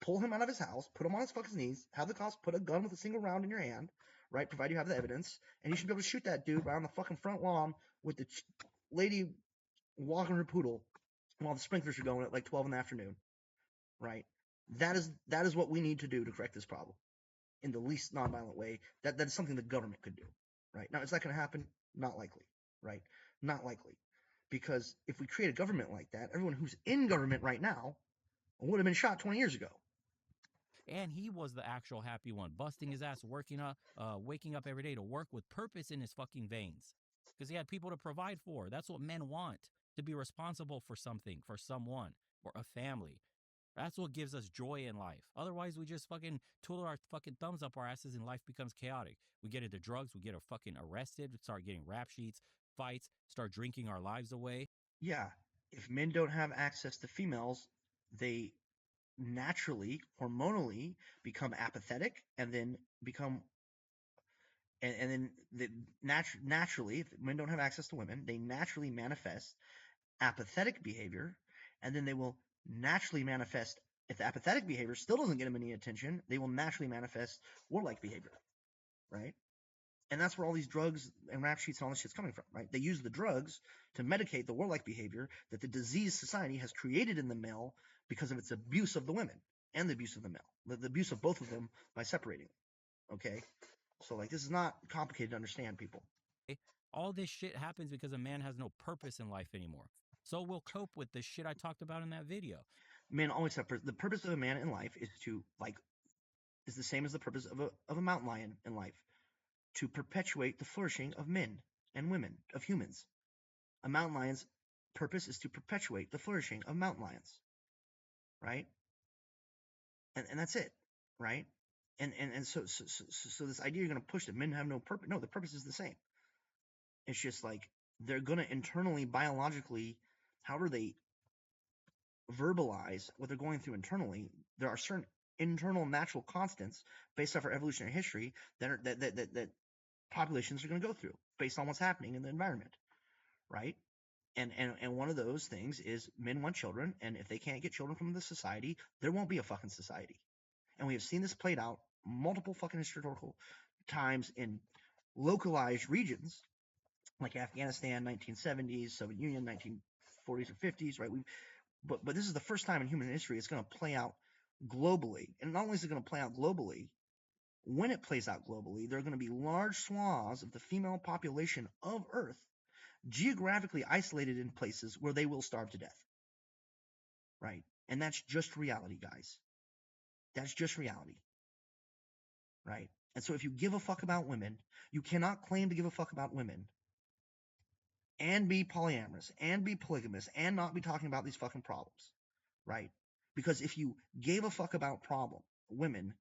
him out of his house, put him on his fucking knees, have the cops put a gun with a single round in your hand, right? Provided you have the evidence, and you should be able to shoot that dude right on the fucking front lawn with the lady walking her poodle while the sprinklers are going at like 12 in the afternoon, right? That is what we need to do to correct this problem in the least nonviolent way. That is something the government could do, right? Now, is that going to happen? Not likely, right? Not likely. Because if we create a government like that, everyone who's in government right now would have been shot 20 years ago. And he was the actual happy one, busting his ass, waking up every day to work with purpose in his fucking veins. Because he had people to provide for. That's what men want, to be responsible for something, for someone, or a family. That's what gives us joy in life. Otherwise, we just fucking twiddle our fucking thumbs up our asses and life becomes chaotic. We get into drugs, we get fucking arrested, we start getting rap sheets, fights, start drinking our lives away. Yeah, if men don't have access to females, they naturally, hormonally, become apathetic and then become And then naturally, if men don't have access to women, they naturally manifest apathetic behavior, and then they will naturally manifest, if the apathetic behavior still doesn't get them any attention, they will naturally manifest warlike behavior, right? And that's where all these drugs and rap sheets and all this shit's coming from, right? They use the drugs to medicate the warlike behavior that the diseased society has created in the male because of its abuse of the women and the abuse of the male, the abuse of both of them by separating them, okay? So, like, this is not complicated to understand, people. All this shit happens because a man has no purpose in life anymore. So we'll cope with the shit I talked about in that video. Men always have the purpose of a man in life is to, like, is the same as the purpose of a mountain lion in life, to perpetuate the flourishing of men and women, of humans. A mountain lion's purpose is to perpetuate the flourishing of mountain lions, right? And that's it, right? And so this idea you're going to push that men have no purpose. No, the purpose is the same. It's just like they're going to internally, biologically, however they verbalize what they're going through internally, there are certain internal natural constants based off our evolutionary history that populations are going to go through based on what's happening in the environment, right? And one of those things is men want children, and if they can't get children from the society, there won't be a fucking society. And we have seen this played out multiple fucking historical times in localized regions like Afghanistan, 1970s, Soviet Union, 1940s or 50s, right? But this is the first time in human history it's going to play out globally. And not only is it going to play out globally, when it plays out globally, there are going to be large swaths of the female population of Earth geographically isolated in places where they will starve to death, right? And that's just reality, guys. That's just reality, right? And so if you give a fuck about women, you cannot claim to give a fuck about women and be polyamorous and be polygamous and not be talking about these fucking problems, right? Because if you gave a fuck about women,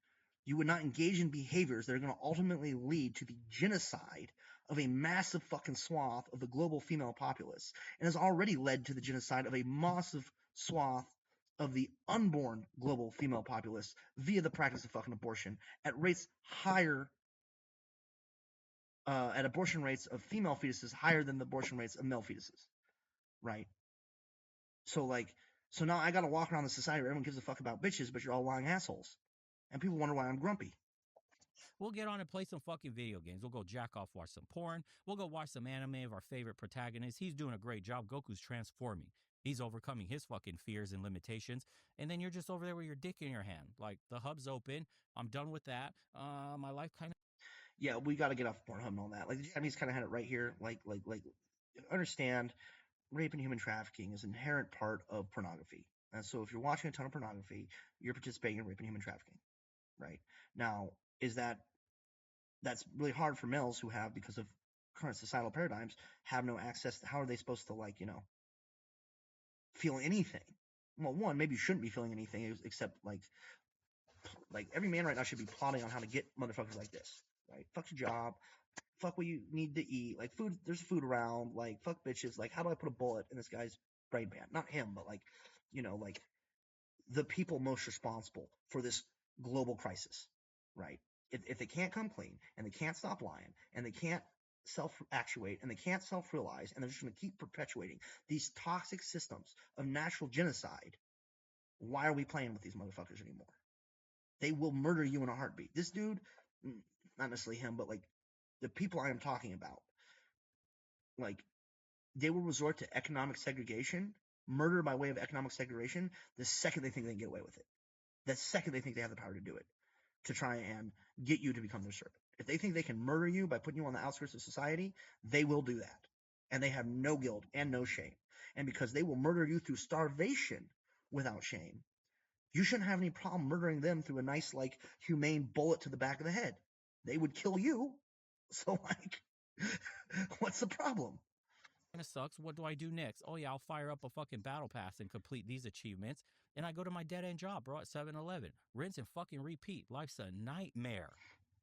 you would not engage in behaviors that are going to ultimately lead to the genocide of a massive fucking swath of the global female populace, and has already led to the genocide of a massive swath of the unborn global female populace via the practice of fucking abortion at rates higher, at abortion rates of female fetuses higher than the abortion rates of male fetuses, right? So now I got to walk around the society where everyone gives a fuck about bitches, but you're all lying assholes. And people wonder why I'm grumpy. We'll get on and play some fucking video games. We'll go jack off, watch some porn. We'll go watch some anime of our favorite protagonists. He's doing a great job. Goku's transforming. He's overcoming his fucking fears and limitations. And then you're just over there with your dick in your hand. Like, the hub's open. I'm done with that. My life kind of... Yeah, we got to get off Pornhub and all that. Like, the Japanese kind of had it right here. Like, understand, rape and human trafficking is an inherent part of pornography. And so if you're watching a ton of pornography, you're participating in rape and human trafficking, right? Now, that's really hard for males who have, because of current societal paradigms, have no access to. How are they supposed to, feel anything? Well, one, maybe you shouldn't be feeling anything except like every man right now should be plotting on how to get motherfuckers like this, right? Fuck your job, fuck what you need to eat, like food, there's food around, like fuck bitches, like how do I put a bullet in this guy's brain band? Not him, but the people most responsible for this global crisis, right? If they can't come clean, and they can't stop lying, and they can't self-actuate, and they can't self-realize, and they're just going to keep perpetuating these toxic systems of natural genocide, why are we playing with these motherfuckers anymore? They will murder you in a heartbeat. This dude, not necessarily him, but the people I am talking about, they will resort to economic segregation, murder by way of economic segregation, the second they think they can get away with it. The second they think they have the power to do it, to try and get you to become their servant. If they think they can murder you by putting you on the outskirts of society, they will do that. And they have no guilt and no shame. And because they will murder you through starvation without shame, you shouldn't have any problem murdering them through a nice, humane bullet to the back of the head. They would kill you. So, what's the problem? Kind of sucks. What do I do next? Oh, yeah, I'll fire up a fucking battle pass and complete these achievements. And I go to my dead-end job, bro, at 7-Eleven. Rinse and fucking repeat. Life's a nightmare.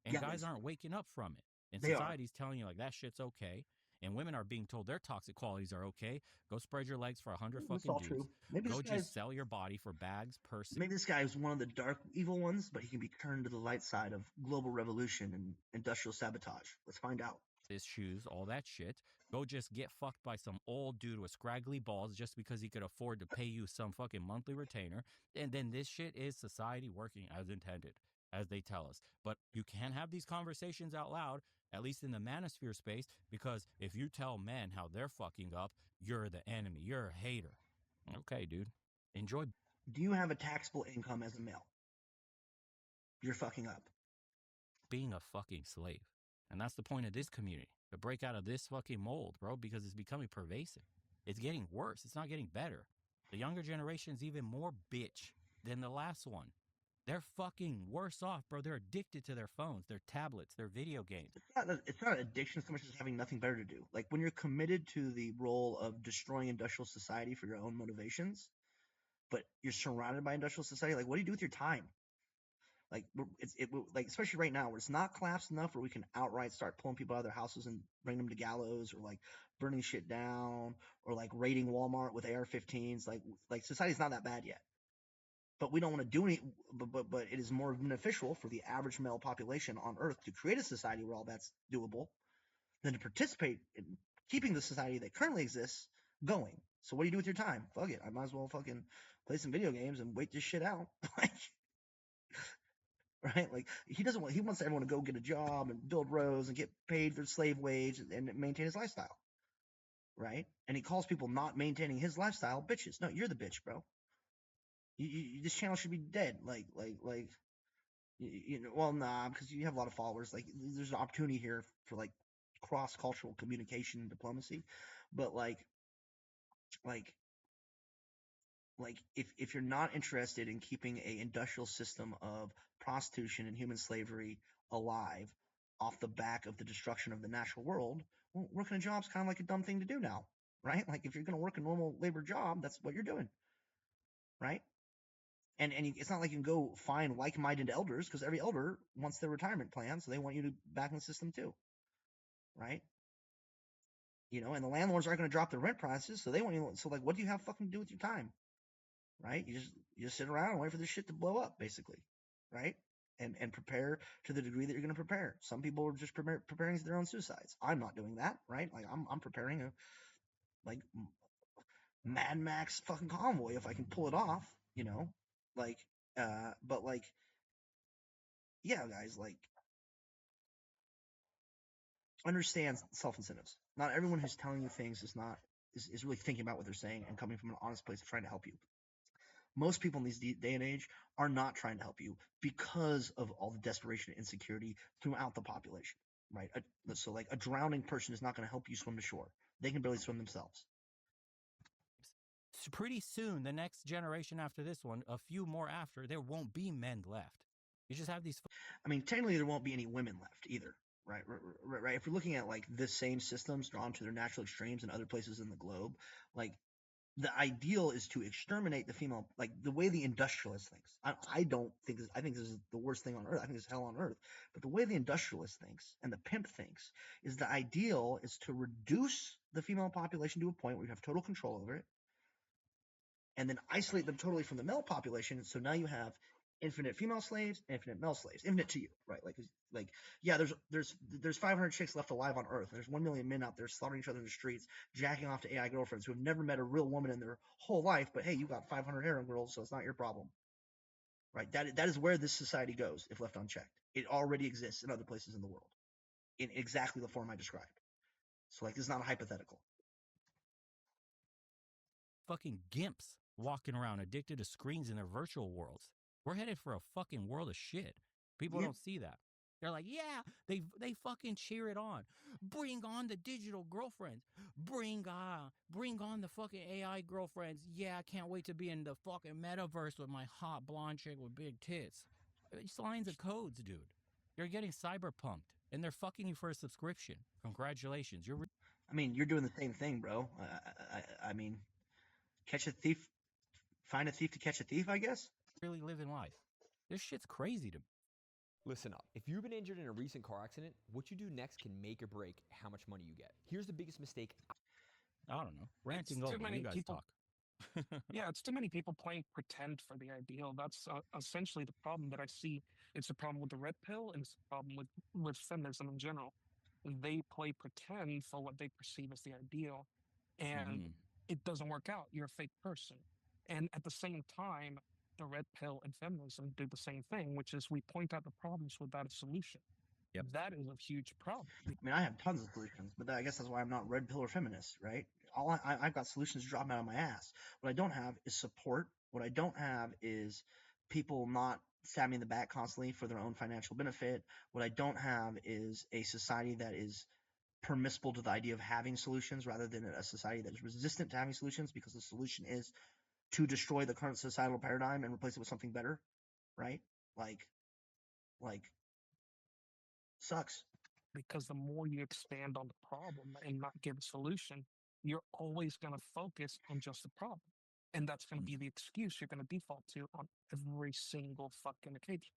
And guys aren't waking up from it. And society's telling you, that shit's okay. and women are being told their toxic qualities are okay. Go spread your legs for 100 That's fucking all dudes. true. Maybe Go this guy's just sell your body for bags, purses. maybe this guy is one of the dark evil ones, but he can be turned to the light side of global revolution and industrial sabotage. Let's find out. His shoes, all that shit. Go just get fucked by some old dude with scraggly balls just because he could afford to pay you some fucking monthly retainer. And then this shit is society working as intended, as they tell us. But you can't have these conversations out loud, at least in the manosphere space, because if you tell men how they're fucking up, you're the enemy. You're a hater. Okay, dude. Enjoy. Do you have a taxable income as a male? You're fucking up. Being a fucking slave. And that's the point of this community, to break out of this fucking mold, bro, because it's becoming pervasive. It's getting worse. It's not getting better. The younger generation's even more bitch than the last one. They're fucking worse off, bro. They're addicted to their phones, their tablets, their video games. It's not an addiction so much as having nothing better to do. Like when you're committed to the role of destroying industrial society for your own motivations, but you're surrounded by industrial society, like what do you do with your time? Like like especially right now where it's not collapsed enough where we can outright start pulling people out of their houses and bring them to gallows, or like burning shit down, or like raiding Walmart with AR-15s. Like society's not that bad yet, but we don't want to do any. But it is more beneficial for the average male population on Earth to create a society where all that's doable than to participate in keeping the society that currently exists going. So what do you do with your time? Fuck it, I might as well fucking play some video games and wait this shit out. Like. Right? Like he wants everyone to go get a job and build roads and get paid their slave wage and maintain his lifestyle. Right? And he calls people not maintaining his lifestyle bitches. No, you're the bitch, bro. This channel should be dead. Well, nah, because you have a lot of followers. Like there's an opportunity here for like cross-cultural communication and diplomacy. But if you're not interested in keeping a industrial system of prostitution and human slavery alive off the back of the destruction of the natural world, well, working a job's kind of like a dumb thing to do now, right? Like if you're going to work a normal labor job, that's what you're doing, right? And it's not like you can go find like-minded elders, because every elder wants their retirement plan, so they want you to back in the system too, right? And the landlords aren't going to drop their rent prices, so they want you. So like, what do you have fucking to do with your time? Right? You just sit around and wait for this shit to blow up, basically, right? And prepare to the degree that you're going to prepare. Some people are just preparing their own suicides. I'm not doing that, right? Like I'm preparing a Mad Max fucking convoy if I can pull it off, but like, yeah, guys, like, understand self-incentives. Not everyone who's telling you things is really thinking about what they're saying and coming from an honest place of trying to help you. Most people in this day and age are not trying to help you because of all the desperation and insecurity throughout the population, right? So like a drowning person is not going to help you swim to shore. They can barely swim themselves. Pretty soon, the next generation after this one, a few more after, there won't be men left. You just have these. I mean, technically, there won't be any women left either, right? Right. If we're looking at like the same systems drawn to their natural extremes in other places in the globe, like the ideal is to exterminate the female, like the way the industrialist thinks. I think this is the worst thing on earth. I think it's hell on earth. But the way the industrialist thinks and the pimp thinks is the ideal is to reduce the female population to a point where you have total control over it, and then isolate them totally from the male population. So now you have infinite female slaves, infinite male slaves, infinite to you, right? Like, yeah, there's 500 chicks left alive on Earth. There's 1 million men out there slaughtering each other in the streets, jacking off to AI girlfriends who have never met a real woman in their whole life. But hey, you got 500 harem girls, so it's not your problem, right? That is where this society goes if left unchecked. It already exists in other places in the world, in exactly the form I described. So like, this is not a hypothetical. Fucking gimps walking around addicted to screens in their virtual worlds. We're headed for a fucking world of shit. People don't see that. They're like, yeah, they fucking cheer it on. Bring on the digital girlfriends. Bring on the fucking AI girlfriends. Yeah, I can't wait to be in the fucking metaverse with my hot blonde chick with big tits. It's lines of codes, dude. You're getting cyberpunked, and they're fucking you for a subscription. Congratulations. You're doing the same thing, bro. I mean, catch a thief, find a thief to catch a thief, I guess. Really living life. This shit's crazy to me. Listen up. If you've been injured in a recent car accident, what you do next can make or break how much money you get. Here's the biggest mistake. I don't know. Ranting It's too over. many You guys people. talk. Yeah, it's too many people playing pretend for the ideal. That's essentially the problem that I see. It's a problem with the red pill, and it's a problem with feminism in general. They play pretend for what they perceive as the ideal, and Mhm. it doesn't work out. You're a fake person. And at the same time, the red pill and feminism do the same thing, which is we point out the problems without a solution. Yep. That is a huge problem. I mean, I have tons of solutions, but I guess that's why I'm not red pill or feminist, right? I've got solutions dropping out of my ass. What I don't have is support. What I don't have is people not stabbing me in the back constantly for their own financial benefit. What I don't have is a society that is permissible to the idea of having solutions rather than a society that is resistant to having solutions because the solution is to destroy the current societal paradigm and replace it with something better, right? Like sucks. Because the more you expand on the problem and not give a solution, you're always going to focus on just the problem. And that's going to be the excuse you're going to default to on every single fucking occasion.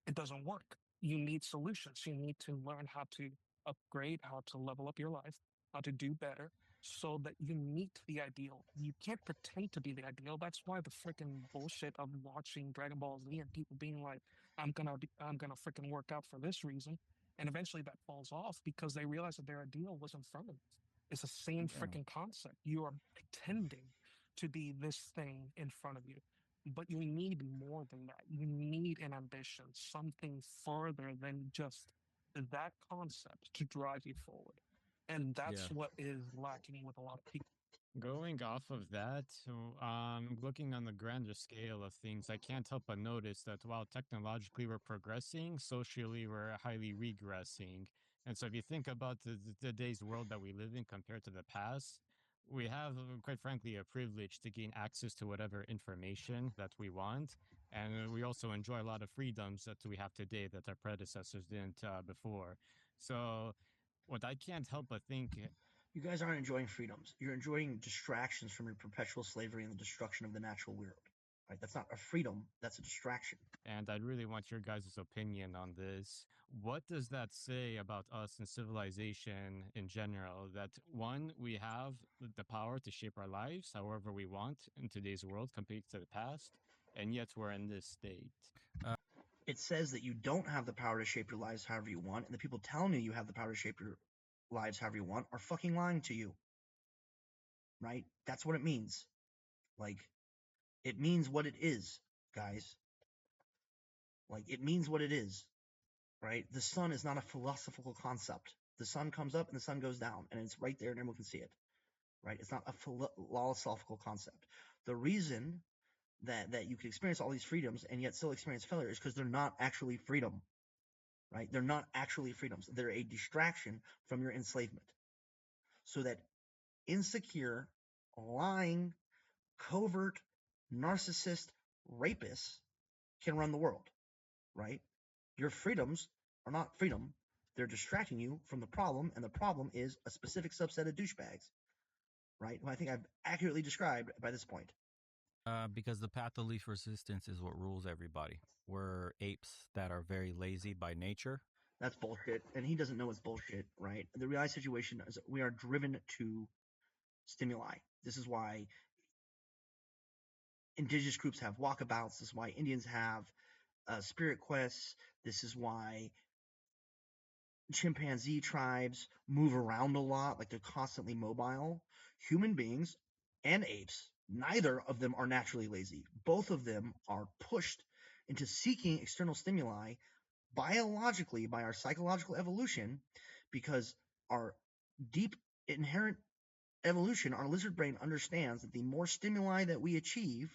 It doesn't work. You need solutions. You need to learn how to upgrade, how to level up your life, how to do better so that you meet the ideal. You can't pretend to be the ideal. That's why the freaking bullshit of watching Dragon Ball Z and people being like, I'm gonna freaking work out for this reason. And eventually that falls off because they realize that their ideal was in front of them. It's the same Yeah. freaking concept. You are pretending to be this thing in front of you. But you need more than that. You need an ambition, something further than just that concept to drive you forward. And that's Yeah. what is lacking with a lot of people. Going off of that, looking on the grander scale of things, I can't help but notice that while technologically we're progressing, socially we're highly regressing. And so if you think about today's world that we live in compared to the past, we have, quite frankly, a privilege to gain access to whatever information that we want. And we also enjoy a lot of freedoms that we have today that our predecessors didn't before. So what I can't help but think. You guys aren't enjoying freedoms. You're enjoying distractions from your perpetual slavery and the destruction of the natural world. Right? That's not a freedom. That's a distraction. And I'd really want your guys' opinion on this. What does that say about us and civilization in general? That one, we have the power to shape our lives however we want in today's world compared to the past, and yet we're in this state. It says that you don't have the power to shape your lives however you want, and the people telling you have the power to shape your lives however you want are fucking lying to you. Right? That's what it means. Like, it means what it is, guys. Like, it means what it is. Right? The sun is not a philosophical concept. The sun comes up and the sun goes down, and it's right there and everyone can see it. Right? It's not a philosophical concept. The reason that you can experience all these freedoms and yet still experience failure is because they're not actually freedom. Right? They're not actually freedoms. They're a distraction from your enslavement. So that insecure, lying, covert, narcissist rapists can run the world, right? Your freedoms are not freedom. They're distracting you from the problem, and the problem is a specific subset of douchebags, right? Who I think I've accurately described by this point. Because the path of least resistance is what rules everybody. We're apes that are very lazy by nature. That's bullshit, and he doesn't know it's bullshit, right? The reality situation is we are driven to stimuli. This is why indigenous groups have walkabouts. This is why Indians have spirit quests. This is why chimpanzee tribes move around a lot, like they're constantly mobile. Human beings and apes, neither of them are naturally lazy. Both of them are pushed into seeking external stimuli biologically by our psychological evolution because our deep inherent evolution, our lizard brain understands that the more stimuli that we achieve,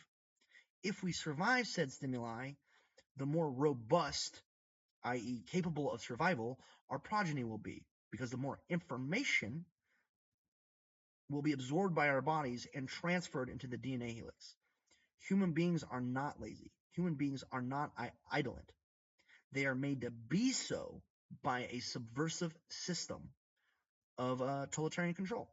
if we survive said stimuli, the more robust, i.e. capable of survival, our progeny will be, because the more information will be absorbed by our bodies and transferred into the DNA helix. Human beings are not lazy. Human beings are not idolent. They are made to be so by a subversive system of totalitarian control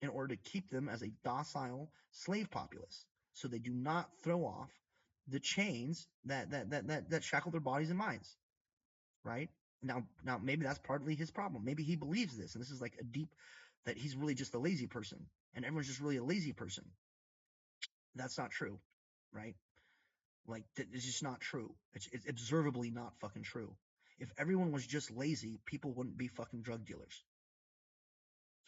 in order to keep them as a docile slave populace so they do not throw off the chains that shackle their bodies and minds. right? Now maybe that's partly his problem. Maybe he believes this, and this is like a deep that he's really just a lazy person, and everyone's just really a lazy person. That's not true, right? Like it's just not true. It's observably not fucking true. If everyone was just lazy, people wouldn't be fucking drug dealers.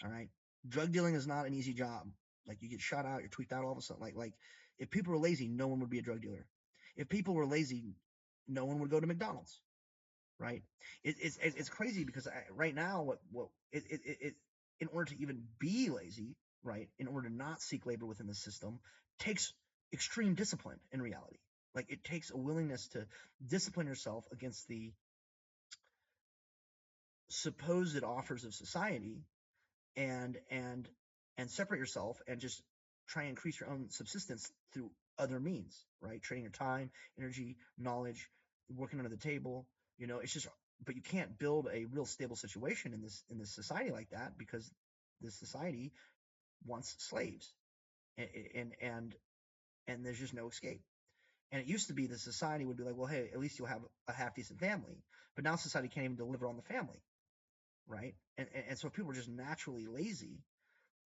All right, drug dealing is not an easy job. Like you get shot out, you're tweaked out all of a sudden. Like if people were lazy, no one would be a drug dealer. If people were lazy, no one would go to McDonald's, right? It's crazy because right now what in order to even be lazy, right, in order to not seek labor within the system, takes extreme discipline in reality. Like it takes a willingness to discipline yourself against the supposed offers of society and separate yourself and just try and increase your own subsistence through other means, right? Trading your time, energy, knowledge, working under the table. It's just, but you can't build a real stable situation in this society like that because this society wants slaves, and there's just no escape. And it used to be the society would be like, well, hey, at least you'll have a half decent family, but now society can't even deliver on the family, right? And so if people are just naturally lazy,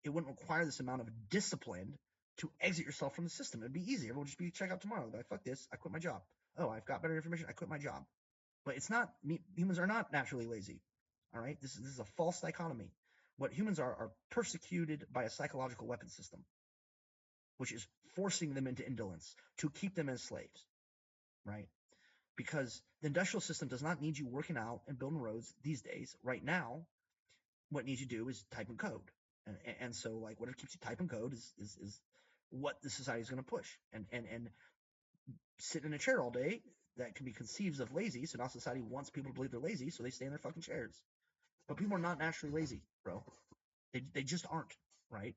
it wouldn't require this amount of discipline to exit yourself from the system. It'd be easy. Everyone would just be check out tomorrow. Like, fuck this, I quit my job. Oh, I've got better information, I quit my job. But it's not, humans are not naturally lazy. All right, this is a false dichotomy. What humans are persecuted by a psychological weapon system, which is forcing them into indolence to keep them as slaves, right? Because the industrial system does not need you working out and building roads these days. Right now, what needs you to do is type in code. And so like whatever keeps you typing code is what the society is going to push. And sit in a chair all day, that can be conceived of lazy. So now society wants people to believe they're lazy, so they stay in their fucking chairs. But people are not naturally lazy, bro. They just aren't, right?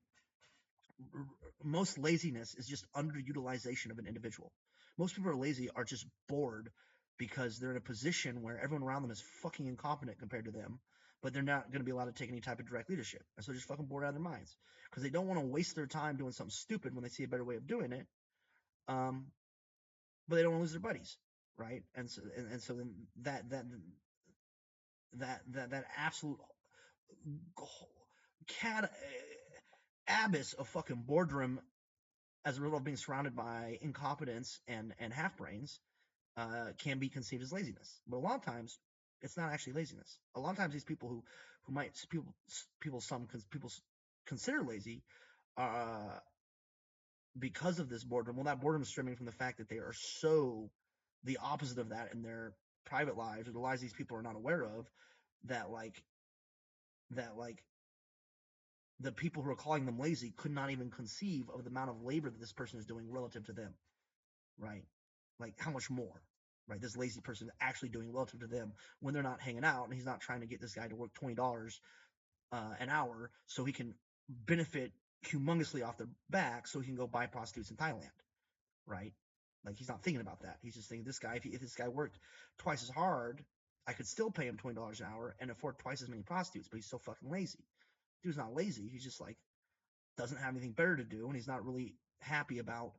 Most laziness is just underutilization of an individual. Most people who are lazy are just bored because they're in a position where everyone around them is fucking incompetent compared to them, but they're not going to be allowed to take any type of direct leadership. And so they're just fucking bored out of their minds because they don't want to waste their time doing something stupid when they see a better way of doing it. But they don't want to lose their buddies, right? And so then that absolute abyss of fucking boredom as a result of being surrounded by incompetence and half brains can be conceived as laziness. But a lot of times it's not actually laziness. A lot of times these people who might people consider lazy because of this boredom. Well, that boredom is stemming from the fact that they are so the opposite of that in their private lives, or the lives these people are not aware of, that the people who are calling them lazy could not even conceive of the amount of labor that this person is doing relative to them, right? Like how much more, right? This lazy person is actually doing relative to them when they're not hanging out, and he's not trying to get this guy to work $20 an hour so he can benefit humongously off their back so he can go buy prostitutes in Thailand, right? Like he's not thinking about that. He's just thinking this guy, if this guy worked twice as hard, I could still pay him $20 an hour and afford twice as many prostitutes, but he's so fucking lazy. Dude's not lazy. He's just like doesn't have anything better to do, and he's not really happy about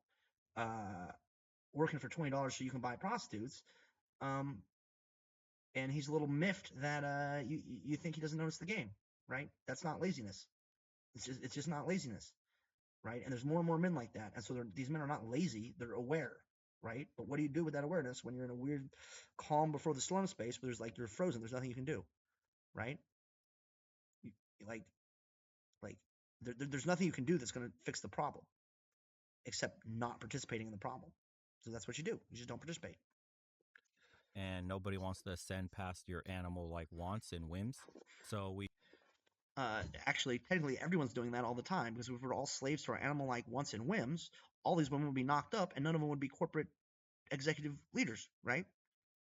working for $20 so you can buy prostitutes. And he's a little miffed that you think he doesn't notice the game, right? That's not laziness. It's just not laziness, right? And there's more and more men like that, and so these men are not lazy; they're aware, right? But what do you do with that awareness when you're in a weird calm before the storm space where you're frozen? There's nothing you can do, right? There's nothing you can do that's going to fix the problem, except not participating in the problem. So that's what you do. You just don't participate. And nobody wants to ascend past your animal-like wants and whims. So we actually, technically, everyone's doing that all the time, because if we were all slaves to our animal-like wants and whims, all these women would be knocked up, and none of them would be corporate executive leaders, right?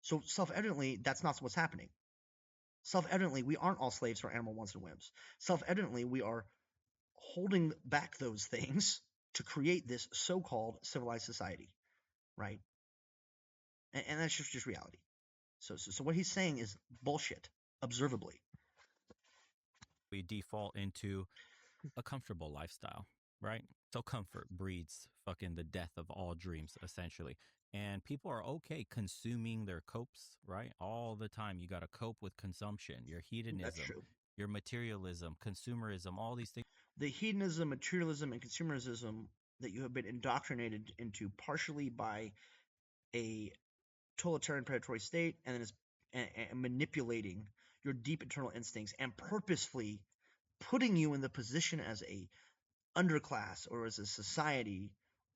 So self-evidently, that's not what's happening. Self-evidently, we aren't all slaves to our animal wants and whims. Self-evidently, we are holding back those things to create this so-called civilized society, right? And that's just reality. So what he's saying is bullshit, observably. We default into a comfortable lifestyle, right? So comfort breeds fucking the death of all dreams, essentially. And people are okay consuming their copes, right? All the time. You got to cope with consumption, your That's hedonism, true. your materialism, consumerism, all these things. The hedonism, materialism, and consumerism that you have been indoctrinated into partially by a totalitarian predatory state, and then is and manipulating your deep internal instincts and purposefully putting you in the position as a underclass or as a society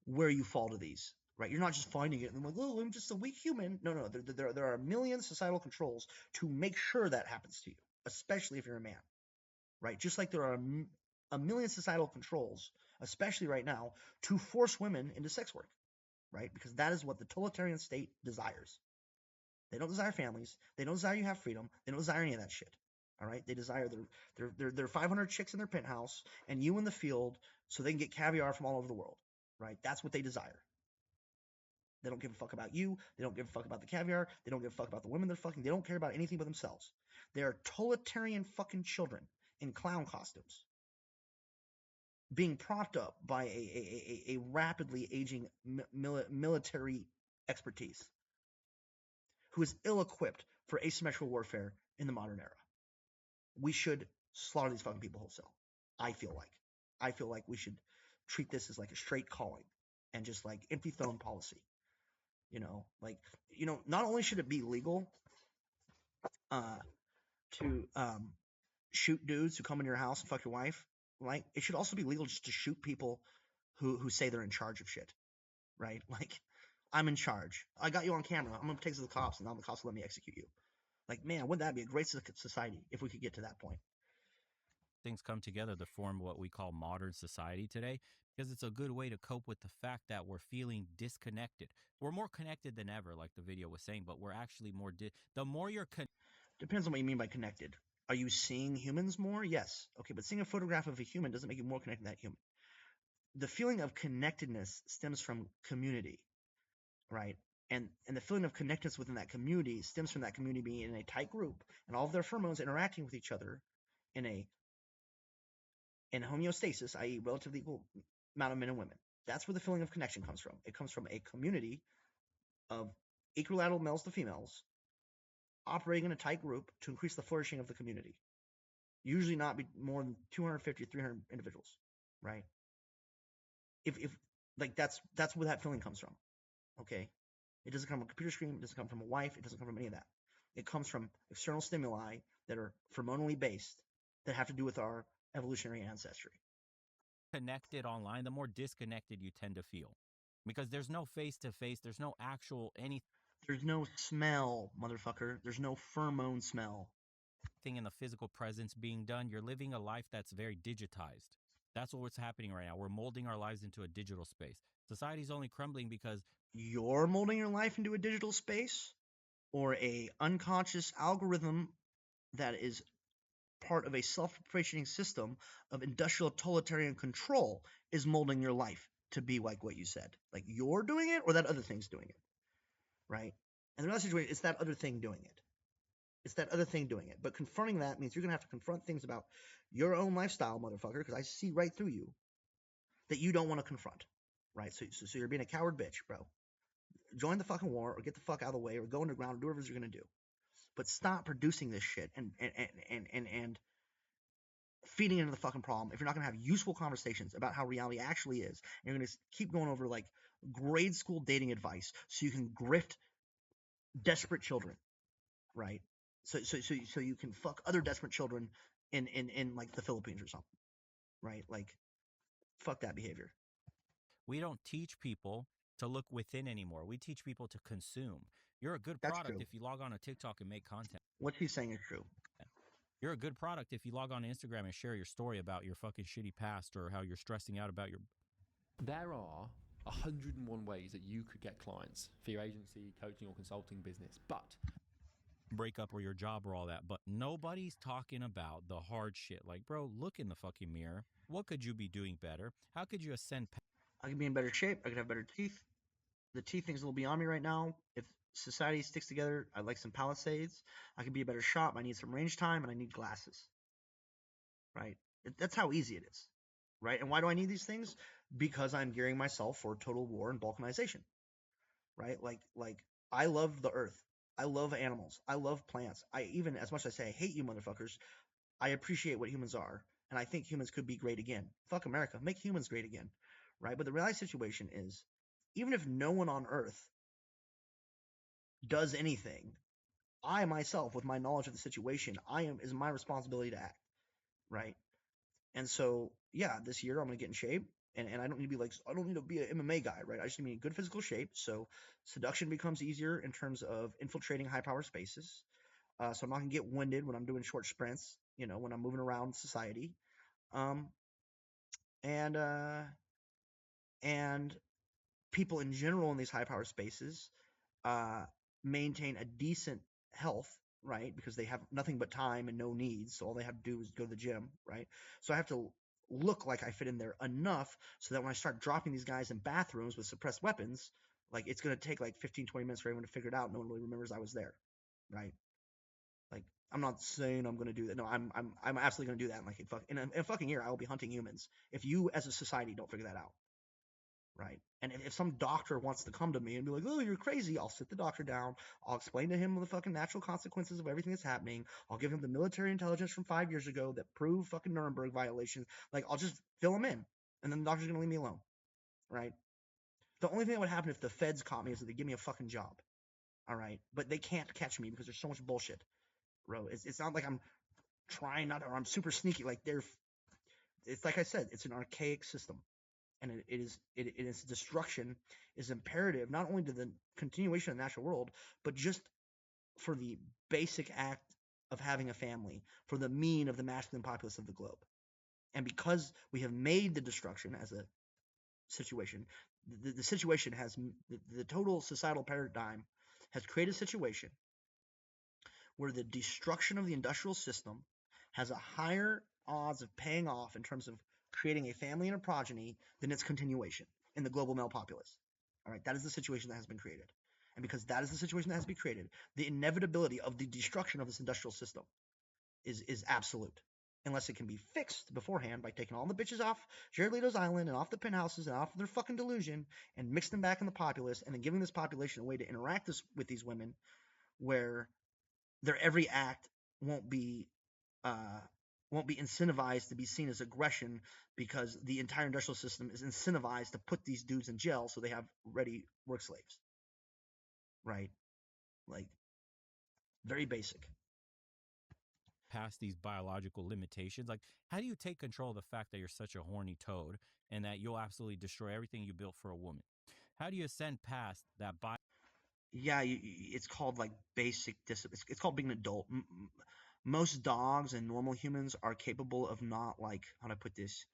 where you fall to these, right? You're not just finding it and like, oh, I'm just a weak human. No. There are a million societal controls to make sure that happens to you, especially if you're a man, right? Just like there are a million societal controls, especially right now, to force women into sex work, right? Because that is what the totalitarian state desires. They don't desire families. They don't desire you have freedom. They don't desire any of that shit. All right. They desire their 500 chicks in their penthouse and you in the field so they can get caviar from all over the world. Right. That's what they desire. They don't give a fuck about you. They don't give a fuck about the caviar. They don't give a fuck about the women they're fucking. They don't care about anything but themselves. They are totalitarian fucking children in clown costumes being propped up by a rapidly aging military expertise who is ill-equipped for asymmetrical warfare in the modern era. We should slaughter these fucking people wholesale. I feel like we should treat this as like a straight calling and just like empty throne policy. Not only should it be legal to shoot dudes who come into your house and fuck your wife, right? It should also be legal just to shoot people who say they're in charge of shit, right? Like, I'm in charge. I got you on camera. I'm gonna take it to the cops, and now the cops will let me execute you. Like, man, wouldn't that be a great society if we could get to that point? Things come together to form what we call modern society today, because it's a good way to cope with the fact that we're feeling disconnected. We're more connected than ever, like the video was saying, but we're actually more the more you're Depends on what you mean by connected. Are you seeing humans more? Yes. Okay, but seeing a photograph of a human doesn't make you more connected to that human. The feeling of connectedness stems from community, right? And the feeling of connectedness within that community stems from that community being in a tight group and all of their pheromones interacting with each other in homeostasis, i.e. relatively equal amount of men and women. That's where the feeling of connection comes from. It comes from a community of equilateral males to females operating in a tight group to increase the flourishing of the community. Usually not be more than 250 or 300 individuals, right? If like that's where that feeling comes from. Okay, it doesn't come from a computer screen. It doesn't come from a wife. It doesn't come from any of that. It comes from external stimuli that are pheromonally based that have to do with our evolutionary ancestry. connected online, the more disconnected you tend to feel, because there's no face-to-face, there's no actual anything There's no smell, motherfucker. There's no pheromone smell. in the physical presence being done. You're living a life that's very digitized. That's what's happening right now. We're molding our lives into a digital space. Society's only crumbling because You're molding your life into a digital space, or a unconscious algorithm that is part of a self-perpetuating system of industrial totalitarian control is molding your life to be like what you said. Like you're doing it, or that other thing's doing it, right? And the other situation, it's that other thing doing it. It's that other thing doing it. But confronting that means you're gonna have to confront things about your own lifestyle, motherfucker, because I see right through you that you don't want to confront, right? So you're being a coward bitch, bro. Join the fucking war, or get the fuck out of the way, or go underground, or do whatever you're gonna do. But stop producing this shit and feeding into the fucking problem if you're not going to have useful conversations about how reality actually is. And you're going to keep going over like grade school dating advice so you can grift desperate children, right? So you can fuck other desperate children in like the Philippines or something, right? Like, fuck that behavior. we don't teach people to look within anymore. We teach people to consume. You're a good That's product true. if you log on to TikTok and make content. What he's saying is true. You're a good product if you log on to Instagram and share your story about your fucking shitty past or how you're stressing out about your. There are 101 ways that you could get clients for your agency, coaching, or consulting business, but breakup or your job or all that, but nobody's talking about the hard shit. Like, bro, look in the fucking mirror. What could you be doing better? How could you ascend? I could be in better shape. I could have better teeth. The teeth thing's a little beyond me right now. If society sticks together, I'd like some Palisades. I could be a better shot. I need some range time, and I need glasses. Right? That's how easy it is. Right? And why do I need these things? Because I'm gearing myself for total war and balkanization. right? Like I love the earth. I love animals. I love plants. I even, as much as I say I hate you motherfuckers, I appreciate what humans are, and I think humans could be great again. Fuck America, make humans great again, right? But the reality situation is, even if no one on Earth does anything, I myself, with my knowledge of the situation, is my responsibility to act, right? And so, yeah, this year I'm gonna get in shape, and I don't need to be like, I don't need to be an MMA guy, right? I just need to be in good physical shape, so seduction becomes easier in terms of infiltrating high power spaces. So I'm not gonna get winded when I'm doing short sprints, when I'm moving around society. Um, and and people in general in these high power spaces uh, maintain a decent health, right? Because they have nothing but time and no needs, so all they have to do is go to the gym, right? So I have to look like I fit in there enough so that when I start dropping these guys in bathrooms with suppressed weapons, like it's going to take like 15, 20 minutes for everyone to figure it out. No one really remembers I was there, right? Like, I'm not saying I'm going to do that. No, I'm absolutely going to do that in a fucking year. I will be hunting humans if you as a society don't figure that out, right? And if some doctor wants to come to me and be like, "Oh, you're crazy," I'll sit the doctor down. I'll explain to him the fucking natural consequences of everything that's happening. I'll give him the military intelligence from 5 years ago that proved fucking Nuremberg violations. Like, I'll just fill him in, and then the doctor's gonna leave me alone, right? The only thing that would happen if the feds caught me is that they give me a fucking job, all right? But they can't catch me because there's so much bullshit, bro. It's not like I'm trying not to, or I'm super sneaky. Like it's like I said, it's an archaic system. And its destruction is imperative not only to the continuation of the natural world, but just for the basic act of having a family, for the mean of the masculine populace of the globe. And because we have made the destruction as a situation, the situation has the total societal paradigm has created a situation where the destruction of the industrial system has a higher odds of paying off in terms of creating a family and a progeny than its continuation in the global male populace. All right, that is the situation that has been created. And because that is the situation that has been created, the inevitability of the destruction of this industrial system is absolute. Unless it can be fixed beforehand by taking all the bitches off Jared Leto's island and off the penthouses and off their fucking delusion and mix them back in the populace and then giving this population a way to interact with these women where their every act won't be incentivized to be seen as aggression because the entire industrial system is incentivized to put these dudes in jail so they have ready work slaves, right? Like, very basic. Past these biological limitations, like how do you take control of the fact that you're such a horny toad and that you'll absolutely destroy everything you built for a woman? How do you ascend past that Yeah, it's called like basic discipline. It's called being an adult. Most dogs and normal humans are capable of not, like, how do I put this,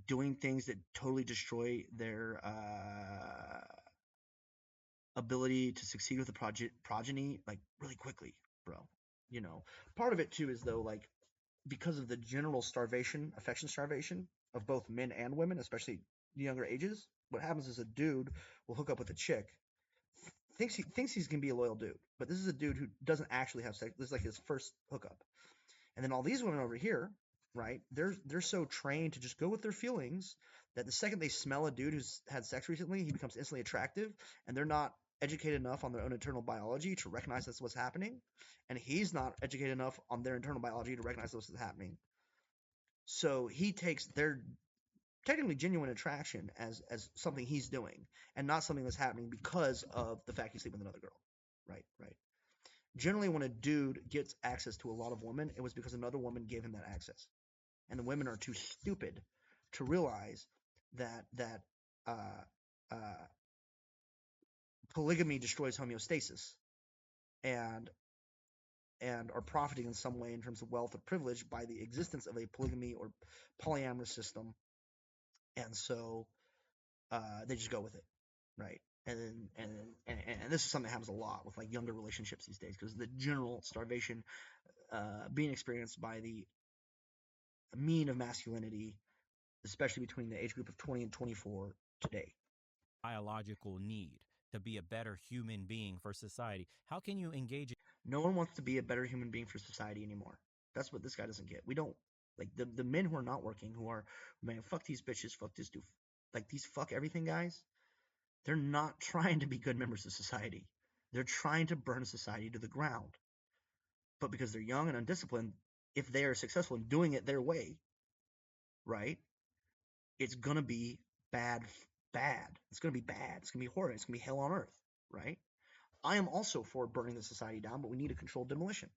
doing things that totally destroy their ability to succeed with the progeny, like, really quickly, bro. Part of it too is, though, like, because of the general affection starvation of both men and women, especially the younger ages. What happens is a dude will hook up with a chick, thinks he's gonna be a loyal dude, but this is a dude who doesn't actually have sex. This is like his first hookup, and then all these women over here, right? They're so trained to just go with their feelings that the second they smell a dude who's had sex recently, he becomes instantly attractive, and they're not educated enough on their own internal biology to recognize that's what's happening, and he's not educated enough on their internal biology to recognize what's happening. So he takes their technically genuine attraction as something he's doing and not something that's happening because of the fact he's sleeping with another girl. Right. Generally, when a dude gets access to a lot of women, it was because another woman gave him that access, and the women are too stupid to realize that polygamy destroys homeostasis, and are profiting in some way in terms of wealth or privilege by the existence of a polygamy or polyamorous system, and so they just go with it, right? And this is something that happens a lot with, like, younger relationships these days because the general starvation being experienced by the mean of masculinity, especially between the age group of 20 and 24 today. biological need to be a better human being for society? How can you engage? No one wants to be a better human being for society anymore. That's what this guy doesn't get. We don't, like, the men who are not working, who are, man, fuck these bitches, fuck this dude, like, these fuck everything guys, They're not trying to be good members of society. They're trying to burn society to the ground. But because they're young and undisciplined, if they are successful in doing it their way, right, it's going to be bad. It's going to be bad. It's going to be horrid. It's going to be hell on earth, right? I am also for burning the society down, but we need a controlled demolition.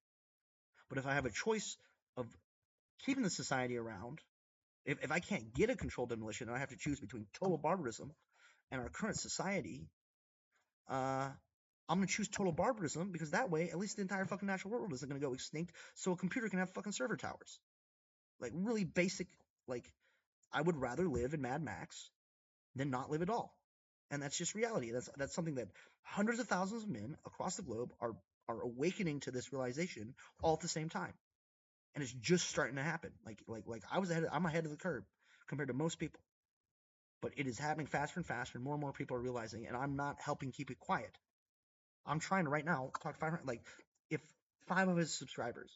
But if I have a choice of keeping the society around, if I can't get a controlled demolition and I have to choose between total barbarism and our current society, I'm going to choose total barbarism, because that way, at least the entire fucking natural world isn't going to go extinct, so a computer can have fucking server towers. Like, really basic, like, I would rather live in Mad Max than not live at all. And that's just reality. That's something that hundreds of thousands of men across the globe are awakening to this realization all at the same time. And it's just starting to happen. Like I'm ahead of the curve compared to most people. But it is happening faster and faster, and more people are realizing, and I'm not helping keep it quiet. I'm trying to right now talk to 500, like, if 5 of his subscribers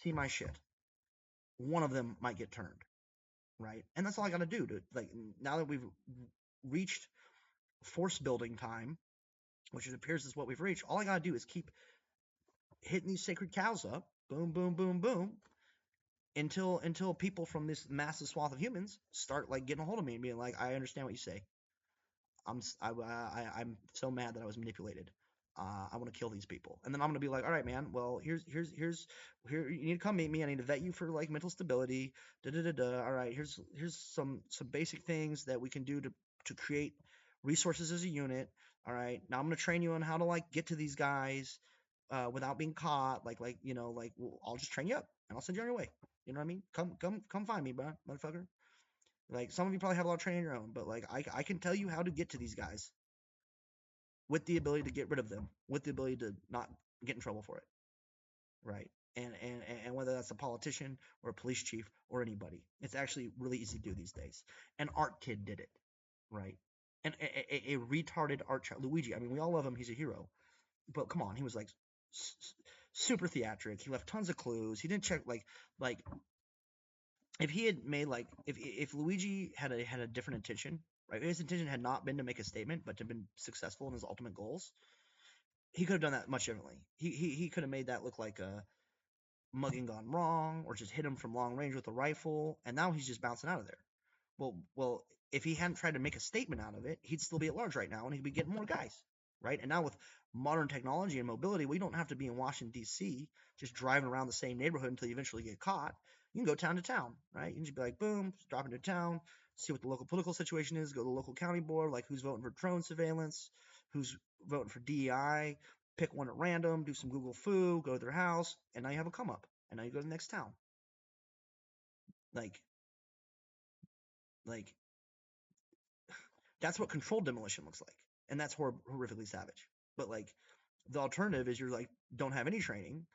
see my shit, one of them might get turned, right? And that's all I got to do to, like, now that we've reached force building time, which it appears is what we've reached, all I got to do is keep hitting these sacred cows up, boom, boom, boom, boom, until people from this massive swath of humans start, like, getting a hold of me and being like, I understand what you say. I'm so mad that I was manipulated. I want to kill these people. And then I'm going to be like, all right, man, well, here, you need to come meet me. I need to vet you for, like, mental stability. All right, here's some basic things that we can do to create resources as a unit. All right, now I'm going to train you on how to, like, get to these guys without being caught. I'll just train you up and I'll send you on your way. You know what I mean? Come find me, bro, motherfucker. Like, some of you probably have a lot of training on your own, but, like, I can tell you how to get to these guys with the ability to get rid of them, with the ability to not get in trouble for it, right? And whether that's a politician or a police chief or anybody, it's actually really easy to do these days. An art kid did it, right? And a retarded art child, Luigi. I mean, we all love him; he's a hero. But come on, he was, like, super theatric. He left tons of clues. He didn't check, like if he had made, like, if Luigi had a different intention, right? If his intention had not been to make a statement, but to have been successful in his ultimate goals, he could have done that much differently. He could have made that look like a mugging gone wrong, or just hit him from long range with a rifle, and now he's just bouncing out of there. Well, if he hadn't tried to make a statement out of it, he'd still be at large right now, and he'd be getting more guys, right? And now with modern technology and mobility, we don't have to be in Washington, D.C., just driving around the same neighborhood until you eventually get caught. You can go town to town, right? You can just be like, boom, drop into town, see what the local political situation is, go to the local county board, like, who's voting for drone surveillance, who's voting for DEI, pick one at random, do some Google foo, go to their house, and now you have a come up, and now you go to the next town. Like, that's what controlled demolition looks like, and that's horrifically savage. But, like, the alternative is you're, like, don't have any training.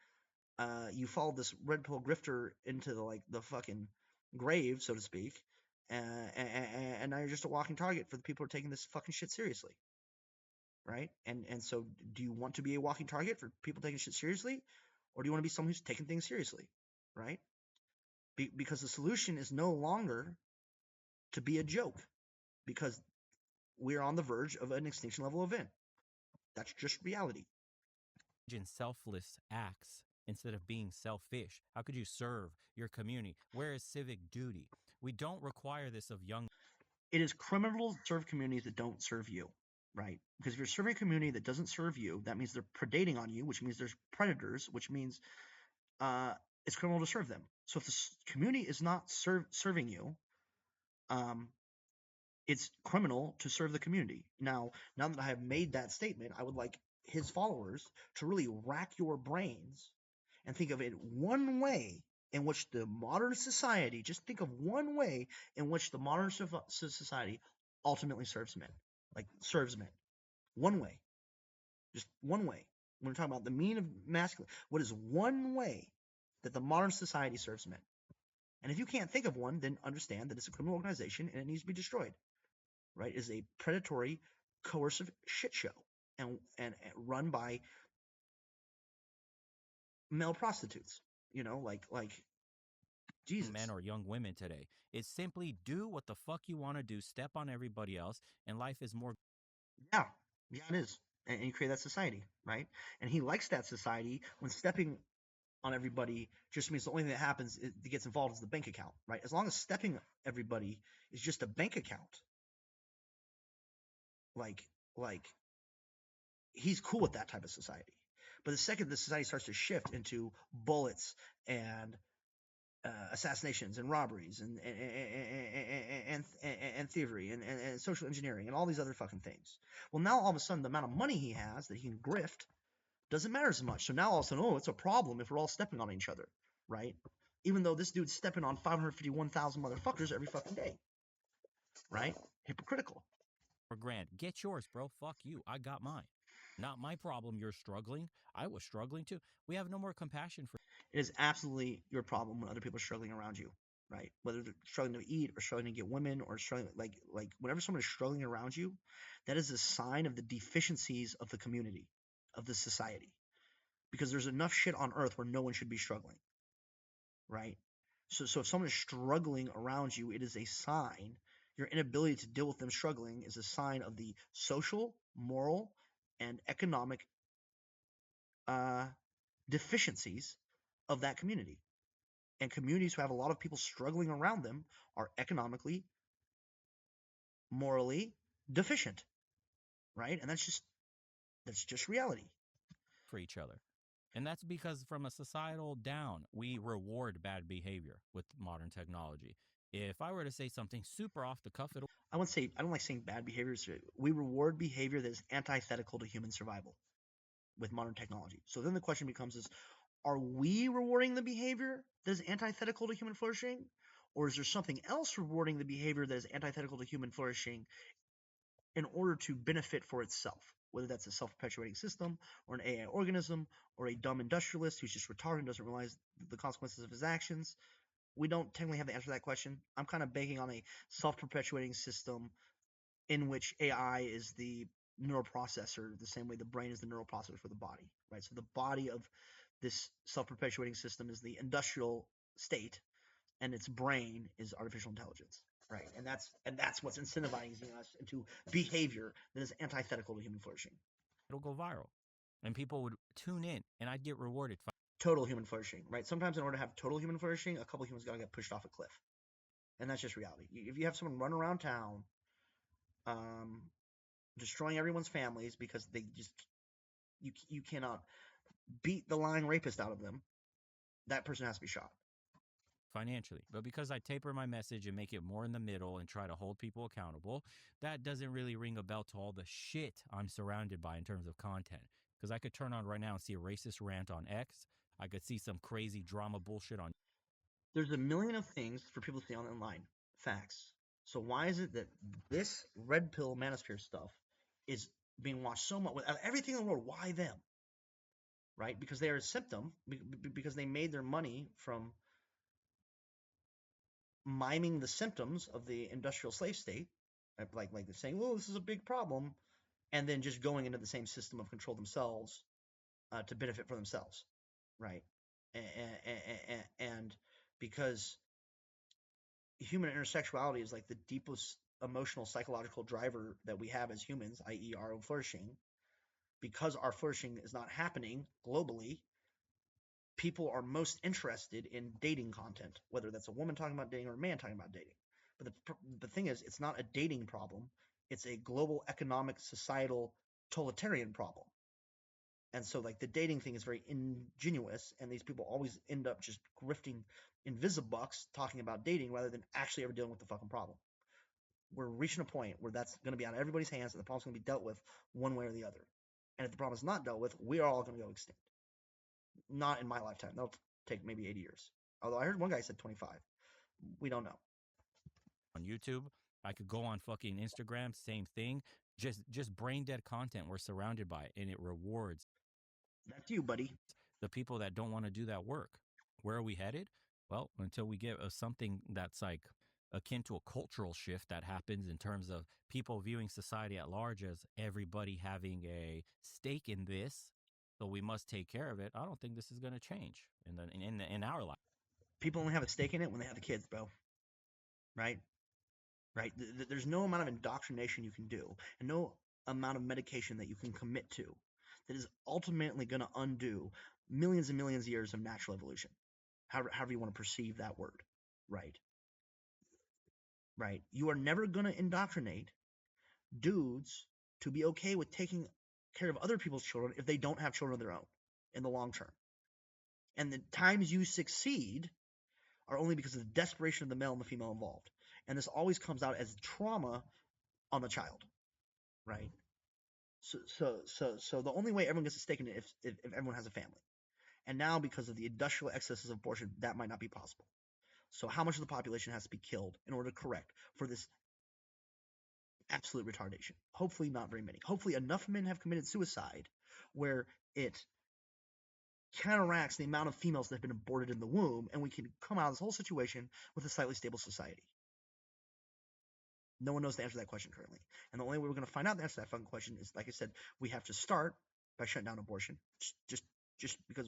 You follow this red pill grifter into the fucking grave, so to speak, and now you're just a walking target for the people who are taking this fucking shit seriously, right? And so, do you want to be a walking target for people taking shit seriously, or do you want to be someone who's taking things seriously, right? Because the solution is no longer to be a joke, because we're on the verge of an extinction level event. That's just reality. In selfless acts instead of being selfish. How could you serve your community? Where is civic duty? We don't require this of young. It is criminal to serve communities that don't serve you, right? Because if you're serving a community that doesn't serve you, that means they're predating on you, which means there's predators, which means it's criminal to serve them. So if the community is not serving you, it's criminal to serve the community. Now that I have made that statement, I would like his followers to really rack your brains and think of it one way in which the modern society, just think of one way in which the modern society ultimately serves men. Like, serves men. One way. Just one way. When we're talking about the mean of masculine, what is one way that the modern society serves men? And if you can't think of one, then understand that it's a criminal organization and it needs to be destroyed. Right? It is a predatory, coercive shit show and run by male prostitutes. You know, like Jesus. Men or young women today. It's simply do what the fuck you want to do, step on everybody else, and life is more Yeah, yeah, it is. And you create that society, right? And he likes that society when stepping on everybody just means the only thing that happens that gets involved is the bank account, right? As long as stepping everybody is just a bank account, like he's cool with that type of society. But the second the society starts to shift into bullets and assassinations and robberies and thievery and social engineering and all these other fucking things. Well, now all of a sudden the amount of money he has that he can grift doesn't matter as much. So now all of a sudden, oh, it's a problem if we're all stepping on each other, right? Even though this dude's stepping on 551,000 motherfuckers every fucking day, right? Hypocritical. For Grant, get yours, bro. Fuck you. I got mine. Not my problem. You're struggling. I was struggling too. We have no more compassion for. It is absolutely your problem when other people are struggling around you, right? Whether they're struggling to eat or struggling to get women or struggling, like whenever someone is struggling around you, that is a sign of the deficiencies of the community, of the society, because there's enough shit on earth where no one should be struggling, right? So if someone is struggling around you, it is a sign. Your inability to deal with them struggling is a sign of the social, moral, and economic deficiencies of that community. And communities who have a lot of people struggling around them are economically, morally deficient, right? And that's just reality. For each other. And that's because from a societal down, we reward bad behavior with modern technology. If I were to say something super off the cuff, it'll. I wouldn't say I don't like saying bad behaviors. We reward behavior that is antithetical to human survival with modern technology. So then the question becomes is, are we rewarding the behavior that is antithetical to human flourishing? Or is there something else rewarding the behavior that is antithetical to human flourishing in order to benefit for itself? Whether that's a self-perpetuating system or an AI organism or a dumb industrialist who's just retarded and doesn't realize the consequences of his actions. We don't technically have the answer to that question. I'm kind of banking on a self-perpetuating system in which AI is the neural processor, the same way the brain is the neural processor for the body, right? So the body of this self-perpetuating system is the industrial state, and its brain is artificial intelligence, right? And that's what's incentivizing us into behavior that is antithetical to human flourishing. It'll go viral, and people would tune in, and I'd get rewarded. Total human flourishing, right? Sometimes in order to have total human flourishing, a couple humans gotta get pushed off a cliff, and that's just reality. If you have someone run around town, destroying everyone's families because they just you cannot beat the lying rapist out of them, that person has to be shot. Financially. But because I taper my message and make it more in the middle and try to hold people accountable, that doesn't really ring a bell to all the shit I'm surrounded by in terms of content. Because I could turn on right now and see a racist rant on X. I could see some crazy drama bullshit on. There's a million of things for people to see online. Facts. So why is it that this red pill manosphere stuff is being watched so much? With everything in the world, why them? Right? Because they are a symptom, because they made their money from miming the symptoms of the industrial slave state, like they're saying, "Oh, this is a big problem," and then just going into the same system of control themselves to benefit for themselves, right? And because human intersexuality is like the deepest emotional psychological driver that we have as humans, i.e., our own flourishing. Because our flourishing is not happening globally, people are most interested in dating content, whether that's a woman talking about dating or a man talking about dating. But the thing is, it's not a dating problem. It's a global economic, societal, totalitarian problem. And so, like, the dating thing is very ingenuous, and these people always end up just grifting invisibucks talking about dating rather than actually ever dealing with the fucking problem. We're reaching a point where that's going to be out of everybody's hands, and the problem's going to be dealt with one way or the other. And if the problem is not dealt with, we are all going to go extinct. Not in my lifetime. That'll take maybe 80 years. Although I heard one guy said 25. We don't know. On YouTube, I could go on fucking Instagram, same thing. Just brain dead content we're surrounded by, and it rewards. That's you, buddy. The people that don't want to do that work. Where are we headed? Well, until we get something that's like akin to a cultural shift that happens in terms of people viewing society at large as everybody having a stake in this, so we must take care of it. I don't think this is going to change in our life. People only have a stake in it when they have the kids, bro. Right? Right? There's no amount of indoctrination you can do, and no amount of medication that you can commit to that is ultimately going to undo millions and millions of years of natural evolution. However you want to perceive that word, right? Right. You are never going to indoctrinate dudes to be okay with taking care of other people's children if they don't have children of their own in the long term. And the times you succeed are only because of the desperation of the male and the female involved. And this always comes out as trauma on the child, right? So the only way everyone gets a stake in it if everyone has a family. And now, because of the industrial excesses of abortion, that might not be possible. So how much of the population has to be killed in order to correct for this absolute retardation? Hopefully not very many. Hopefully enough men have committed suicide where it counteracts the amount of females that have been aborted in the womb, and we can come out of this whole situation with a slightly stable society. No one knows the answer to that question currently. And the only way we're going to find out the answer to that fucking question is, like I said, we have to start by shutting down abortion. Just because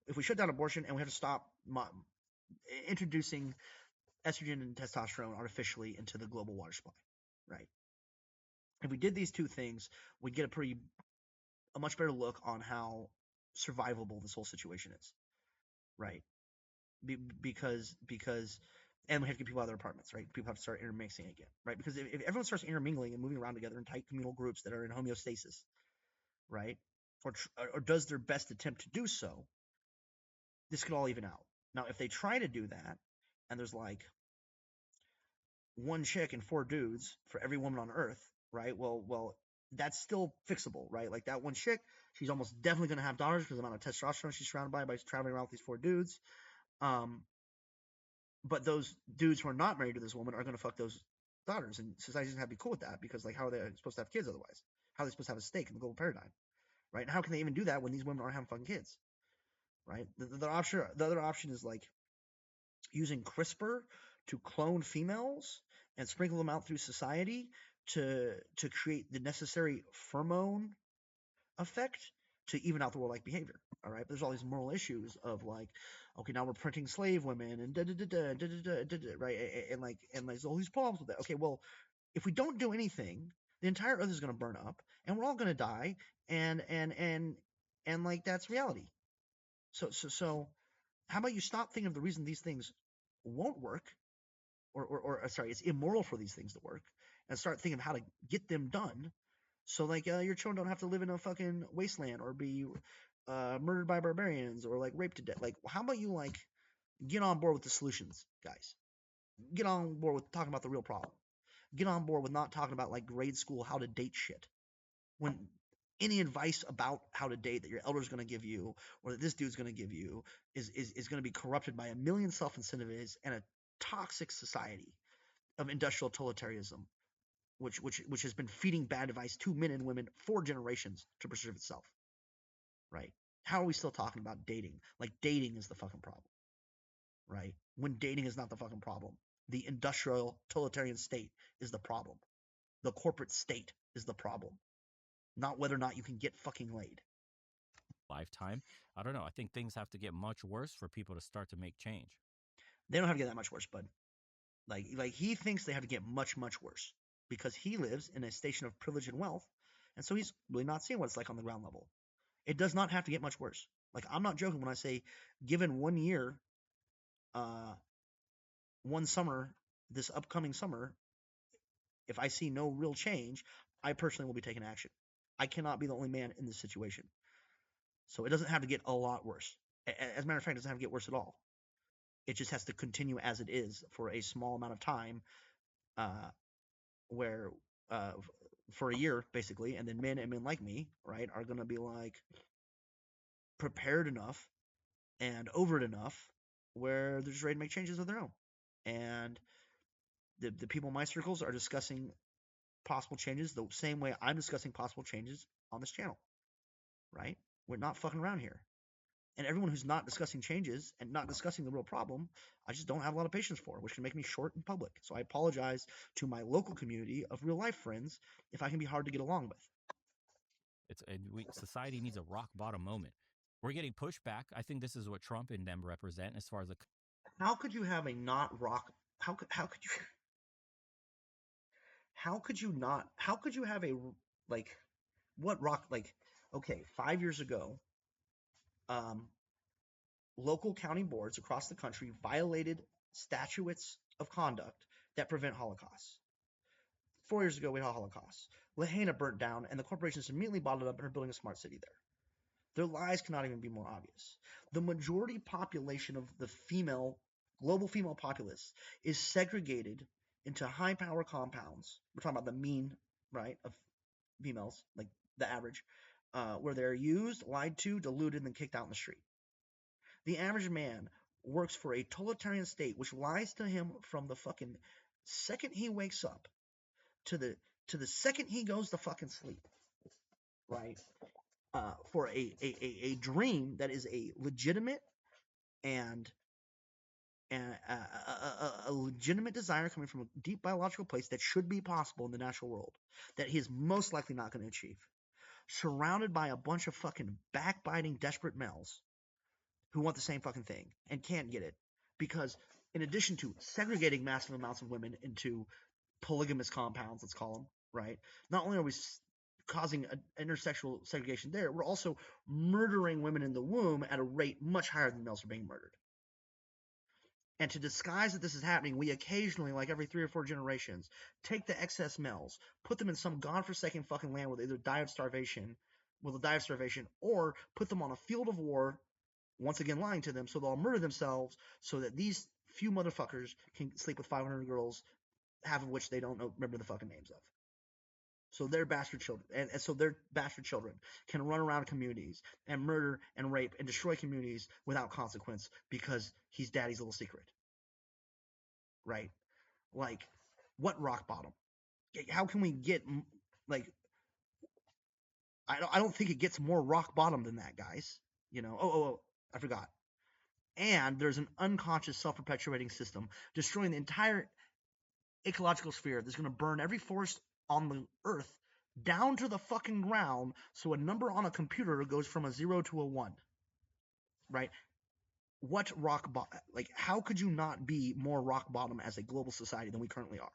if we shut down abortion and we have to stop introducing estrogen and testosterone artificially into the global water supply, right? If we did these two things, we'd get a much better look on how survivable this whole situation is, right? Because and we have to get people out of their apartments, right? People have to start intermixing again, right? Because if everyone starts intermingling and moving around together in tight communal groups that are in homeostasis, right? Or does their best attempt to do so, this could all even out. Now, if they try to do that, and there's like one chick and 4 dudes for every woman on Earth, right? Well, that's still fixable, right? Like that one chick, she's almost definitely going to have daughters because of the amount of testosterone she's surrounded by traveling around with these 4 dudes. But those dudes who are not married to this woman are going to fuck those daughters, and society's going to have to be cool with that because, like, how are they supposed to have kids otherwise? How are they supposed to have a stake in the global paradigm, right? And how can they even do that when these women aren't having fucking kids, right? The other option is like using CRISPR to clone females and sprinkle them out through society to create the necessary pheromone effect to even out the warlike behavior. All right, but there's all these moral issues of like, okay, now we're printing slave women and right, and there's all these problems with that. Okay, well, if we don't do anything, the entire Earth is going to burn up, and we're all going to die, and like that's reality. So, how about you stop thinking of the reason these things won't work, or sorry, it's immoral for these things to work, and start thinking of how to get them done. So, like, your children don't have to live in a fucking wasteland or be murdered by barbarians or, like, raped to death. Like, how about you, like, get on board with the solutions, guys? Get on board with talking about the real problem. Get on board with not talking about, like, grade school how to date shit. When any advice about how to date that your elder's going to give you or that this dude's going to give you is going to be corrupted by a million self-incentives and a toxic society of industrial totalitarianism, which has been feeding bad advice to men and women for generations to preserve itself, right? How are we still talking about dating? Like dating is the fucking problem, right? When dating is not the fucking problem. The industrial totalitarian state is the problem. The corporate state is the problem, not whether or not you can get fucking laid. Lifetime. I don't know. I think things have to get much worse for people to start to make change. They don't have to get that much worse, bud. Like he thinks they have to get much, much worse because he lives in a station of privilege and wealth, and so he's really not seeing what it's like on the ground level. It does not have to get much worse. Like, I'm not joking when I say, given 1 year, one summer, this upcoming summer, if I see no real change, I personally will be taking action. I cannot be the only man in this situation. So it doesn't have to get a lot worse. As a matter of fact, it doesn't have to get worse at all. It just has to continue as it is for a small amount of time, where for a year, basically, and then men and men like me, right, are going to be like prepared enough and over it enough where they're just ready to make changes of their own. And the people in my circles are discussing possible changes the same way I'm discussing possible changes on this channel, right? We're not fucking around here. And everyone who's not discussing changes and not discussing the real problem, I just don't have a lot of patience for, which can make me short in public. So I apologize to my local community of real life friends if I can be hard to get along with. Society needs a rock bottom moment. We're getting pushback. I think this is what Trump and them represent as far as How could you have a not rock? How could you have a Like, what rock? Like, okay, 5 years ago, local county boards across the country violated statutes of conduct that prevent Holocausts. 4 years ago, we had a Holocaust. Lahaina burnt down, and the corporations immediately bought it up and are building a smart city there. Their lies cannot even be more obvious. The majority population of the global female populace is segregated into high power compounds. We're talking about the mean, right, of females, like the average, where they're used, lied to, deluded, and then kicked out in the street. The average man works for a totalitarian state which lies to him from the fucking second he wakes up to the second he goes to fucking sleep, right? For a dream that is a legitimate and a legitimate desire coming from a deep biological place that should be possible in the natural world, that he is most likely not going to achieve, surrounded by a bunch of fucking backbiting, desperate males who want the same fucking thing and can't get it because, in addition to segregating massive amounts of women into polygamous compounds, let's call them, right? Not only are we causing intersexual segregation there, we're also murdering women in the womb at a rate much higher than males are being murdered. And to disguise that this is happening, we occasionally, like every 3 or 4 generations, take the excess males, put them in some godforsaken fucking land where they either die of starvation, or put them on a field of war, once again lying to them, so they'll murder themselves so that these few motherfuckers can sleep with 500 girls, half of which they don't remember the fucking names of. So their bastard children, and so their bastard children can run around communities and murder and rape and destroy communities without consequence because he's daddy's little secret. Right? Like, what rock bottom? How can we get, like, I don't think it gets more rock bottom than that, guys. You know, oh, I forgot. And there's an unconscious self-perpetuating system destroying the entire ecological sphere that's going to burn every forest on the earth down to the fucking ground, so a number on a computer goes from a 0 to a 1, right? What rock bottom? Like, how could you not be more rock bottom as a global society than we currently are?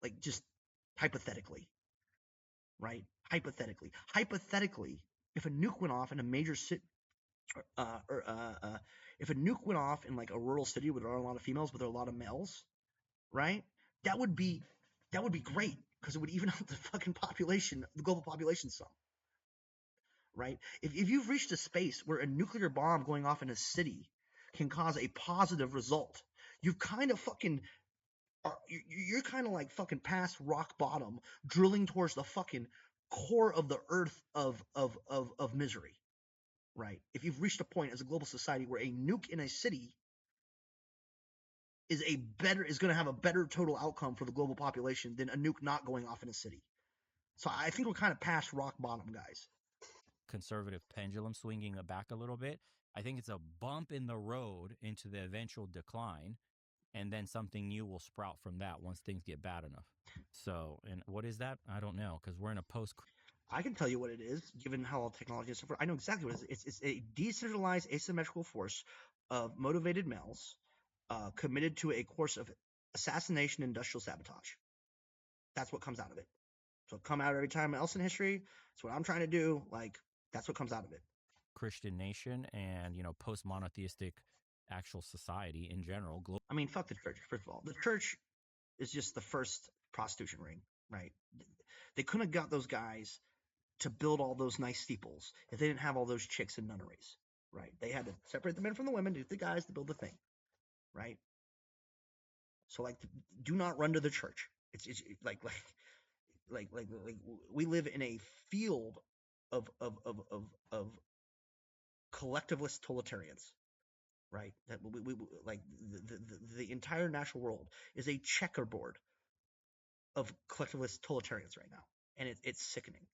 Like, just hypothetically, right? Hypothetically, if a nuke went off in a major city, if a nuke went off in like a rural city where there are a lot of females but there are a lot of males, right? That would be great because it would even out the fucking population, the global population some. Right? If you've reached a space where a nuclear bomb going off in a city can cause a positive result, you kind of fucking you're kind of like fucking past rock bottom, drilling towards the fucking core of the earth of misery. Right? If you've reached a point as a global society where a nuke in a city is going to have a better total outcome for the global population than a nuke not going off in a city. So I think we're kind of past rock bottom, guys. Conservative pendulum swinging back a little bit. I think it's a bump in the road into the eventual decline, and then something new will sprout from that once things get bad enough. So, and what is that? I don't know, because we're in a post. I can tell you what it is, given how all technology is. I know exactly what it is. It's a decentralized asymmetrical force of motivated males committed to a course of assassination and industrial sabotage. That's what comes out of it. So come out every time else in history. That's what I'm trying to do. Like, that's what comes out of it. Christian nation and, post-monotheistic actual society in general. I mean, fuck the church, first of all. The church is just the first prostitution ring, right? They couldn't have got those guys to build all those nice steeples if they didn't have all those chicks in nunneries, right? They had to separate the men from the women to get the guys to build the thing, right? So, like, do not run to the church. It's like we live in a field of collectivist totalitarians, right? That we like the entire natural world is a checkerboard of collectivist totalitarians right now, and it's sickening.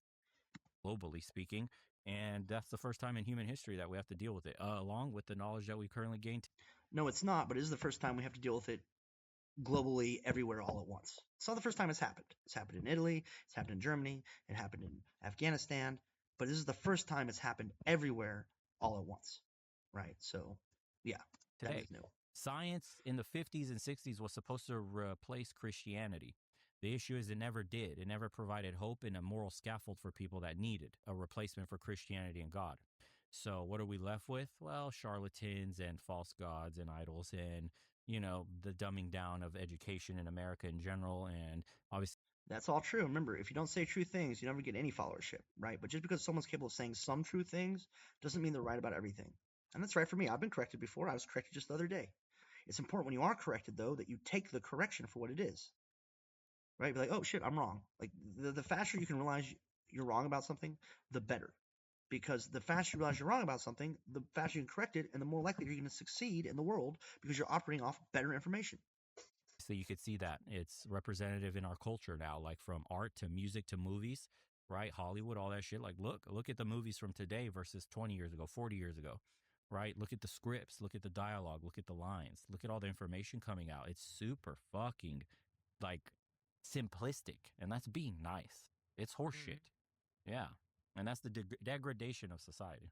Globally speaking, and that's the first time in human history that we have to deal with it, along with the knowledge that we currently gained. No, it's not, but it is the first time we have to deal with it globally, everywhere, all at once. It's not the first time it's happened. It's happened in Italy, it's happened in Germany, it happened in Afghanistan, but this is the first time it's happened everywhere, all at once, right? So, yeah, that today, is new. Science in the 50s and 60s was supposed to replace Christianity. The issue is it never did. It never provided hope and a moral scaffold for people that needed a replacement for Christianity and God. So what are we left with? Well, charlatans and false gods and idols and, the dumbing down of education in America in general. And obviously, That's all true. Remember, if you don't say true things, you never get any followership, right? But just because someone's capable of saying some true things doesn't mean they're right about everything. And that's right for me. I've been corrected before. I was corrected just the other day. It's important when you are corrected, though, that you take the correction for what it is, right? Be like, oh, shit, I'm wrong. Like, the faster you can realize you're wrong about something, the better. Because the faster you realize you're wrong about something, the faster you can correct it, and the more likely you're going to succeed in the world because you're operating off better information. so you could see that it's representative in our culture now, like from art to music to movies, right? Hollywood, all that shit. Like, look at the movies from today versus 20 years ago, 40 years ago, right? Look at the scripts, look at the dialogue, look at the lines, look at all the information coming out. It's super fucking like simplistic, and that's being nice. It's horseshit. Yeah. And that's the degradation of society.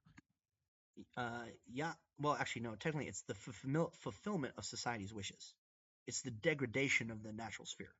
Yeah. Well, actually, no. Technically, it's the fulfillment of society's wishes. It's the degradation of the natural sphere.